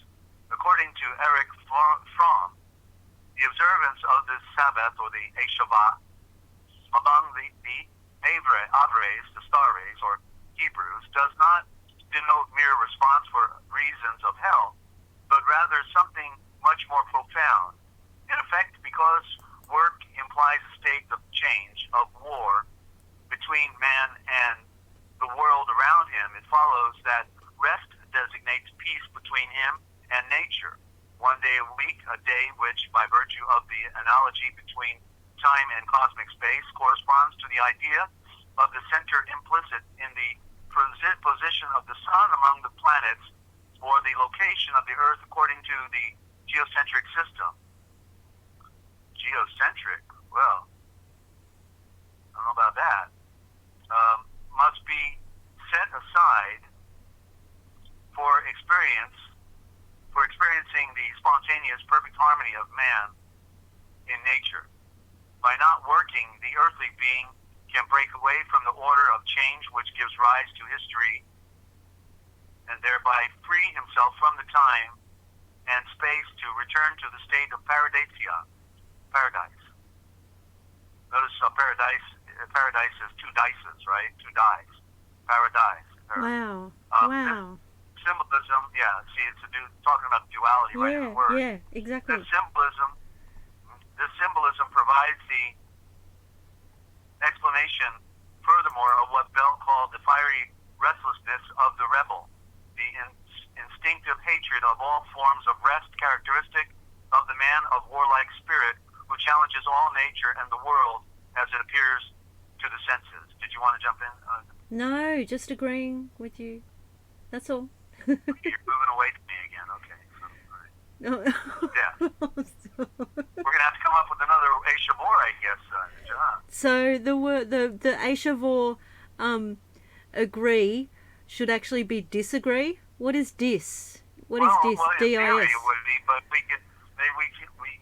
According to Eric Fromm, the observance of the Sabbath or the Shabbat among the Avres, the star rays or Hebrews, does not denote mere response for reasons of health, but rather something much more profound. In effect, because work implies a state of change, of war between man and the world around him, it follows that rest designates peace between him and nature. One day a week, a day which, by virtue of the analogy between time and cosmic space, corresponds to the idea of the center implicit in the position of the sun among the planets, or the location of the earth according to the geocentric system. Geocentric? Well, I don't know about that. Must be set aside for experiencing the spontaneous perfect harmony of man in nature. By not working, the earthly being can break away from the order of change which gives rise to history, and thereby free himself from the time and space to return to the state of paradise. Notice paradise is two dices, right? Two dice. Paradise. Wow. Wow. Symbolism, yeah. See, it's talking about duality, right? In the word. Yeah, exactly. This symbolism provides the explanation, furthermore, of what Bell called the fiery restlessness of the rebel, the instinctive hatred of all forms of rest characteristic of the man of warlike spirit who challenges all nature and the world as it appears to the senses. Did you want to jump in? No, just agreeing with you. That's all. You're moving away from me again. Okay. So, all right. No. Yeah. We're going to have to come up with another Aishavor, I guess, John. So the word the Aishavor agree should actually be disagree. What is dis? What is dis? Well, in D-I-S. theory it would be, but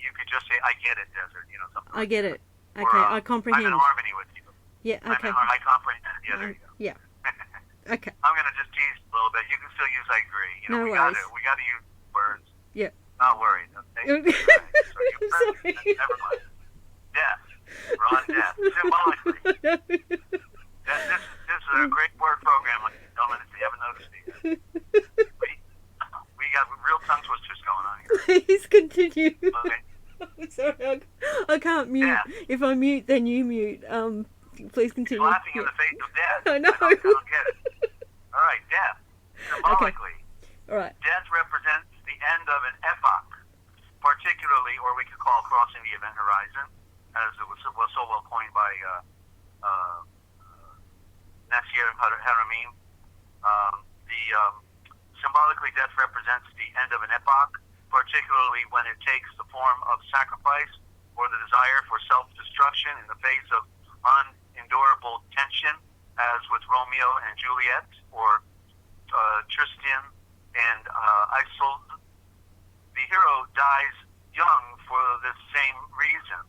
you could just say, I get it, Desert, something I get it. Okay, or, I comprehend. I'm in harmony with you. Yeah, okay. I comprehend. Yeah, there you go. Yeah. Okay. I'm going to just tease a little bit. You can still use I agree. No we worries. We got to use words. Yeah. Not worried. Okay? Sorry. Never mind. Death. We're on death. Symbolically. This is a great word program, ladies and gentlemen, if you haven't noticed it yet. We got real tongue twisters going on here. Please continue. Okay. I'm sorry, I can't mute. Yeah. If I mute, then you mute. Please continue. He's laughing in the face of death. I know. I don't get it. All right, death. Symbolically, All right. death represents the end of an epoch, particularly, or we could call crossing the event horizon, as it was so well coined by Nasir Haramim. Symbolically, death represents the end of an epoch, particularly when it takes the form of sacrifice or the desire for self-destruction in the face of unendurable tension, as with Romeo and Juliet, or Tristan and Isolde. The hero dies young for the same reason.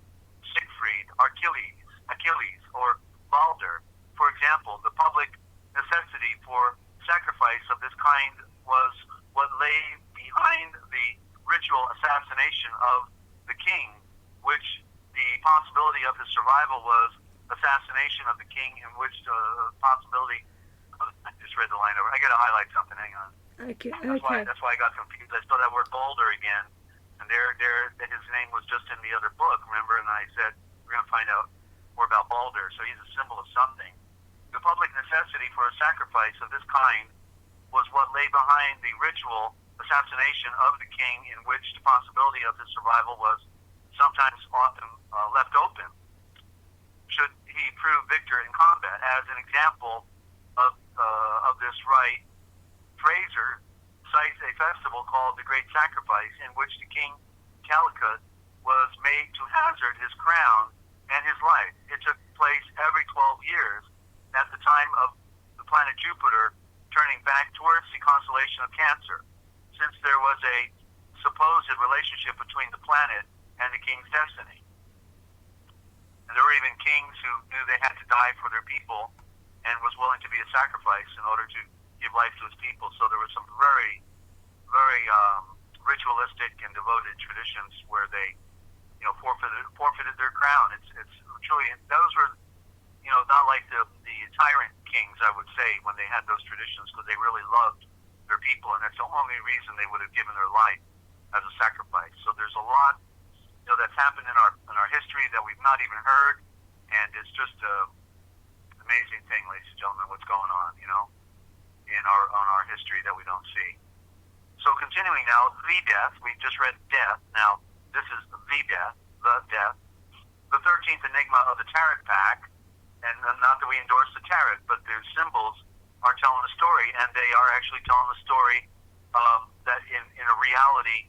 Siegfried, Achilles, or Balder. For example, the public necessity for sacrifice of this kind was what lay behind the ritual assassination of the king, which the possibility of his survival was assassination of the king, in which the possibility. I just read the line over. I got to highlight something. Hang on. Okay. That's why I got confused. I saw that word Balder again, and there, his name was just in the other book. Remember, and I said we're going to find out more about Balder. So he's a symbol of something. The public necessity for a sacrifice of this kind was what lay behind the ritual assassination of the king, in which the possibility of his survival was sometimes often left open, should he prove victor in combat. As an example of this rite, Fraser cites a festival called the Great Sacrifice, in which the king Calicut was made to hazard his crown and his life. It took place every 12 years at the time of the planet Jupiter turning back towards the constellation of Cancer, since there was a supposed relationship between the planet and the king's destiny. And there were even kings who knew they had to die for their people and was willing to be a sacrifice in order to give life to his people. So there were some very, very ritualistic and devoted traditions where they, forfeited their crown. It's truly, those were, not like the tyrant kings, I would say, when they had those traditions, because they really loved their people, and that's the only reason they would have given their life as a sacrifice. So there's a lot, that's happened in our history that we've not even heard, and it's just an amazing thing, ladies and gentlemen, what's going on, on our history that we don't see. So continuing now, the death. We just read death. Now this is the death, the 13th enigma of the Tarot pack. And not that we endorse the tarot, but their symbols are telling a story, and they are actually telling a story that in a reality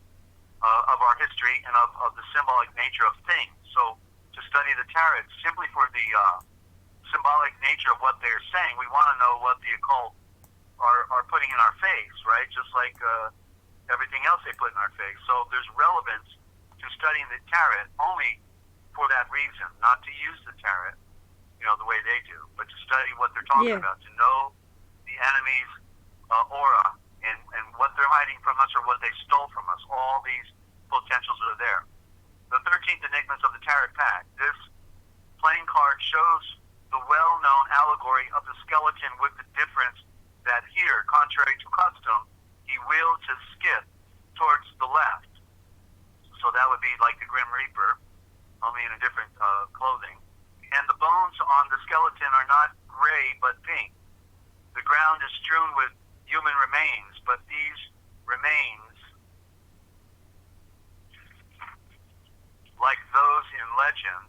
of our history and of the symbolic nature of things. So to study the tarot simply for the symbolic nature of what they're saying, we want to know what the occult are putting in our face, right? Just like everything else they put in our face. So there's relevance to studying the tarot only for that reason, not to use the tarot the way they do, but to study what they're talking about, to know the enemy's aura and what they're hiding from us or what they stole from us. All these potentials are there. The 13th enigmas of the Tarot pack. This playing card shows the well-known allegory of the skeleton, with the difference that here, contrary to custom, he wields his skiff towards the left. So that would be like the Grim Reaper, only in a different clothing. And the bones on the skeleton are not gray but pink. The ground is strewn with human remains, but these remains, like those in legend,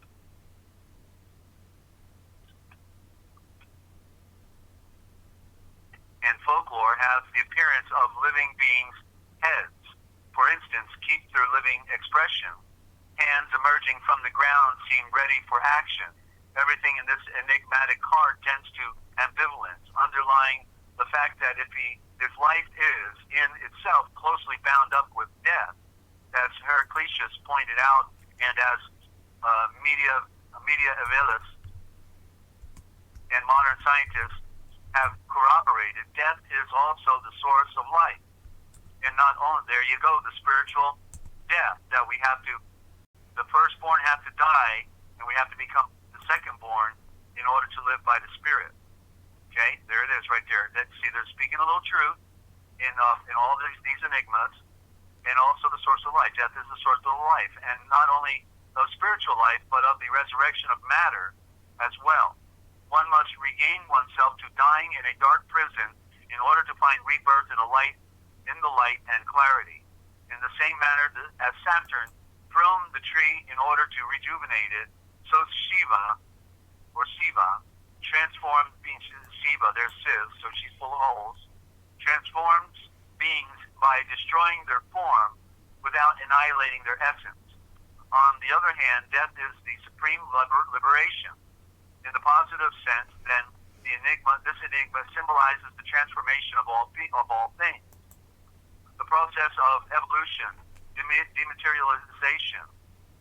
and folklore, have the appearance of living beings' heads. For instance, keep their living expression. Hands emerging from the ground seem ready for action. Everything in this enigmatic card tends to ambivalence, underlying the fact that if life is in itself closely bound up with death, as Heracletius pointed out, and as media evilis and modern scientists have corroborated, death is also the source of life. And not only, there you go, the spiritual death that we have to, the firstborn have to die, and we have to become the secondborn in order to live by the Spirit. Okay, there it is right there. See, they're speaking a little truth in all these enigmas, and also the source of life. Death is the source of life, and not only of spiritual life, but of the resurrection of matter as well. One must regain oneself to dying in a dark prison in order to find rebirth in the light and clarity. In the same manner as Saturn pruned the tree in order to rejuvenate it, so Shiva transformed beings. Shiva, there's Siv, so she's full of holes, transforms beings by destroying their form without annihilating their essence. On the other hand, death is the supreme liberation. In the positive sense, then, this enigma symbolizes the transformation of all things. The process of evolution, dematerialization.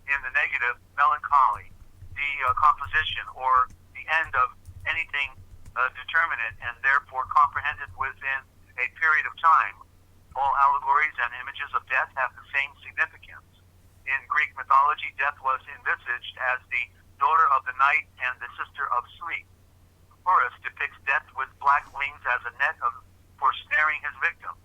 In the negative, melancholy, decomposition, or the end of anything determinate and therefore comprehended within a period of time. All allegories and images of death have the same significance. In Greek mythology, death was envisaged as the daughter of the night and the sister of sleep. Horus depicts death with black wings as a net for snaring his victims,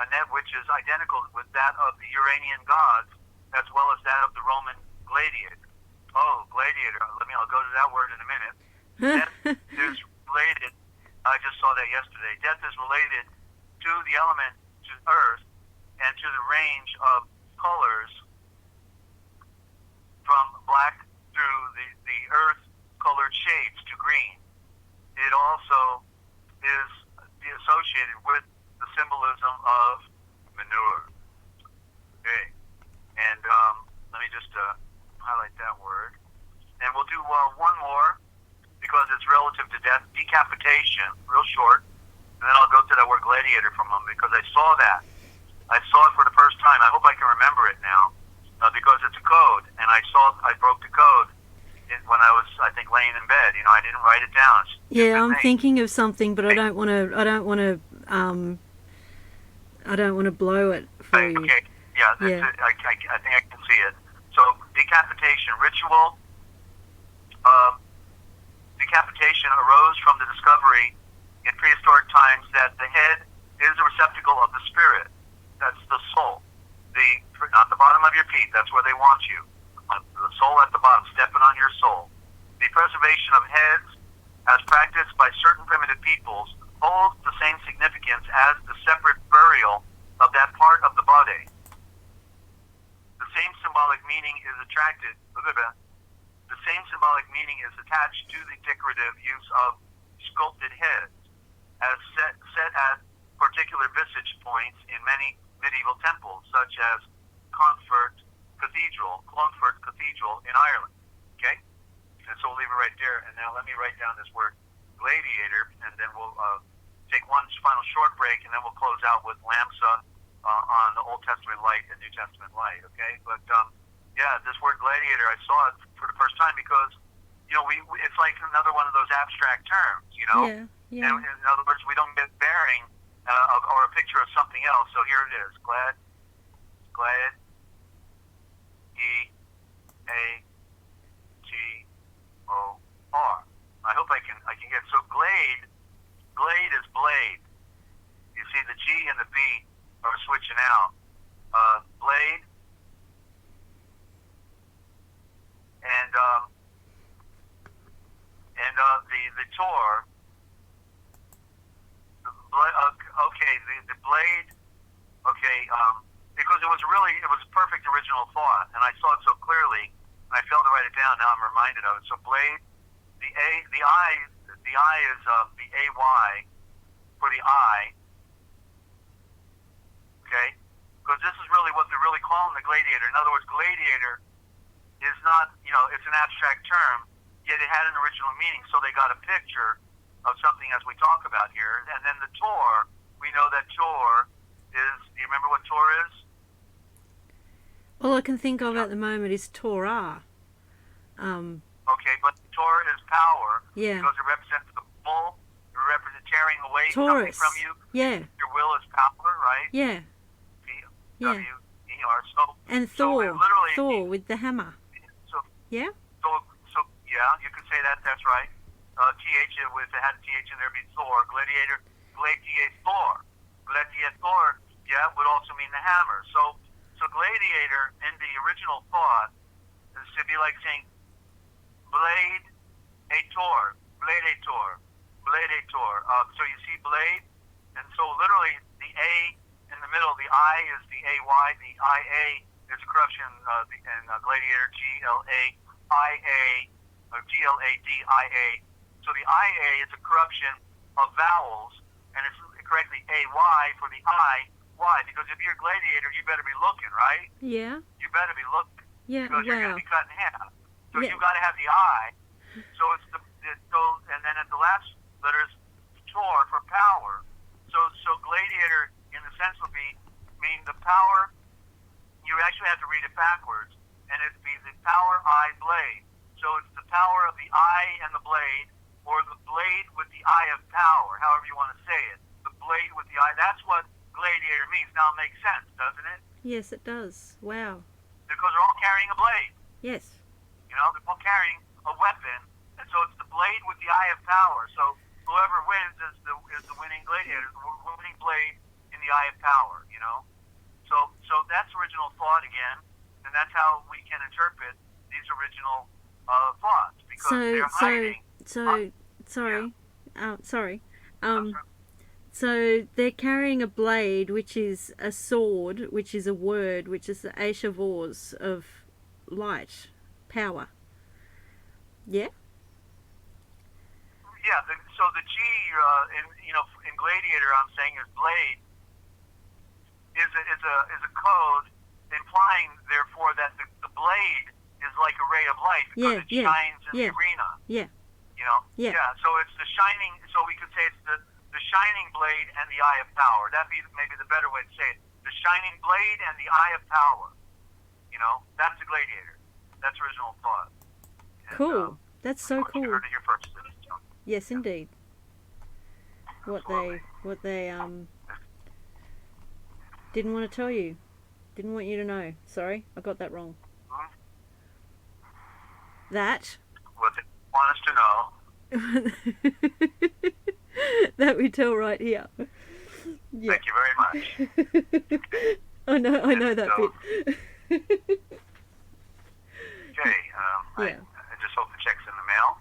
a net which is identical with that of the Uranian gods as well as that of the Roman gladiator. Oh, gladiator. I'll go to that word in a minute. Death is related, I just saw that yesterday, death is related to the element, to earth, and to the range of colors from black through the earth-colored shades to green. It also is associated with the symbolism of manure. Okay, and let me just highlight that word. And we'll do one more, because it's relative to death, decapitation, real short, and then I'll go to that word gladiator for a moment, because I saw that. I saw it for the first time. I hope I can remember it now, because it's a code, and I broke the code when I was, I think, laying in bed. I didn't write it down. Yeah, I'm thinking of something, but I don't want to blow it for you. Okay, yeah, I think I can see it. So, decapitation, ritual. Decapitation arose from the discovery in prehistoric times that the head is a receptacle of the spirit. That's the soul. Not the bottom of your feet. That's where they want you. The soul at the bottom, stepping on your soul. The preservation of heads, as practiced by certain primitive peoples, holds the same significance as the separate burial of that part of the body. The same symbolic meaning is attached to the decorative use of sculpted heads, as set at particular visage points in many medieval temples, such as Clonfert Cathedral in Ireland. Okay? And so we'll leave it right there. And now let me write down this word gladiator, and then we'll take one final short break, and then we'll close out with Lamsa on the Old Testament light and New Testament light. Okay? But this word gladiator, I saw it for the first time because it's like another one of those abstract terms. Yeah. And in other words, we don't get bearing or a picture of something else. So here it is: glad, E-A-T-O-R. I hope I can get so glade is blade. You see, the G and the B are switching out. Blade and blade, okay, because it was a perfect original thought, and I saw it so clearly, and I failed to write it down. Now I'm reminded of it. So blade, the I is the AY for the I, okay, because this is really what they're really calling the gladiator. In other words, gladiator is not, it's an abstract term, yet it had an original meaning, so they got a picture of something as we talk about here. And then the Tor, we know that Tor is, do you remember what Tor is? All I can think of at the moment is Torah. Okay, but Tor is power. Yeah. Because it represents the bull, it represents tearing away something Taurus. from you. Yeah. Your will is power, right? Yeah. Yeah. W-E-R. So, And so Thor. literally, Thor with the hammer. So, Yeah? so yeah, you could say that. That's right. TH, if it had a TH in there, it'd be Thor. Gladiator, gladiator Thor. Gladiator Thor, yeah, would also mean the hammer. So gladiator in the original thought is to be like saying blade a Tor, blade a Tor, blade a Tor. So you see blade, and so literally the A in the middle, the I is the AY, the IA is corruption in gladiator, G-L-A-I-A, or G-L-A-D-I-A. So the IA is a corruption of vowels, and it's correctly A-Y for the I. Why? Because if you're a gladiator, you better be looking, right? Yeah. You better be looking. Yeah, because you're going wow. to be cut in half. So Yeah. you've got to have the I. So and then at the last letter is Tor for power. So gladiator, in the sense, would mean the power. You actually have to read it backwards, and it'd be the power I blade. So it's the power of the I and the blade, or the blade with the eye of power, however you want to say it. The blade with the eye. That's what gladiator means. Now it makes sense, doesn't it? Yes, it does. Wow. Because they're all carrying a blade. Yes. They're all carrying a weapon, and so it's the blade with the eye of power. So whoever wins is the winning gladiator, the winning blade in the eye of power. So that's original thought again, and that's how we can interpret these original thoughts, because they're hiding. So they're carrying a blade, which is a sword, which is a word, which is the Aishavors of light, power. Yeah? Yeah, so the G, in gladiator, I'm saying is blade, is a code implying, therefore, that the blade is like a ray of light because it shines in the arena. Yeah. Yeah. So it's the shining. So we could say it's the shining blade and the eye of power. That'd be maybe the better way to say it. The shining blade and the eye of power. That's the gladiator. That's original thought. And, Cool. That's so cool. You heard it here first. Yes, indeed. What they didn't want to tell you. Didn't want you to know. Sorry, I got that wrong. Mm-hmm. That. What they want us to know. That we tell right here. Yeah. Thank you very much. I know that bit. Okay. I just hope the check's in the mail.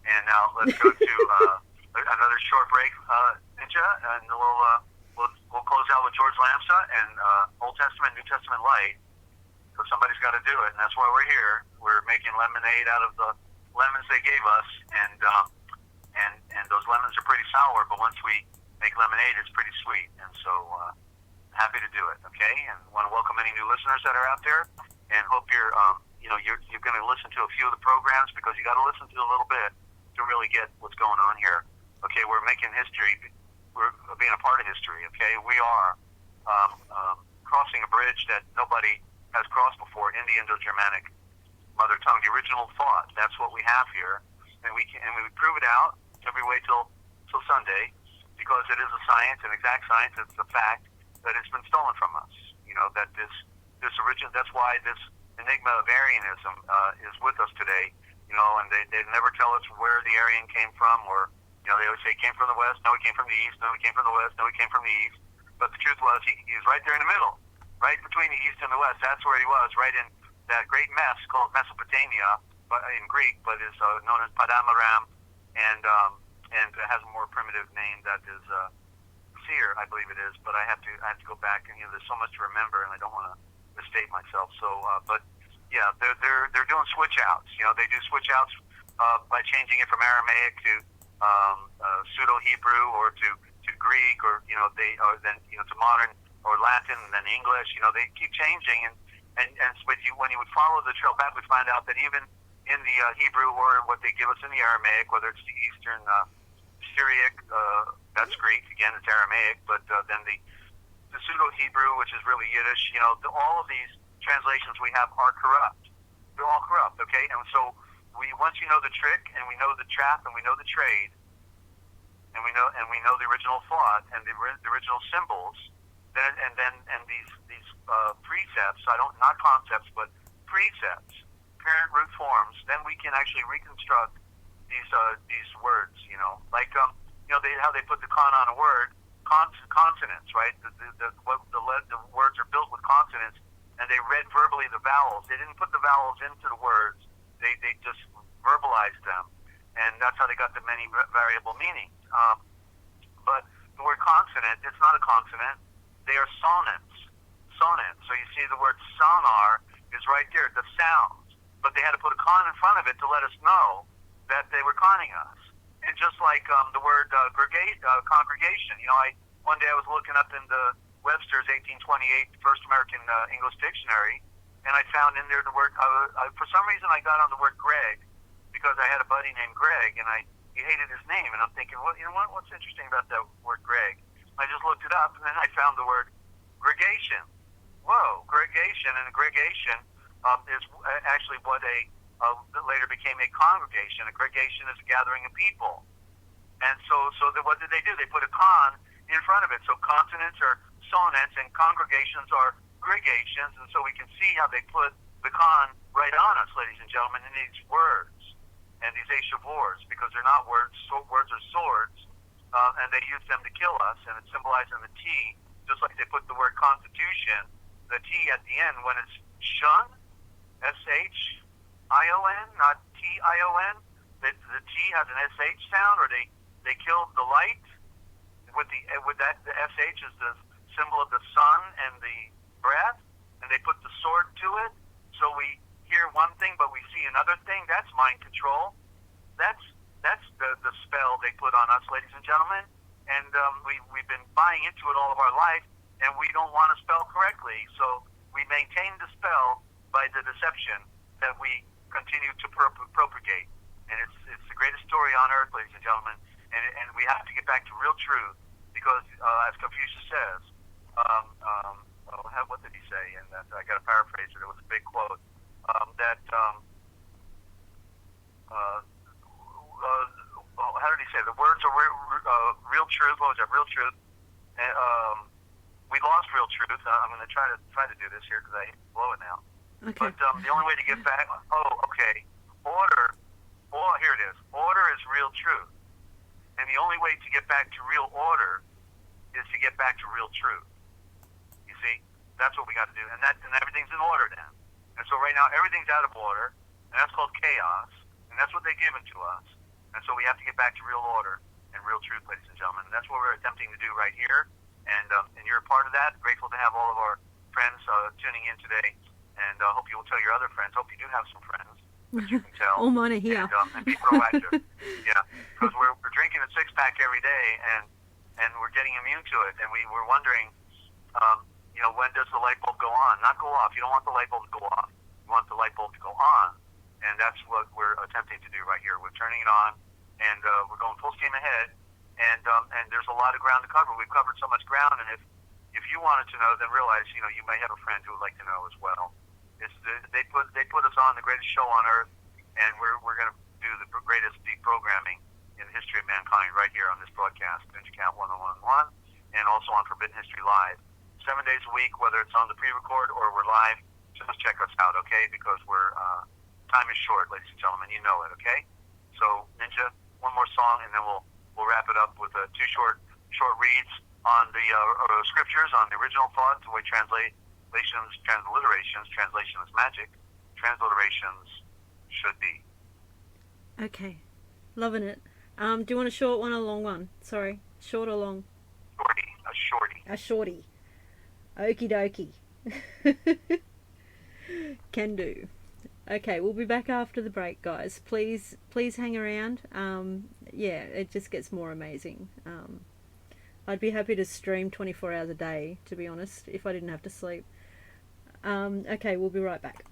And now let's go to another short break, Ninja, and we'll close out with George Lamsa and Old Testament, New Testament light. So somebody's got to do it, and that's why we're here. We're making lemonade out of the lemons they gave us, and those lemons are pretty sour. But once we make lemonade, it's pretty sweet, and so happy to do it. Okay, and want to welcome any new listeners that are out there, and hope you're going to listen to a few of the programs, because you got to listen to a little bit to really get what's going on here. Okay, we're making history. We're being a part of history. Okay, we are crossing a bridge that nobody has crossed before in the Indo-Germanic mother tongue, the original thought. That's what we have here, and we prove it out every way till Sunday, because it is a science, an exact science. It's a fact that it's been stolen from us. That this origin. That's why this enigma of Aryanism is with us today. And they never tell us where the Aryan came from, or they always say he came from the west. No, he came from the east. No, he came from the west. No, he came from the east. But the truth was, he was right there in the middle, right between the east and the west. That's where he was, right in that great mess called Mesopotamia, in Greek, but is known as Padamaram, and it has a more primitive name that is seer, I believe it is, but I have to go back, and there's so much to remember, and I don't want to misstate myself. So, but yeah, they're doing switch outs. They do switch outs by changing it from Aramaic to Pseudo Hebrew or to Greek, or then to modern or Latin and then English. They keep changing, and when you would follow the trail back, we find out that even in the Hebrew, or what they give us in the Aramaic, whether it's the Eastern Syriac, that's Greek, again it's Aramaic, but then the Pseudo-Hebrew, which is really Yiddish, all of these translations we have are corrupt. They're all corrupt, okay? And so once you know the trick, and we know the trap, and we know the trade, and we know the original thought and the original symbols, and these precepts, not concepts, but precepts, parent root forms, then we can actually reconstruct these words, like how they put the con on a word, consonants, right? The words are built with consonants, and they read verbally the vowels. They didn't put the vowels into the words. They just verbalized them, and that's how they got the many variable meanings. But the word consonant, it's not a consonant. They are sonants. Sonants. So you see the word sonar is right there, the sound. But they had to put a con in front of it to let us know that they were conning us. And just like the word congregation, one day I was looking up in the Webster's 1828 First American English Dictionary, and I found in there the word, for some reason I got on the word Greg, because I had a buddy named Greg, and he hated his name, and I'm thinking, what's interesting about that word Greg? I just looked it up, and then I found the word gregation. Whoa, gregation, and a gregation is actually what later became a congregation. A gregation is a gathering of people. And so what did they do? They put a con in front of it. So consonants are sonants, and congregations are gregations, and so we can see how they put the con right on us, ladies and gentlemen, in these words and these eshavors, because they're not words. Words are swords, and they use them to kill us, and it's symbolized in the T, just like they put the word constitution, the T at the end, when it's shun, S-H-I-O-N, not T-I-O-N. The T has an S-H sound, or they killed the light. With that, the S-H is the symbol of the sun and the breath, and they put the sword to it. So we hear one thing, but we see another thing. That's mind control. That's the spell they put on us, ladies and gentlemen. And we've been buying into it all of our life, and we don't want to spell correctly. So we maintain the spell by the deception that we continue to propagate. And it's the greatest story on earth, ladies and gentlemen. And we have to get back to real truth, because as Confucius says, what did he say? And I got to paraphrase it. It was a big quote. How did he say? The words are real truth. What was that? Real truth. We lost real truth. I'm going to try to do this here, because I hate to blow it now. Okay. But the only way to get back. Okay. Order. Oh, here it is. Order is real truth. And the only way to get back to real order is to get back to real truth. You see? That's what we got to do. And everything's in order then. And so right now, everything's out of order, and that's called chaos. And that's what they've given to us. And so we have to get back to real order and real truth, ladies and gentlemen. And that's what we're attempting to do right here. And you're a part of that. Grateful to have all of our friends tuning in today. And hope you will tell your other friends. Hope you do have some friends, as you can tell. All mine are here. And be proactive. Yeah, because we're drinking a six-pack every day, and we're getting immune to it. And we're wondering, when does the light bulb go on? Not go off. You don't want the light bulb to go off. You want the light bulb to go on. And that's what we're attempting to do right here. We're turning it on, and we're going full steam ahead. And there's a lot of ground to cover. We've covered so much ground, and if you wanted to know, then realize, you may have a friend who would like to know as well. They put us on the greatest show on earth, and we're going to do the greatest deprogramming in the history of mankind right here on this broadcast, NinjaCat 1011, and also on Forbidden History Live. 7 days a week, whether it's on the pre-record or we're live, just check us out, okay? Because time is short, ladies and gentlemen. You know it, okay? So, Ninja, one more song, and then we'll wrap it up with two short reads on the scriptures, on the original thought, the way transliterations is magic, transliterations should be. Okay, loving it. Do you want a short one or a long one? Sorry, short or long? Shorty. shorty. A shorty. Okie dokie. Can do. Okay, we'll be back after the break, guys. Please hang around. Yeah, it just gets more amazing. I'd be happy to stream 24 hours a day, to be honest, if I didn't have to sleep. Okay, we'll be right back.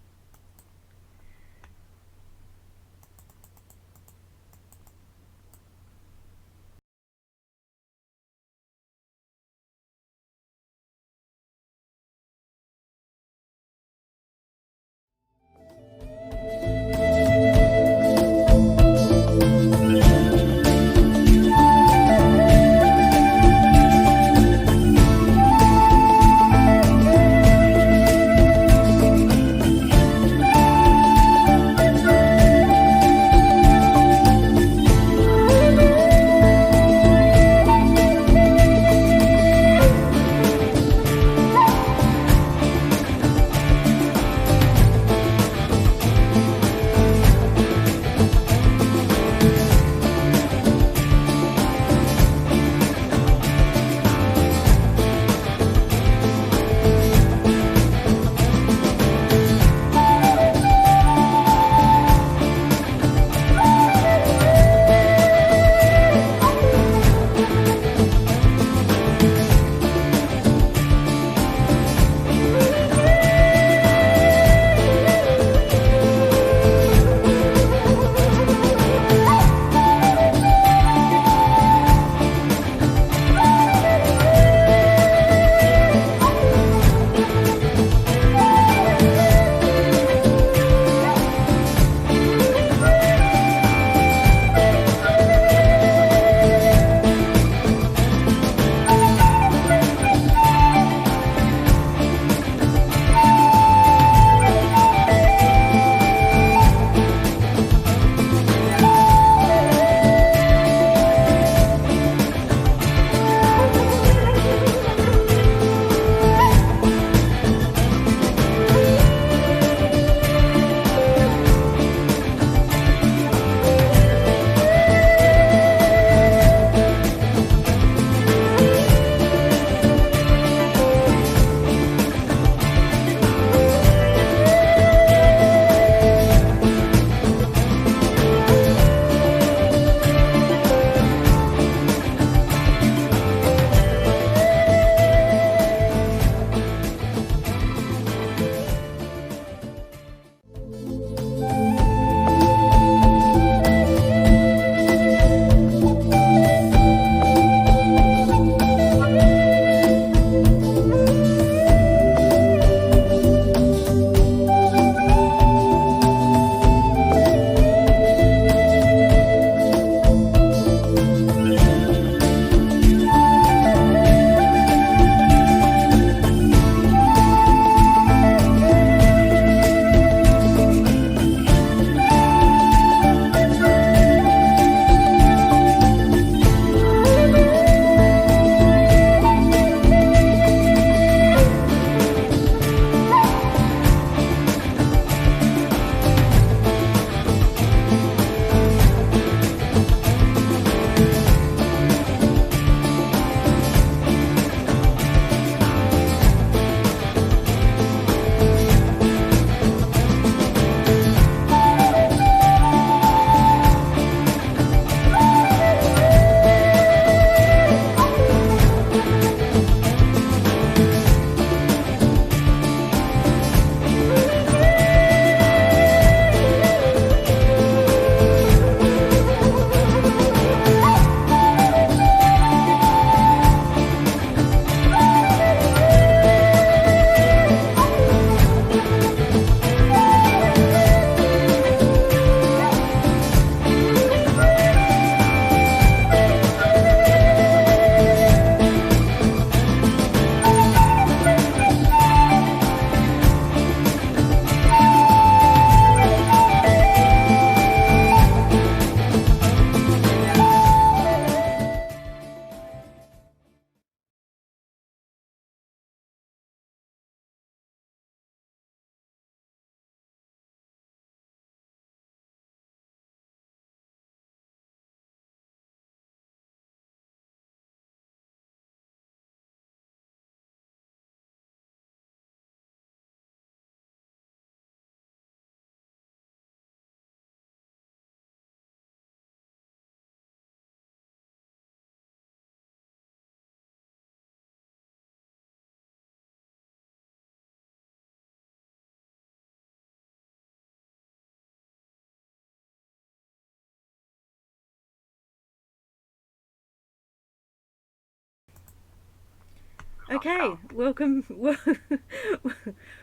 Okay, welcome,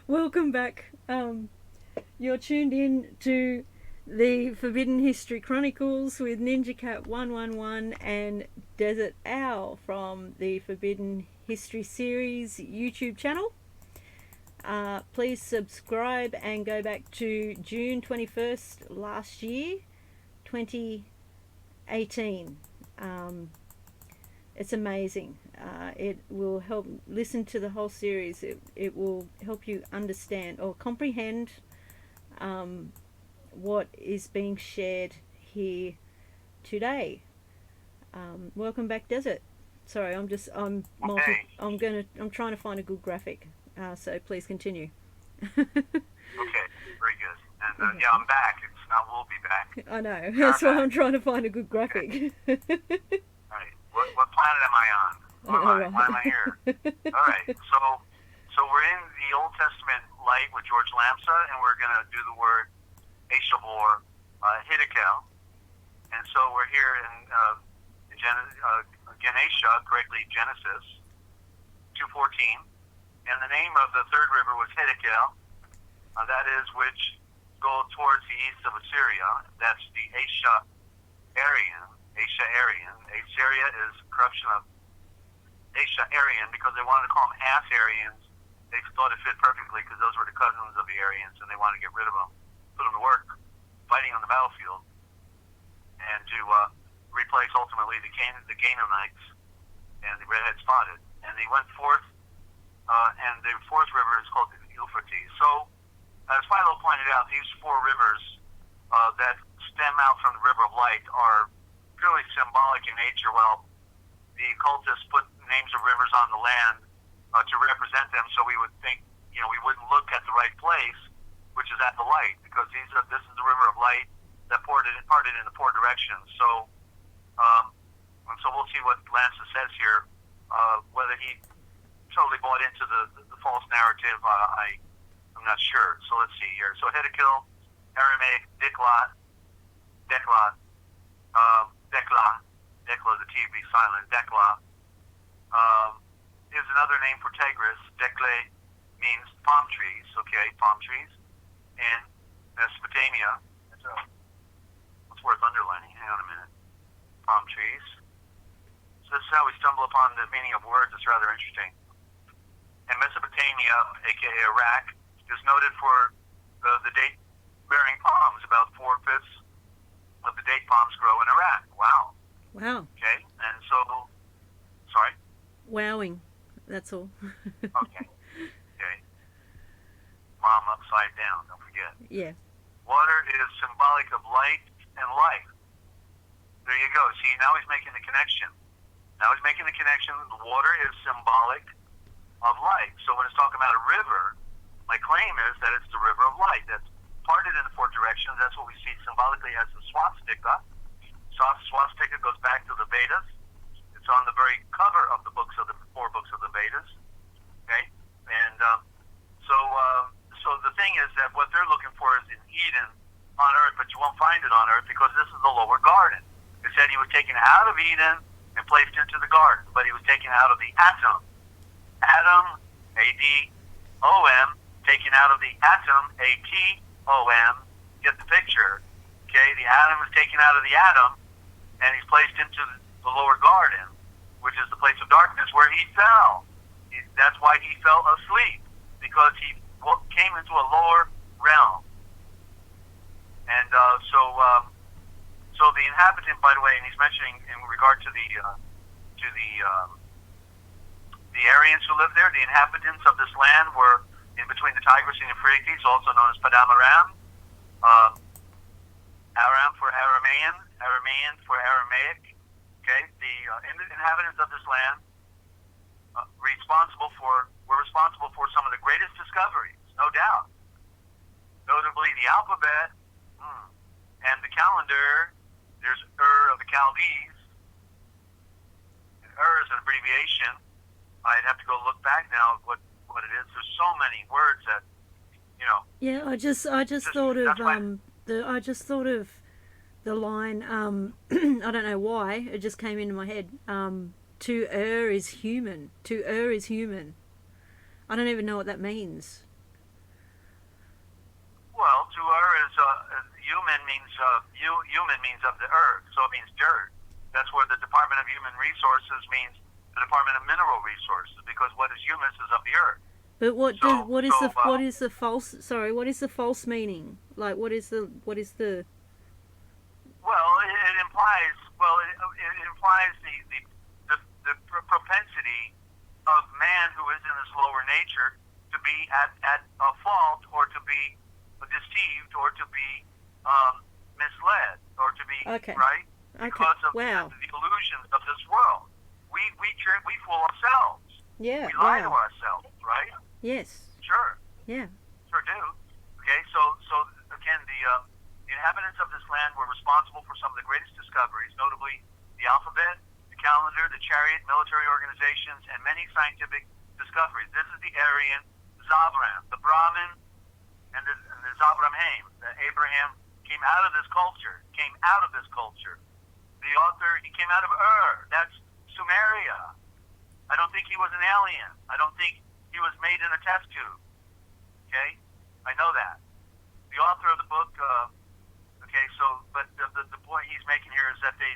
welcome back. You're tuned in to the Forbidden History Chronicles with NinjaCat 111 and Dezert-Owl from the Forbidden History Series YouTube channel. Please subscribe and go back to June 21st last year, 2018. It's amazing. It will help listen to the whole series. It will help you understand or comprehend what is being shared here today. Welcome back, Desert. Sorry, I'm trying to find a good graphic. So please continue. Okay, very good. And yeah, I'm back. It's not we'll be back. I know. That's why I'm trying to find a good graphic. Right. What planet am I on? Why am I here? All right. So we're in the Old Testament light with George Lamsa, and we're going to do the word Eshabor, Hidekel. And so we're here in Genesha, correctly Genesis 2:14. And the name of the third river was Hidekel. That is which goes towards the east of Assyria. That's the Assyrian. Assyria is a corruption of Assyrian because they wanted to call them Assyrians. They thought it fit perfectly because those were the cousins of the Aryans, and they wanted to get rid of them, put them to work, fighting on the battlefield, and to replace ultimately the Canaanites and the redhead spotted. And they went forth, and the fourth river is called the Euphrates. So, as Philo pointed out, these four rivers that stem out from the River of Light are purely symbolic in nature, while the occultists put names of rivers on the land to represent them, so we would think, we wouldn't look at the right place, which is at the light, because this is the River of Light that parted in the four directions. So, and so we'll see what Lanza says here, whether he totally bought into the false narrative. I'm not sure. So let's see here. So Hiddekel, Aramaic, Dekla, the T be silent, Dekla, is another name for Tigris. Dekle means palm trees, okay, palm trees. In Mesopotamia, it's worth underlining. Hang on a minute. Palm trees. So this is how we stumble upon the meaning of words. It's rather interesting. And Mesopotamia, aka Iraq, is noted for the date-bearing palms. About 4/5 of the date palms grow in Iraq. Wow. Wow. Okay, and so, sorry? Wowing. That's all. Okay. Okay. Mom upside down, don't forget. Yeah. Water is symbolic of light and life. There you go. See, now he's making the connection. The water is symbolic of light. So when it's talking about a river, my claim is that it's the river of light. That's parted in the four directions. That's what we see symbolically as the swastika. Swastika goes back to the Vedas. It's on the very cover of the four books of the Vedas. Okay? And so the thing is that what they're looking for is in Eden on earth, but you won't find it on earth because this is the lower garden. It said he was taken out of Eden and placed into the garden, but he was taken out of the atom. Adam, A-D-O-M, taken out of the atom, A-T-O-M. Get the picture. Okay, the atom is taken out of the atom, and he's placed into the lower garden, which is the place of darkness where he fell. That's why he fell asleep, because he came into a lower realm. And so the inhabitant, by the way, and he's mentioning in regard to the Aryans who lived there, the inhabitants of this land were in between the Tigris and Euphrates, also known as Padam-aram. Aram for Aramaean, Aramaean for Aramaic. Okay, the inhabitants of this land were responsible for some of the greatest discoveries, no doubt. Notably, the alphabet and the calendar. There's of the Chaldees. And is an abbreviation. I'd have to go look back now what it is. There's so many words that Yeah, I just thought of the line. I don't know why it just came into my head. to err is human. To err is human. I don't even know what that means. Well, to err is human means human means of the earth, so it means dirt. That's where the Department of Human Resources means the Department of Mineral Resources, because what is humus is of the earth. But what is the false? Sorry, what is the false meaning? Like, what is the? Well, it implies the propensity of man who is in his lower nature to be at a fault, or to be deceived, or to be misled, or to be right because of the illusions of this world. We fool ourselves. Yeah. We lie to ourselves, right? Yes. Sure. Yeah. Sure do. Okay. So again, the inhabitants of this land were responsible for some of the greatest discoveries, notably the alphabet, the calendar, the chariot, military organizations, and many scientific discoveries. This is the Aryan Zabram, the Brahmin, and the Zabramhaim. Abraham came out of this culture. The author, he came out of Ur. That's Sumeria. I don't think he was an alien. I don't think he was made in a test tube. Okay? I know that. The author of the book, but the point he's making here is that they,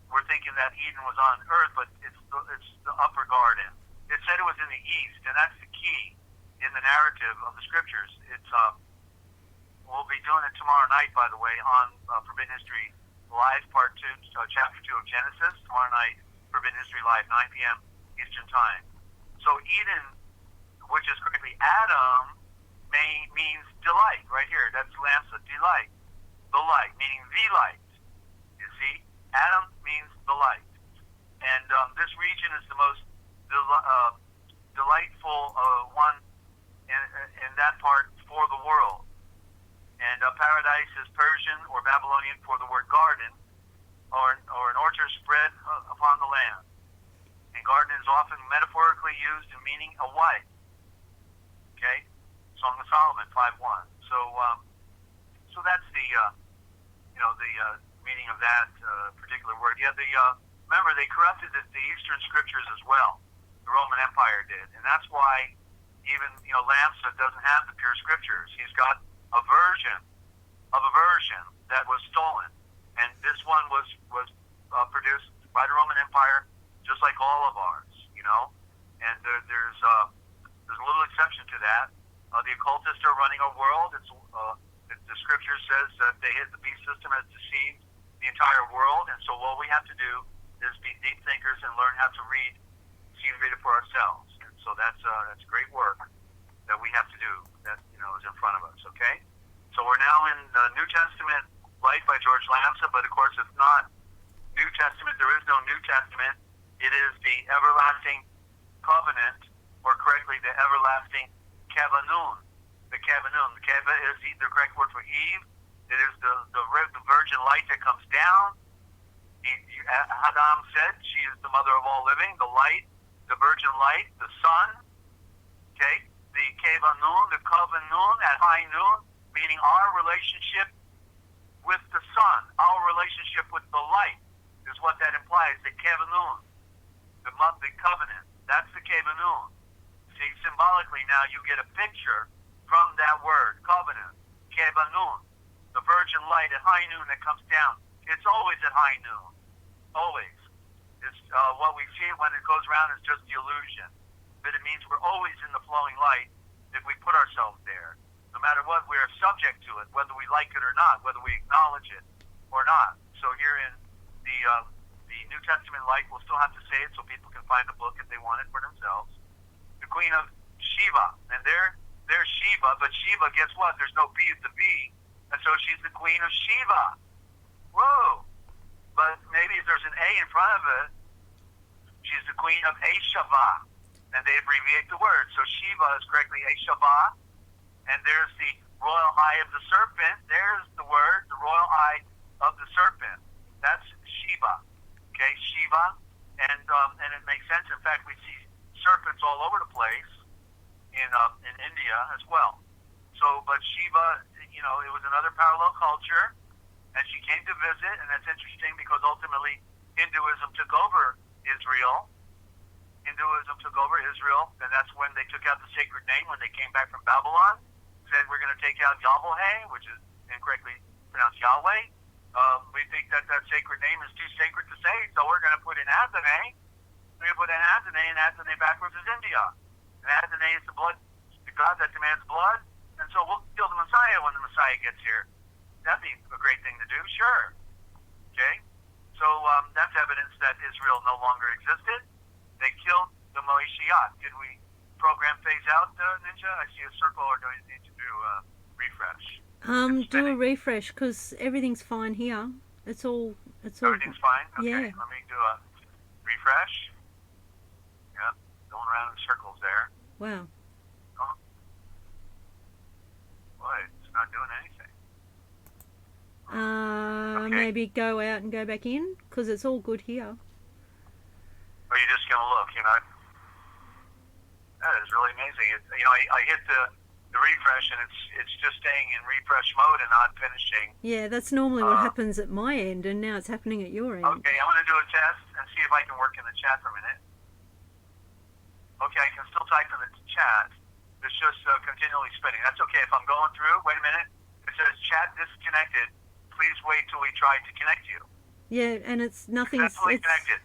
we're thinking that Eden was on Earth, but it's the upper garden. It said it was in the east, and that's the key in the narrative of the scriptures. It's we'll be doing it tomorrow night, by the way, on Forbidden History Live, Part 2, Chapter 2 of Genesis. Tomorrow night, Forbidden History Live, 9 p.m. Eastern Time. So Eden, which is correctly Adam, means delight, right here. That's Lamsa, delight. The light, meaning the light. You see? Adam means the light. And this region is the most delightful one in that part for the world. And paradise is Persian or Babylonian for the word garden, or an orchard spread upon the land. And garden is often metaphorically used in meaning a wife. Okay? Song of Solomon 5:1. So that's the meaning of that particular word. Yeah, remember they corrupted the Eastern scriptures as well. The Roman Empire did, and that's why even Lamsa doesn't have the pure scriptures. He's got a version of a version that was stolen, and this one was produced by the Roman Empire, just like all of ours. And there's a little exception to that. The occultists are running a world. The scripture says that the beast system has deceived the entire world, and so all we have to do is be deep thinkers and learn how to see and read it for ourselves. And so that's great work that we have to do. That is in front of us. Okay, so we're now in the New Testament Light by George Lamsa, but of course it's not New Testament. There is no New Testament. It is the everlasting covenant, or correctly, the everlasting Kavanun. The Kavanun. The Kava is the correct word for Eve. It is the virgin light that comes down. Adam said she is the mother of all living. The light, the virgin light, the sun. Okay, the Kavanun, the Kavanun at high noon, meaning our relationship with the sun, our relationship with the light, is what that implies. The Kavanun, the covenant. That's the Kavanun. See, symbolically now you get a picture from that word, covenant, Kavanun, the virgin light at high noon that comes down. It's always at high noon. Always. It's what we see when it goes around is just the illusion. But it means we're always in the flowing light if we put ourselves there. No matter what, we're subject to it, whether we like it or not, whether we acknowledge it or not. So here in the New Testament light, we'll still have to say it so people can find the book if they want it for themselves. The Queen of Sheba. And there's Sheba, but Sheba, guess what? There's no B at the B. And so she's the Queen of Sheba. Whoa! But maybe if there's an A in front of it, she's the Queen of Ashava. And they abbreviate the word. So Sheba is correctly Ashava. And there's the royal eye of the serpent. There's the word, the royal eye of the serpent. That's Sheba. Okay, Shiva. And it makes sense. In fact, we see serpents all over the place in India as well. So, but Shiva, it was another parallel culture, and she came to visit, and that's interesting because ultimately Hinduism took over Israel. And that's when they took out the sacred name when they came back from Babylon. Said we're going to take out Yahweh, which is incorrectly pronounced Yahweh. We think that sacred name is too sacred to say, so we're going to put in Adonai. We're going to put in Adonai, and Adonai backwards is India. And Adonai is the blood, the God that demands blood. And so we'll kill the Messiah when the Messiah gets here. That'd be a great thing to do, sure. Okay? So that's evidence that Israel no longer existed. They killed the Moeshiach. Did we program phase out, Ninja? I see a circle, or do I need to do a refresh? Do a refresh, because everything's fine here. It's all... Everything's fine? Okay, yeah. Let me do a refresh. Yep, going around in circles there. Wow. Oh. Boy, it's not doing anything. Okay. Maybe go out and go back in, because it's all good here. Or you're just going to look, you know? That is really amazing. I hit the refresh, and it's just staying in refresh mode and not finishing. Yeah, that's normally what happens at my end, and now it's happening at your end. Okay, I'm going to do a test and see if I can work in the chat for a minute. Okay, I can still type in the chat. It's just continually spinning. That's okay. If I'm going through, wait a minute. It says chat disconnected. Please wait till we try to connect you. Yeah, and it's nothing. Successfully connected.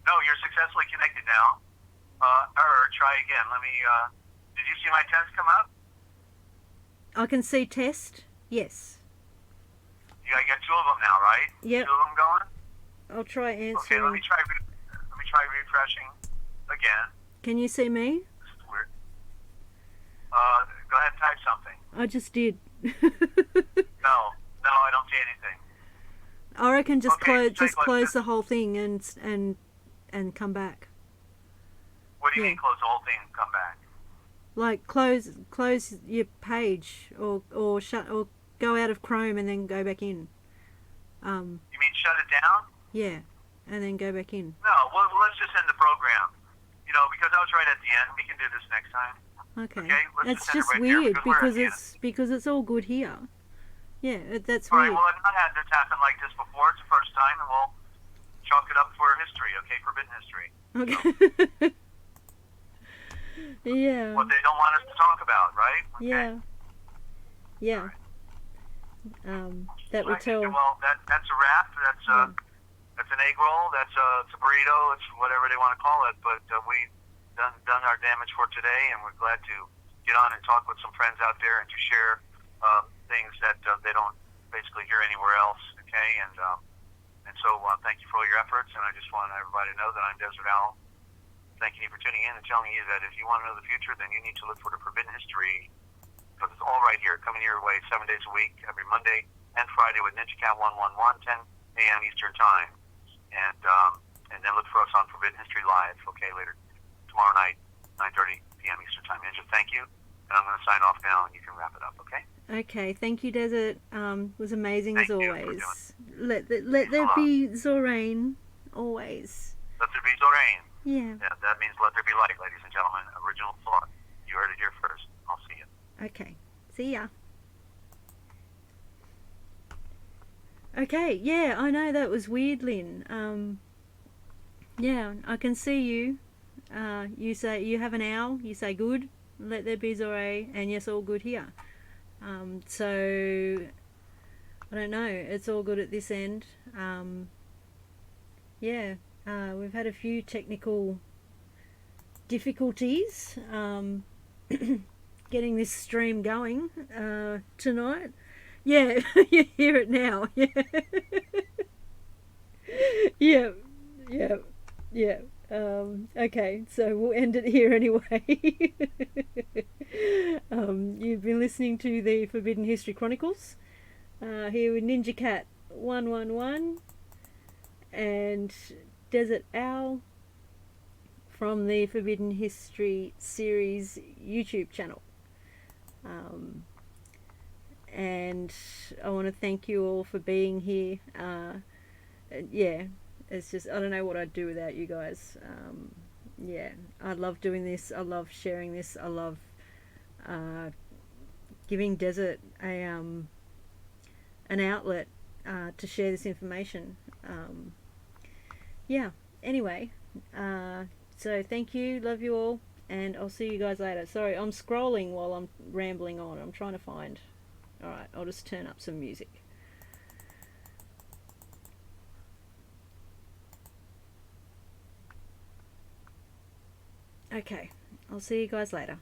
No, you're successfully connected now. Error, try again. Let me, did you see my test come up? I can see test. Yes. Yeah, I got two of them now, right? Yep. Two of them going? I'll try answering. Okay, let me try refreshing again. Can you see me? This is weird. Go ahead and type something. I just did. No, I don't see anything. I reckon just Okay, close the whole thing and come back. What do you mean close the whole thing and come back? Like close your page or shut or go out of Chrome and then go back in. You mean shut it down? Yeah, and then go back in. No, well let's just end the program. Because I was right at the end. We can do this next time. Okay. Let's It's just end it right weird there, because it's all good here. Yeah, that's all right, weird. well I've not had this happen like this before. It's the first time, and we'll chalk it up for history, okay? Forbidden history. Okay. Yeah. What they don't want us to talk about, right? Okay. Yeah. Yeah. That would tell. Well, that's a wrap. That's an egg roll. It's a burrito. It's whatever they want to call it. But we've done our damage for today, and we're glad to get on and talk with some friends out there and to share things that they don't basically hear anywhere else. Okay, and so thank you for all your efforts, and I just want everybody to know that I'm Dezert-Owl. Thanking you for tuning in and telling you that if you want to know the future, then you need to look for the Forbidden History, because it's all right here, coming your way 7 days a week, every Monday and Friday with NinjaCat 111, 10 a.m. Eastern Time. And then look for us on Forbidden History Live, okay, later tomorrow night, 9:30 p.m. Eastern Time. Ninja, thank you. And I'm going to sign off now, and you can wrap it up, okay? Okay, thank you, Desert. It was amazing Thank as you always. for Let there be Zorain, always. Let there be Zorain. Yeah. Yeah, that means let there be light, ladies and gentlemen. Original thought. You heard it here first. I'll see you. Okay. See ya. Okay, yeah, I know that was weird, Lynn. Yeah, I can see you. You say you have an owl. You say good. Let there be Zoray, and yes, all good here. So I don't know. It's all good at this end. Yeah. We've had a few technical difficulties getting this stream going tonight. Yeah, you hear it now. Yeah. Yeah. Okay, so we'll end it here anyway. You've been listening to the Forbidden History Chronicles here with NinjaCat 111 and Dezert-Owl from the Forbidden History series YouTube channel. And I want to thank you all for being here. Yeah, it's just, I don't know what I'd do without you guys. Yeah, I love doing this. I love sharing this. I love giving Desert an outlet to share this information. yeah, anyway, so thank you, love you all, and I'll see you guys later. Sorry, I'm scrolling while I'm rambling on. I'm trying to find. Alright, I'll just turn up some music. Okay, I'll see you guys later.